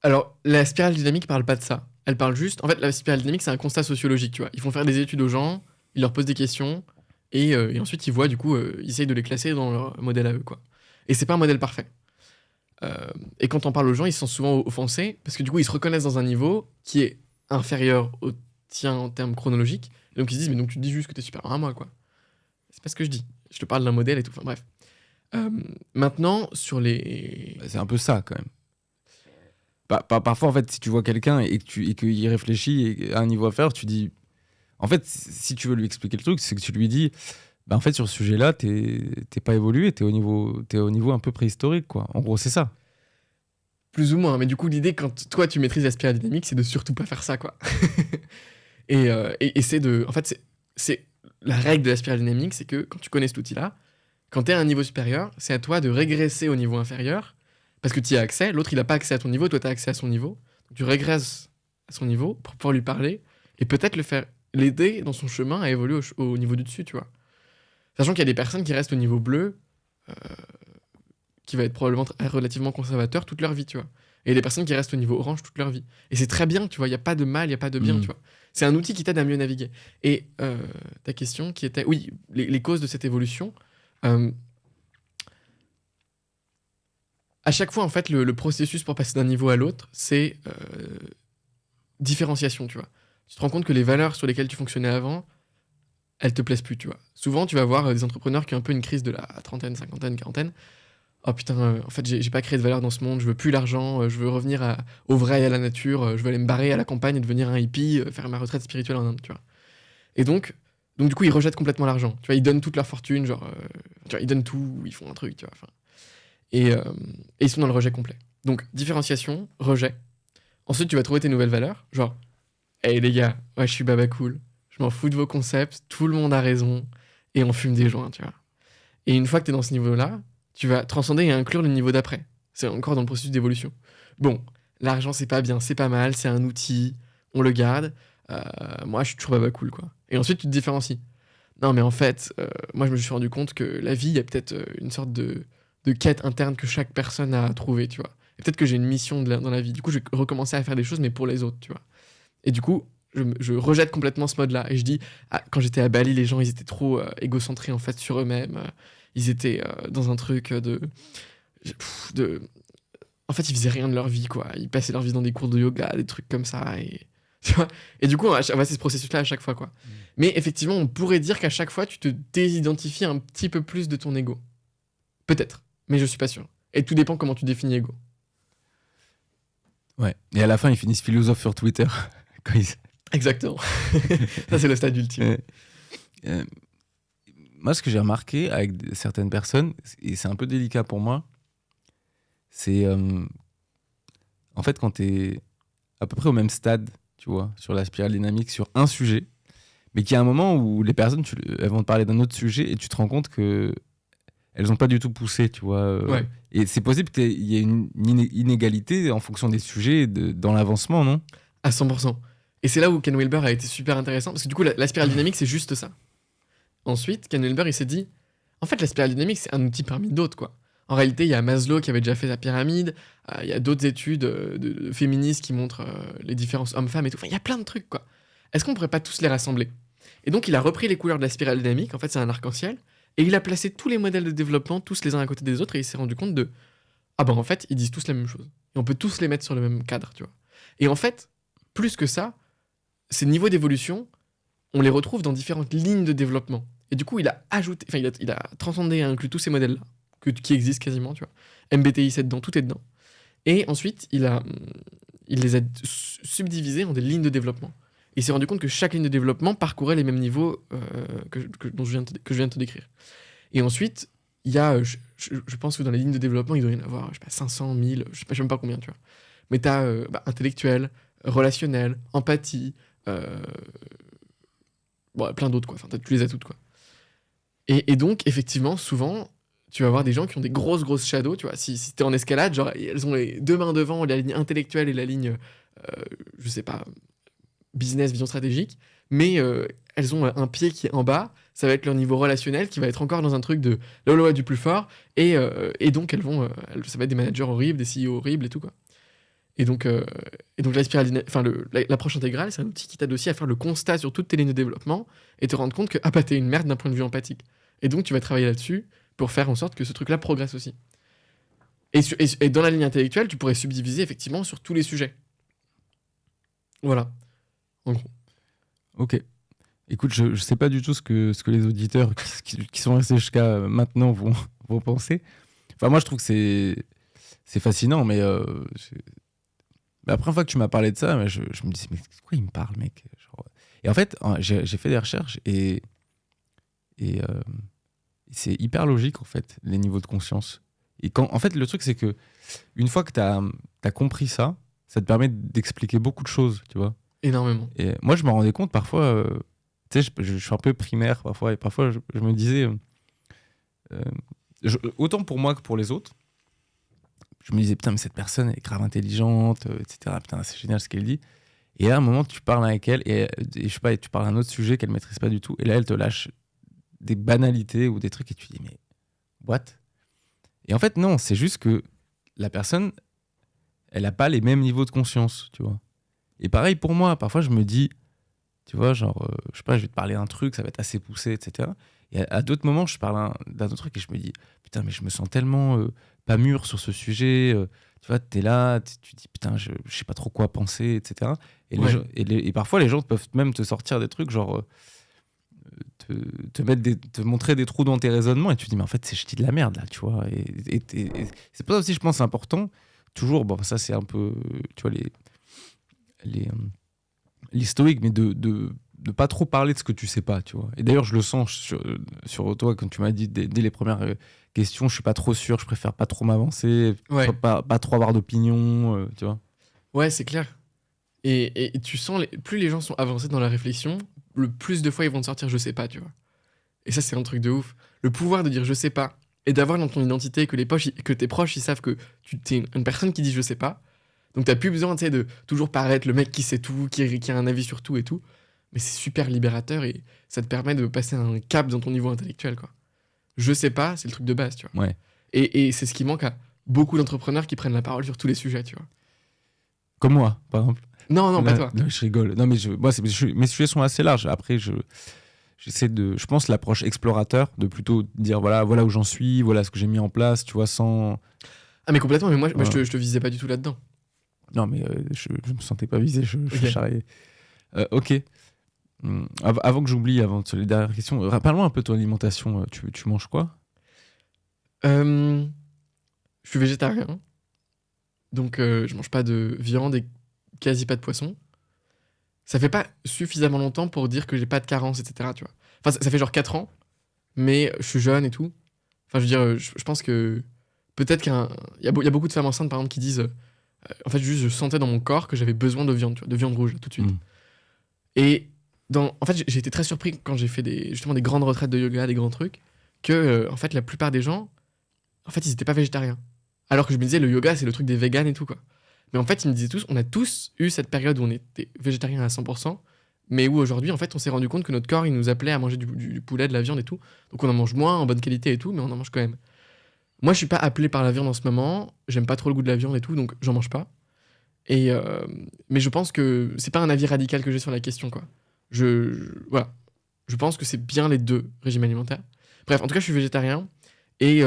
Alors, la spirale dynamique parle pas de ça. Elle parle juste. En fait, la spirale dynamique, c'est un constat sociologique, tu vois. Ils font faire des études aux gens, ils leur posent des questions, et ensuite ils voient, du coup, ils essayent de les classer dans leur modèle à eux, quoi. Et c'est pas un modèle parfait. Et quand on parle aux gens, ils se sentent souvent offensés, parce que du coup, ils se reconnaissent dans un niveau qui est inférieur au tien en termes chronologiques. Et donc ils se disent, mais donc tu te dis juste que t'es supérieur à moi, quoi. C'est pas ce que je dis. Je te parle d'un modèle et tout. Enfin bref. Maintenant, sur les. C'est un peu ça, quand même. Parfois, en fait, si tu vois quelqu'un et qu'il réfléchit et à un niveau inférieur, tu dis... En fait, si tu veux lui expliquer le truc, c'est que tu lui dis, bah, en fait, sur ce sujet-là, t'es pas évolué, t'es au niveau un peu préhistorique, quoi. En gros, c'est ça. Plus ou moins, mais du coup, l'idée, quand toi, tu maîtrises la spirale dynamique, c'est de surtout pas faire ça, quoi. et c'est de... En fait, c'est la règle de la spirale dynamique, c'est que quand tu connais cet outil-là, quand t'es à un niveau supérieur, c'est à toi de régresser au niveau inférieur Parce que tu y as accès, l'autre, il n'a pas accès à ton niveau, toi, tu as accès à son niveau. Donc, tu régresses à son niveau pour pouvoir lui parler et peut-être l'aider dans son chemin à évoluer au niveau du dessus, tu vois. Sachant qu'il y a des personnes qui restent au niveau bleu, euh, qui va être probablement relativement conservateur toute leur vie, tu vois. Et des personnes qui restent au niveau orange toute leur vie. Et c'est très bien, tu vois, il n'y a pas de mal, il n'y a pas de bien, tu vois. C'est un outil qui t'aide à mieux naviguer. Et ta question qui était, oui, les causes de cette évolution, à chaque fois, en fait, le processus pour passer d'un niveau à l'autre, c'est différenciation, tu vois. Tu te rends compte que les valeurs sur lesquelles tu fonctionnais avant, elles te plaisent plus, tu vois. Souvent, tu vas voir des entrepreneurs qui ont un peu une crise de la trentaine, cinquantaine, quarantaine. Oh putain, en fait, j'ai pas créé de valeur dans ce monde, je veux plus l'argent, je veux revenir au vrai et à la nature, je veux aller me barrer à la campagne et devenir un hippie, faire ma retraite spirituelle en Inde, tu vois. Et donc du coup, ils rejettent complètement l'argent. Tu vois, ils donnent toute leur fortune, genre, tu vois, ils donnent tout, ils font un truc, tu vois. Et ils sont dans le rejet complet. Donc, différenciation, rejet. Ensuite, tu vas trouver tes nouvelles valeurs, genre, hey les gars, ouais, je suis baba cool, je m'en fous de vos concepts, tout le monde a raison, et on fume des joints, tu vois. Et une fois que t'es dans ce niveau-là, tu vas transcender et inclure le niveau d'après. C'est encore dans le processus d'évolution. Bon, l'argent, c'est pas bien, c'est pas mal, c'est un outil, on le garde. Moi, je suis toujours baba cool, quoi. Et ensuite, tu te différencies. Non, mais en fait, moi, je me suis rendu compte que la vie, il y a peut-être une sorte de quête interne que chaque personne a trouvée, tu vois. Et peut-être que j'ai une mission dans la vie. Du coup, je vais recommencer à faire des choses, mais pour les autres, tu vois. Et du coup, je rejette complètement ce mode-là. Et je dis, quand j'étais à Bali, les gens, ils étaient trop égocentrés, en fait, sur eux-mêmes. Ils étaient dans un truc de... En fait, ils faisaient rien de leur vie, quoi. Ils passaient leur vie dans des cours de yoga, des trucs comme ça. Et, tu vois, et du coup, c'est ce processus-là à chaque fois, quoi. Mais effectivement, on pourrait dire qu'à chaque fois, tu te désidentifies un petit peu plus de ton ego. Peut-être, mais je suis pas sûr. Et tout dépend comment tu définis ego. Ouais. Et à la fin, ils finissent philosophes sur Twitter. Exactement. Ça, c'est le stade ultime. Moi, ce que j'ai remarqué avec certaines personnes, et c'est un peu délicat pour moi, c'est en fait quand tu es à peu près au même stade, tu vois, sur la spirale dynamique, sur un sujet, mais qu'il y a un moment où les personnes, elles vont te parler d'un autre sujet et tu te rends compte que elles n'ont pas du tout poussé, tu vois. Ouais. Et c'est possible qu'il y ait une inégalité en fonction des sujets dans l'avancement, non ? À 100%. Et c'est là où Ken Wilber a été super intéressant, parce que du coup, la spirale dynamique, c'est juste ça. Ensuite, Ken Wilber, il s'est dit, en fait, la spirale dynamique, c'est un outil parmi d'autres, quoi. En réalité, il y a Maslow qui avait déjà fait la pyramide, il y a d'autres études de féministes qui montrent les différences hommes-femmes et tout. Enfin, il y a plein de trucs, quoi. Est-ce qu'on pourrait pas tous les rassembler ? Et donc, il a repris les couleurs de la spirale dynamique, en fait, c'est un arc-en-ciel, et il a placé tous les modèles de développement, tous les uns à côté des autres, et il s'est rendu compte de, ah ben en fait, ils disent tous la même chose. Et on peut tous les mettre sur le même cadre, tu vois. Et en fait, plus que ça, ces niveaux d'évolution, on les retrouve dans différentes lignes de développement. Et du coup, il a ajouté, enfin, il a transcendé et inclus tous ces modèles-là, qui existent quasiment, tu vois. MBTI, c'est dedans, tout est dedans. Et ensuite, il les a subdivisés en des lignes de développement. Et il s'est rendu compte que chaque ligne de développement parcourait les mêmes niveaux que je viens de te décrire. Et ensuite, il y a, je pense que dans les lignes de développement, il doit y en avoir, je sais pas, 500, 1000, je sais même pas combien, tu vois. Mais tu as intellectuel, relationnel, empathie, plein d'autres, quoi. Enfin, tu les as toutes, quoi. Et donc, effectivement, souvent, tu vas avoir des gens qui ont des grosses shadows, tu vois. Si t'es en escalade, genre, elles ont les deux mains devant, la ligne intellectuelle et la ligne, je sais pas, business, vision stratégique, mais elles ont un pied qui est en bas, ça va être leur niveau relationnel qui va être encore dans un truc de la loi du plus fort, et donc ça va être des managers horribles, des CEO horribles et tout, quoi. Et donc la spirale, enfin l'approche intégrale, c'est un outil qui t'aide aussi à faire le constat sur toutes tes lignes de développement et te rendre compte que t'es une merde d'un point de vue empathique. Et donc tu vas travailler là-dessus pour faire en sorte que ce truc-là progresse aussi. Et dans la ligne intellectuelle, tu pourrais subdiviser effectivement sur tous les sujets. Voilà, en gros. Ok. Écoute, je sais pas du tout ce que les auditeurs qui sont restés jusqu'à maintenant vont penser. Enfin, moi, je trouve que c'est fascinant, mais la première fois que tu m'as parlé de ça, je me disais, mais de quoi il me parle, mec, genre... Et en fait, j'ai fait des recherches et c'est hyper logique, en fait, les niveaux de conscience. Et en fait, le truc, c'est que une fois que tu as compris ça, ça te permet d'expliquer beaucoup de choses, tu vois. Énormément. Et moi, je me rendais compte parfois, tu sais, je suis un peu primaire parfois, et parfois je me disais, autant pour moi que pour les autres, je me disais, putain, mais cette personne, elle est grave intelligente, etc. Putain, c'est génial ce qu'elle dit. Et à un moment, tu parles avec elle et je sais pas, et tu parles d'un autre sujet qu'elle maîtrise pas du tout. Et là, elle te lâche des banalités ou des trucs et tu dis, mais what? Et en fait, non, c'est juste que la personne, elle a pas les mêmes niveaux de conscience, tu vois. Et pareil pour moi, parfois je me dis, tu vois, genre, je sais pas, je vais te parler d'un truc, ça va être assez poussé, etc. Et à d'autres moments, je parle d'un autre truc et je me dis, putain, mais je me sens tellement pas mûr sur ce sujet. Tu vois, t'es là, tu dis, putain, je sais pas trop quoi penser, etc. Et, Ouais. et parfois, les gens peuvent même te sortir des trucs, genre, te montrer des trous dans tes raisonnements et tu te dis, mais en fait, je dis de la merde, là, tu vois. Et c'est pour ça aussi, je pense, c'est important, toujours, bon, ça, c'est un peu, tu vois, les, l'historique, mais de pas trop parler de ce que tu sais pas, tu vois. Et d'ailleurs, je le sens sur toi, quand tu m'as dit dès les premières questions, je suis pas trop sûr, je préfère pas trop m'avancer, Ouais. pas trop avoir d'opinion, tu vois. Ouais, c'est clair. Et tu sens, plus les gens sont avancés dans la réflexion, le plus de fois ils vont te sortir je sais pas, tu vois. Et ça, c'est un truc de ouf. Le pouvoir de dire je sais pas et d'avoir dans ton identité que tes proches ils savent que tu t'es une personne qui dit je sais pas. Donc t'as plus besoin, tu sais, de toujours paraître le mec qui sait tout, qui a un avis sur tout et tout. Mais c'est super libérateur et ça te permet de passer un cap dans ton niveau intellectuel, quoi. Je sais pas, c'est le truc de base, tu vois. Ouais. Et c'est ce qui manque à beaucoup d'entrepreneurs qui prennent la parole sur tous les sujets, tu vois. Comme moi, par exemple. Non, non, pas Là, toi. là, je rigole. Non, mais mes sujets sont assez larges. Après, j'essaie je pense, l'approche explorateur, de plutôt dire, voilà où j'en suis, voilà ce que j'ai mis en place, tu vois, sans... Ah, mais complètement, mais moi, Voilà. je te visais pas du tout là-dedans. Non, mais je me sentais pas visé, je Ok. charriais. Ok. Avant que j'oublie, avant les dernières questions, parle-moi un peu de ton alimentation. Tu manges quoi? Je suis végétarien, donc je mange pas de viande et quasi pas de poisson. Ça fait pas suffisamment longtemps pour dire que j'ai pas de carence, etc. Tu vois. Enfin, ça fait genre 4 ans, mais je suis jeune et tout. Enfin, je veux dire, je pense que peut-être il y a beaucoup de femmes enceintes, par exemple, qui disent en fait, juste, je sentais dans mon corps que j'avais besoin de viande, tu vois, de viande rouge, tout de suite. Mm. Et en fait, j'ai été très surpris quand j'ai fait justement des grandes retraites de yoga, des grands trucs, que en fait, la plupart des gens, en fait, ils étaient pas végétariens. Alors que je me disais, le yoga, c'est le truc des véganes et tout, quoi. Mais en fait, ils me disaient tous, on a tous eu cette période où on était végétarien à 100%, mais où aujourd'hui, en fait, on s'est rendu compte que notre corps, il nous appelait à manger du poulet, de la viande et tout. Donc on en mange moins, en bonne qualité et tout, mais on en mange quand même. Moi, je suis pas appelé par la viande en ce moment, j'aime pas trop le goût de la viande et tout, donc j'en mange pas. Mais je pense que c'est pas un avis radical que j'ai sur la question, quoi. Voilà. Je pense que c'est bien les deux régimes alimentaires. Bref, en tout cas, je suis végétarien. Et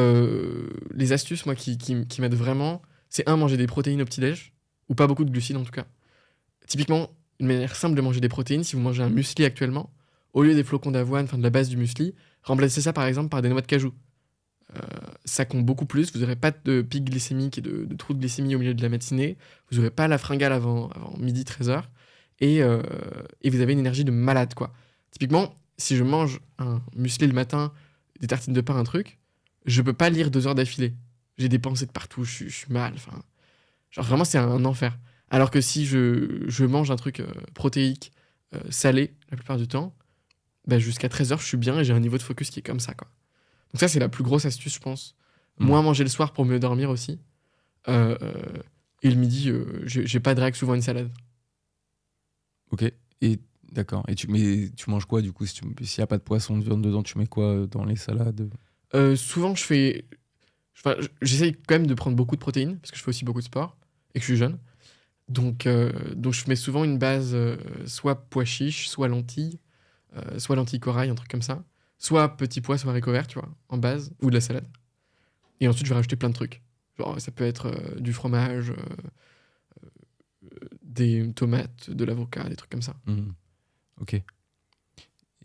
les astuces, moi, qui m'aident vraiment, c'est manger des protéines au petit-déj, ou pas beaucoup de glucides en tout cas. Typiquement, une manière simple de manger des protéines, si vous mangez un muesli actuellement, au lieu des flocons d'avoine, enfin de la base du muesli, remplacez ça par exemple par des noix de cajou. Ça compte beaucoup plus, vous n'aurez pas de pic glycémique et de trou de glycémie au milieu de la matinée, vous n'aurez pas la fringale avant midi 13h, et vous avez une énergie de malade, quoi. Typiquement, si je mange un muesli le matin, des tartines de pain, un truc, je peux pas lire 2 heures d'affilée. J'ai des pensées de partout, je suis mal, enfin... Genre vraiment, c'est un enfer. Alors que si je mange un truc protéique, salé, la plupart du temps, bah, jusqu'à 13h, je suis bien et j'ai un niveau de focus qui est comme ça, quoi. Donc ça, c'est la plus grosse astuce, je pense. Moins manger le soir pour mieux dormir aussi. Euh, euh, et le midi, j'ai pas de règle, souvent une salade. Ok. Et d'accord. Mais tu manges quoi du coup? S'il n'y a pas de poisson, de viande dedans, tu mets quoi dans les salades? Souvent, j'essaye quand même de prendre beaucoup de protéines, parce que je fais aussi beaucoup de sport, et que je suis jeune. Donc je mets souvent une base, soit pois chiches, soit lentilles corail, un truc comme ça. Soit petits pois, soit haricots verts, tu vois, en base, ou de la salade. Et ensuite, je vais rajouter plein de trucs. Genre, ça peut être du fromage, des tomates, de l'avocat, des trucs comme ça. Mhm. Ok.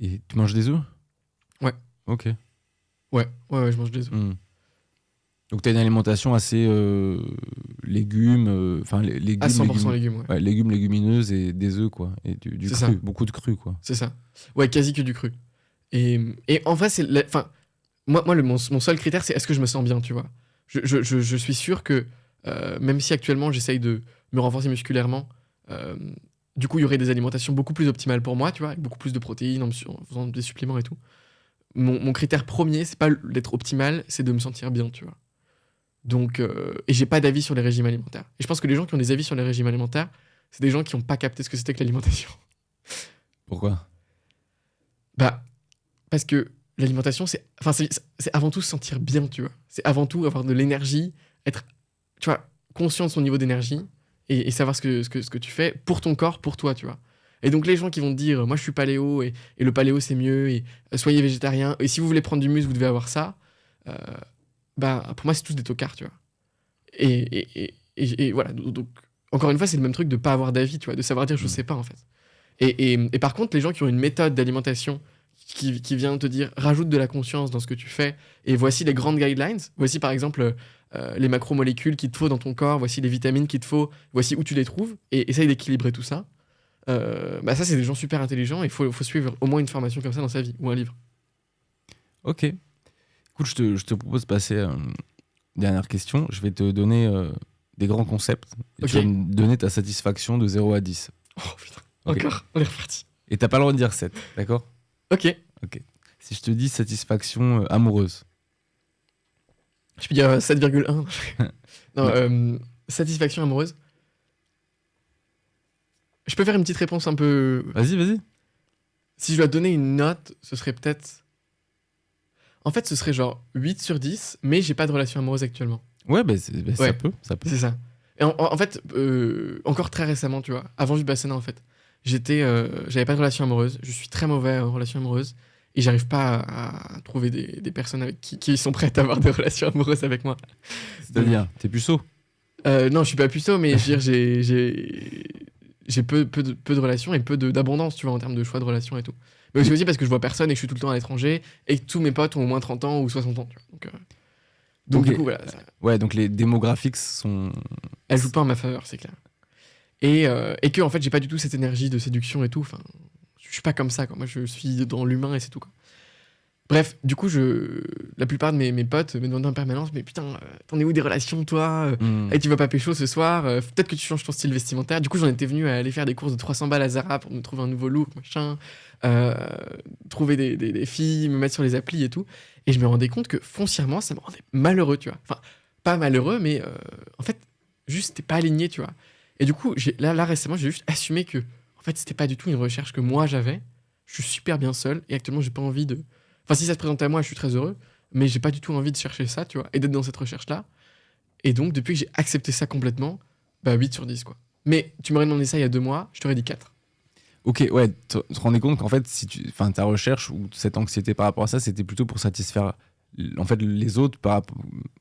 Et tu manges des œufs? Ouais. Ok. Ouais, je mange des œufs. Mhm. Donc tu as une alimentation assez légumes, enfin légumes, À 100% légumes, ouais. ouais, légumes, légumineuses et des œufs quoi, et du C'est cru, ça. beaucoup de cru quoi. C'est ça. Ouais, quasi que du cru. Et en vrai, enfin, moi mon seul critère, c'est est-ce que je me sens bien, tu vois. Je suis sûr que, même si actuellement j'essaye de me renforcer musculairement, euh, du coup, il y aurait des alimentations beaucoup plus optimales pour moi, tu vois, avec beaucoup plus de protéines, en faisant des suppléments et tout. Mon critère premier, c'est pas d'être optimal, c'est de me sentir bien, tu vois. Donc, et j'ai pas d'avis sur les régimes alimentaires. Et je pense que les gens qui ont des avis sur les régimes alimentaires, c'est des gens qui n'ont pas capté ce que c'était que l'alimentation. Pourquoi? Bah, parce que l'alimentation, c'est avant tout se sentir bien, tu vois. C'est avant tout avoir de l'énergie, être, tu vois, conscient de son niveau d'énergie et savoir ce que tu fais pour ton corps, pour toi, tu vois. Et donc les gens qui vont te dire, moi je suis paléo et le paléo c'est mieux et soyez végétarien et si vous voulez prendre du muscle, vous devez avoir ça. Bah pour moi c'est tous des tocards, tu vois. Et voilà. Donc encore une fois c'est le même truc de pas avoir d'avis, tu vois, de savoir dire je sais pas en fait. Et par contre les gens qui ont une méthode d'alimentation qui vient te dire rajoute de la conscience dans ce que tu fais et voici les grandes guidelines, voici par exemple les macromolécules qu'il te faut dans ton corps, voici les vitamines qu'il te faut, voici où tu les trouves et essaye d'équilibrer tout ça. Bah ça c'est des gens super intelligents et il faut suivre au moins une formation comme ça dans sa vie ou un livre. Ok. Écoute, je te propose de passer à une dernière question. Je vais te donner des grands concepts et Ok. tu vas me donner ta satisfaction de 0 à 10. Oh putain, Ok. encore, on est reparti. Et t'as pas le droit de dire 7, d'accord? Ok, Si je te dis satisfaction amoureuse. je peux dire 7,1. Non, Non. satisfaction amoureuse. Je peux faire une petite réponse un peu... Vas-y. Si je dois donner une note, ce serait peut-être... En fait, ce serait genre 8 sur 10, mais j'ai pas de relation amoureuse actuellement. Ouais, Ouais. ça peut. C'est ça. Et en fait, encore très récemment, tu vois, avant Vipassana, en fait, j'avais pas de relation amoureuse. Je suis très mauvais en relation amoureuse et j'arrive pas à trouver des personnes avec qui sont prêtes à avoir des relations amoureuses avec moi. C'est-à-dire, t'es puceau. Non, je suis pas puceau, mais je veux dire, j'ai peu de relations et peu d'abondance, tu vois, en termes de choix de relations et tout. Mais c'est aussi parce que je vois personne et que je suis tout le temps à l'étranger et que tous mes potes ont au moins 30 ans ou 60 ans, tu vois. Donc Ok. du coup, voilà, Ouais, donc les démographiques sont. elle joue pas en ma faveur, c'est clair. Et que, en fait, j'ai pas du tout cette énergie de séduction et tout. Enfin, je suis pas comme ça, quoi. Moi, je suis dans l'humain et c'est tout, quoi. Bref, du coup, la plupart de mes potes me demandent en permanence, mais putain, t'en es où des relations, toi? Hmm. Et tu vas pas pécho ce soir? Peut-être que tu changes ton style vestimentaire. Du coup, j'en étais venu à aller faire des courses de 300 balles à Zara pour me trouver un nouveau look, machin. Trouver des filles, me mettre sur les applis et tout. Et je me rendais compte que foncièrement, ça me rendait malheureux, tu vois. Enfin, pas malheureux, mais en fait, juste, c'était pas aligné, tu vois. Et du coup, là récemment, j'ai juste assumé que, en fait, c'était pas du tout une recherche que moi j'avais. Je suis super bien seul et actuellement, j'ai pas envie de. Enfin, si ça se présente à moi, je suis très heureux, mais j'ai pas du tout envie de chercher ça, tu vois, et d'être dans cette recherche-là. Et donc, depuis que j'ai accepté ça complètement, bah 8 sur 10, quoi. Mais tu m'aurais demandé ça il y a 2 mois, je t'aurais dit 4. Ok, ouais, tu te rendais compte qu'en fait, ta recherche ou cette anxiété par rapport à ça, c'était plutôt pour satisfaire en fait, les autres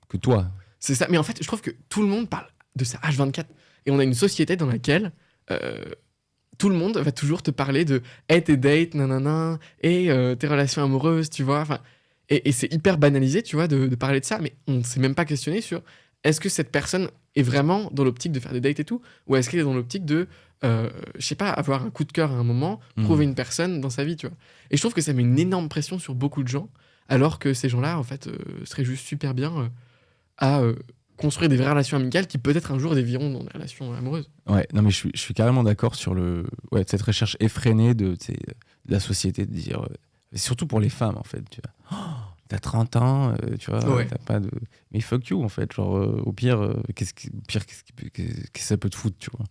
que toi. C'est ça, mais en fait, je trouve que tout le monde parle de ça H24. Et on a une société dans laquelle tout le monde va toujours te parler de hey, tes dates, nanana, et tes relations amoureuses, tu vois. Enfin, et c'est hyper banalisé, tu vois, de parler de ça, mais on ne s'est même pas questionné sur est-ce que cette personne est vraiment dans l'optique de faire des dates et tout, ou est-ce qu'elle est dans l'optique de, je sais pas, avoir un coup de cœur à un moment, trouver une personne dans sa vie, tu vois. Et je trouve que ça met une énorme pression sur beaucoup de gens, alors que ces gens-là, en fait, seraient juste super bien à construire des vraies relations amicales qui peut-être un jour dévieront dans des relations amoureuses. Ouais, non mais je suis carrément d'accord sur cette recherche effrénée de la société de dire, et surtout pour les femmes en fait, tu vois. Oh, t'as 30 ans, tu vois, Ouais. t'as pas de. Mais fuck you en fait, genre au pire, qu'est-ce que ça peut te foutre, tu vois.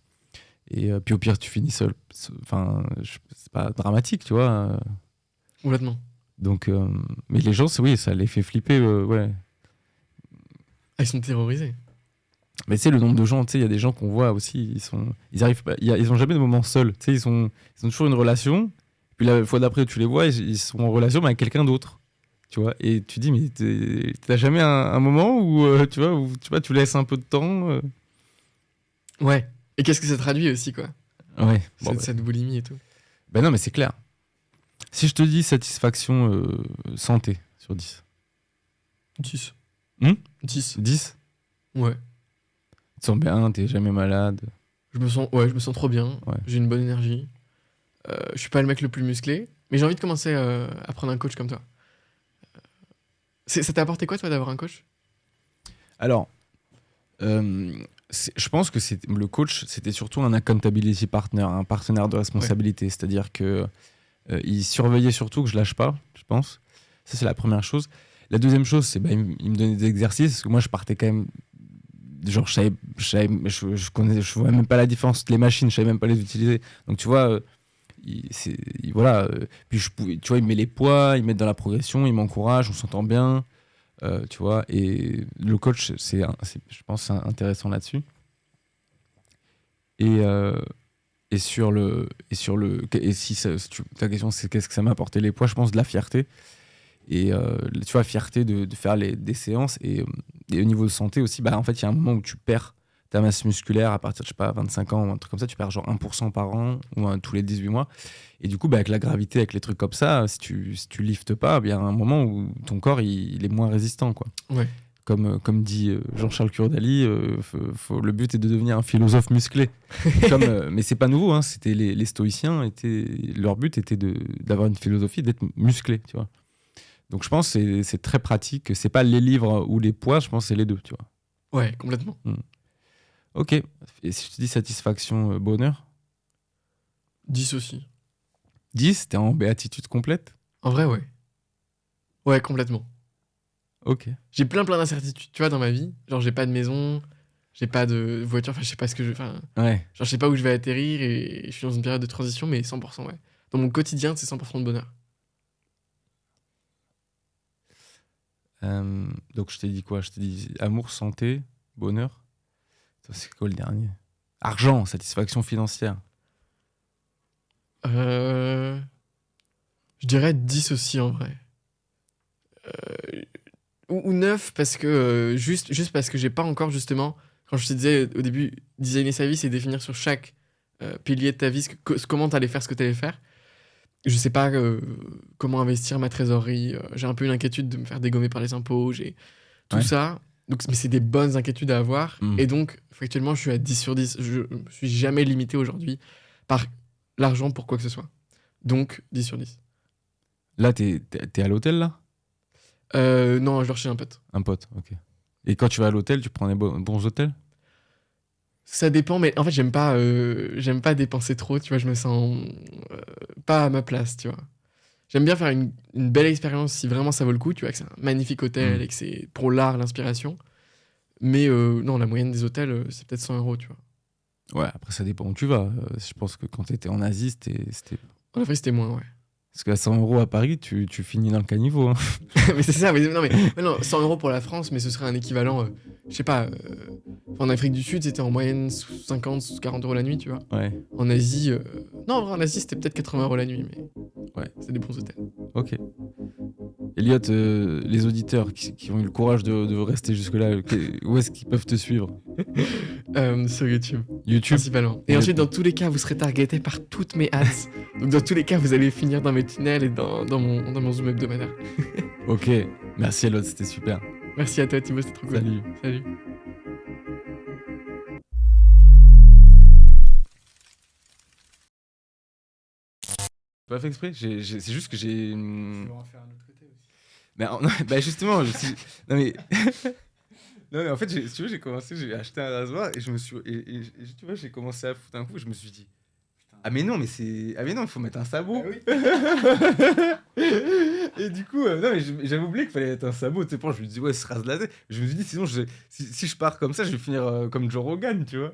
Et puis au pire, tu finis seul. Enfin, c'est pas dramatique, tu vois. Complètement. Donc, mais les gens, oui, ça les fait flipper, ouais. Ah, ils sont terrorisés. Mais tu sais, le nombre de gens, tu sais, il y a des gens qu'on voit aussi, ils arrivent pas, ils ont jamais de moment seuls. Tu sais, ils ont toujours une relation. Puis la fois d'après, tu les vois, ils sont en relation mais avec quelqu'un d'autre. Tu vois, et tu dis, mais t'as jamais un moment où, tu vois, tu laisses un peu de temps. Ouais. Et qu'est-ce que ça traduit aussi, quoi? Ouais. Bon, Cette boulimie et tout. Ben non, mais c'est clair. Si je te dis satisfaction santé sur 10. 10. 10. 10, Ouais. tu te sens bien, t'es jamais malade. Je me sens trop bien. Ouais. J'ai une bonne énergie. Je suis pas le mec le plus musclé, mais j'ai envie de commencer à prendre un coach comme toi. Ça t'a apporté quoi, toi, d'avoir un coach? Alors, je pense que le coach, c'était surtout un accountability partner, un partenaire de responsabilité. C'est-à-dire que il surveillait surtout que je lâche pas, je pense. Ça, c'est la première chose. La deuxième chose, c'est il me donnait des exercices, parce que moi, je partais quand même genre, je vois même pas la différence entre les machines, je savais même pas les utiliser. Donc, tu vois, voilà. Puis, tu vois, il met les poids, il met dans la progression, il m'encourage, on s'entend bien, tu vois. Et le coach, je pense, c'est intéressant là-dessus. Et ta question, c'est qu'est-ce que ça m'a apporté les poids, je pense de la fierté. Et tu vois, fierté de faire des séances. Et au niveau de santé aussi, bah, en fait, il y a un moment où tu perds ta masse musculaire à partir de, je sais pas, 25 ans ou un truc comme ça. Tu perds genre 1% par an ou tous les 18 mois. Et du coup, bah, avec la gravité, avec les trucs comme ça, si tu liftes pas, il y a un moment où ton corps, il est moins résistant, quoi. Ouais. Comme dit Jean-Charles Kurdali, le but est de devenir un philosophe musclé. Mais c'est pas nouveau, hein, c'était les stoïciens, leur but était d'avoir une philosophie, d'être musclé, tu vois. Donc je pense que c'est très pratique. C'est pas les livres ou les poids, je pense que c'est les deux, tu vois. Ouais, complètement. Ok. Et si je te dis satisfaction, bonheur 10 aussi. 10, t'es en béatitude complète? En vrai, ouais. Ouais, complètement. Ok. J'ai plein d'incertitudes, tu vois, dans ma vie. Genre, j'ai pas de maison, j'ai pas de voiture, enfin, je sais pas ce que je... Enfin, Ouais. genre, je sais pas où je vais atterrir et je suis dans une période de transition, mais 100%, ouais. Dans mon quotidien, c'est 100% de bonheur. Donc je t'ai dit quoi? Je t'ai dit amour, santé, bonheur. C'est quoi le dernier? Argent, satisfaction financière. Je dirais 10 aussi, en vrai. Ou 9, parce que, juste parce que j'ai pas encore, justement, quand je te disais au début, designer sa vie, c'est définir sur chaque pilier de ta vie comment t'allais faire ce que t'allais faire. Je sais pas comment investir ma trésorerie. J'ai un peu une inquiétude de me faire dégommer par les impôts. J'ai tout Ouais. ça. Donc, mais c'est des bonnes inquiétudes à avoir. Et donc, factuellement, je suis à 10 sur 10. Je suis jamais limité aujourd'hui par l'argent pour quoi que ce soit. Donc, 10 sur 10. Là, t'es à l'hôtel, là? Non, je dors chez un pote. Un pote, ok. Et quand tu vas à l'hôtel, tu prends des bons hôtels? Ça dépend, mais en fait, j'aime pas dépenser trop, tu vois, je me sens pas à ma place, tu vois. J'aime bien faire une belle expérience si vraiment ça vaut le coup, tu vois, que c'est un magnifique hôtel et que c'est pour l'art, l'inspiration. Mais non, la moyenne des hôtels, c'est peut-être 100 euros, tu vois. Ouais, après ça dépend où tu vas. Je pense que quand t'étais en Asie, c'était... En vrai, c'était moins, ouais. Parce qu'à 100 euros à Paris, tu finis dans le caniveau. Hein. Mais c'est ça, mais non, 100 euros pour la France, mais ce serait un équivalent, je sais pas, en Afrique du Sud, c'était en moyenne 50, 40 euros la nuit, tu vois. Ouais, En Asie, non, en vrai, en Asie, c'était peut-être 80 euros la nuit, mais ouais, c'est des bons hôtels. ok. Elliot, les auditeurs qui ont eu le courage de rester jusque-là, où est-ce qu'ils peuvent te suivre? Sur YouTube. YouTube? Principalement. Et ensuite, dans tous les cas, vous serez targeté par toutes mes ads. Donc, dans tous les cas, vous allez finir dans mes tunnels et dans mon zoom hebdomadaire. Ok, merci Elliot, c'était super. Merci à toi, Thibaut, c'était trop cool. Salut. Salut. Pas fait exprès, c'est juste que j'ai... Tu veux en faire un autre côté aussi. Bah justement, non mais... Non mais en fait, si tu veux, j'ai acheté un rasoir et je me suis... Et tu vois, j'ai commencé à foutre un coup et je me suis dit... Ah mais non, il faut mettre un sabot. Ah oui. Et du coup, non mais j'avais oublié qu'il fallait mettre un sabot. Tu sais, je me dis ouais, se rase la tête. Je me suis dit sinon, si je pars comme ça, je vais finir comme Joe Rogan, tu vois.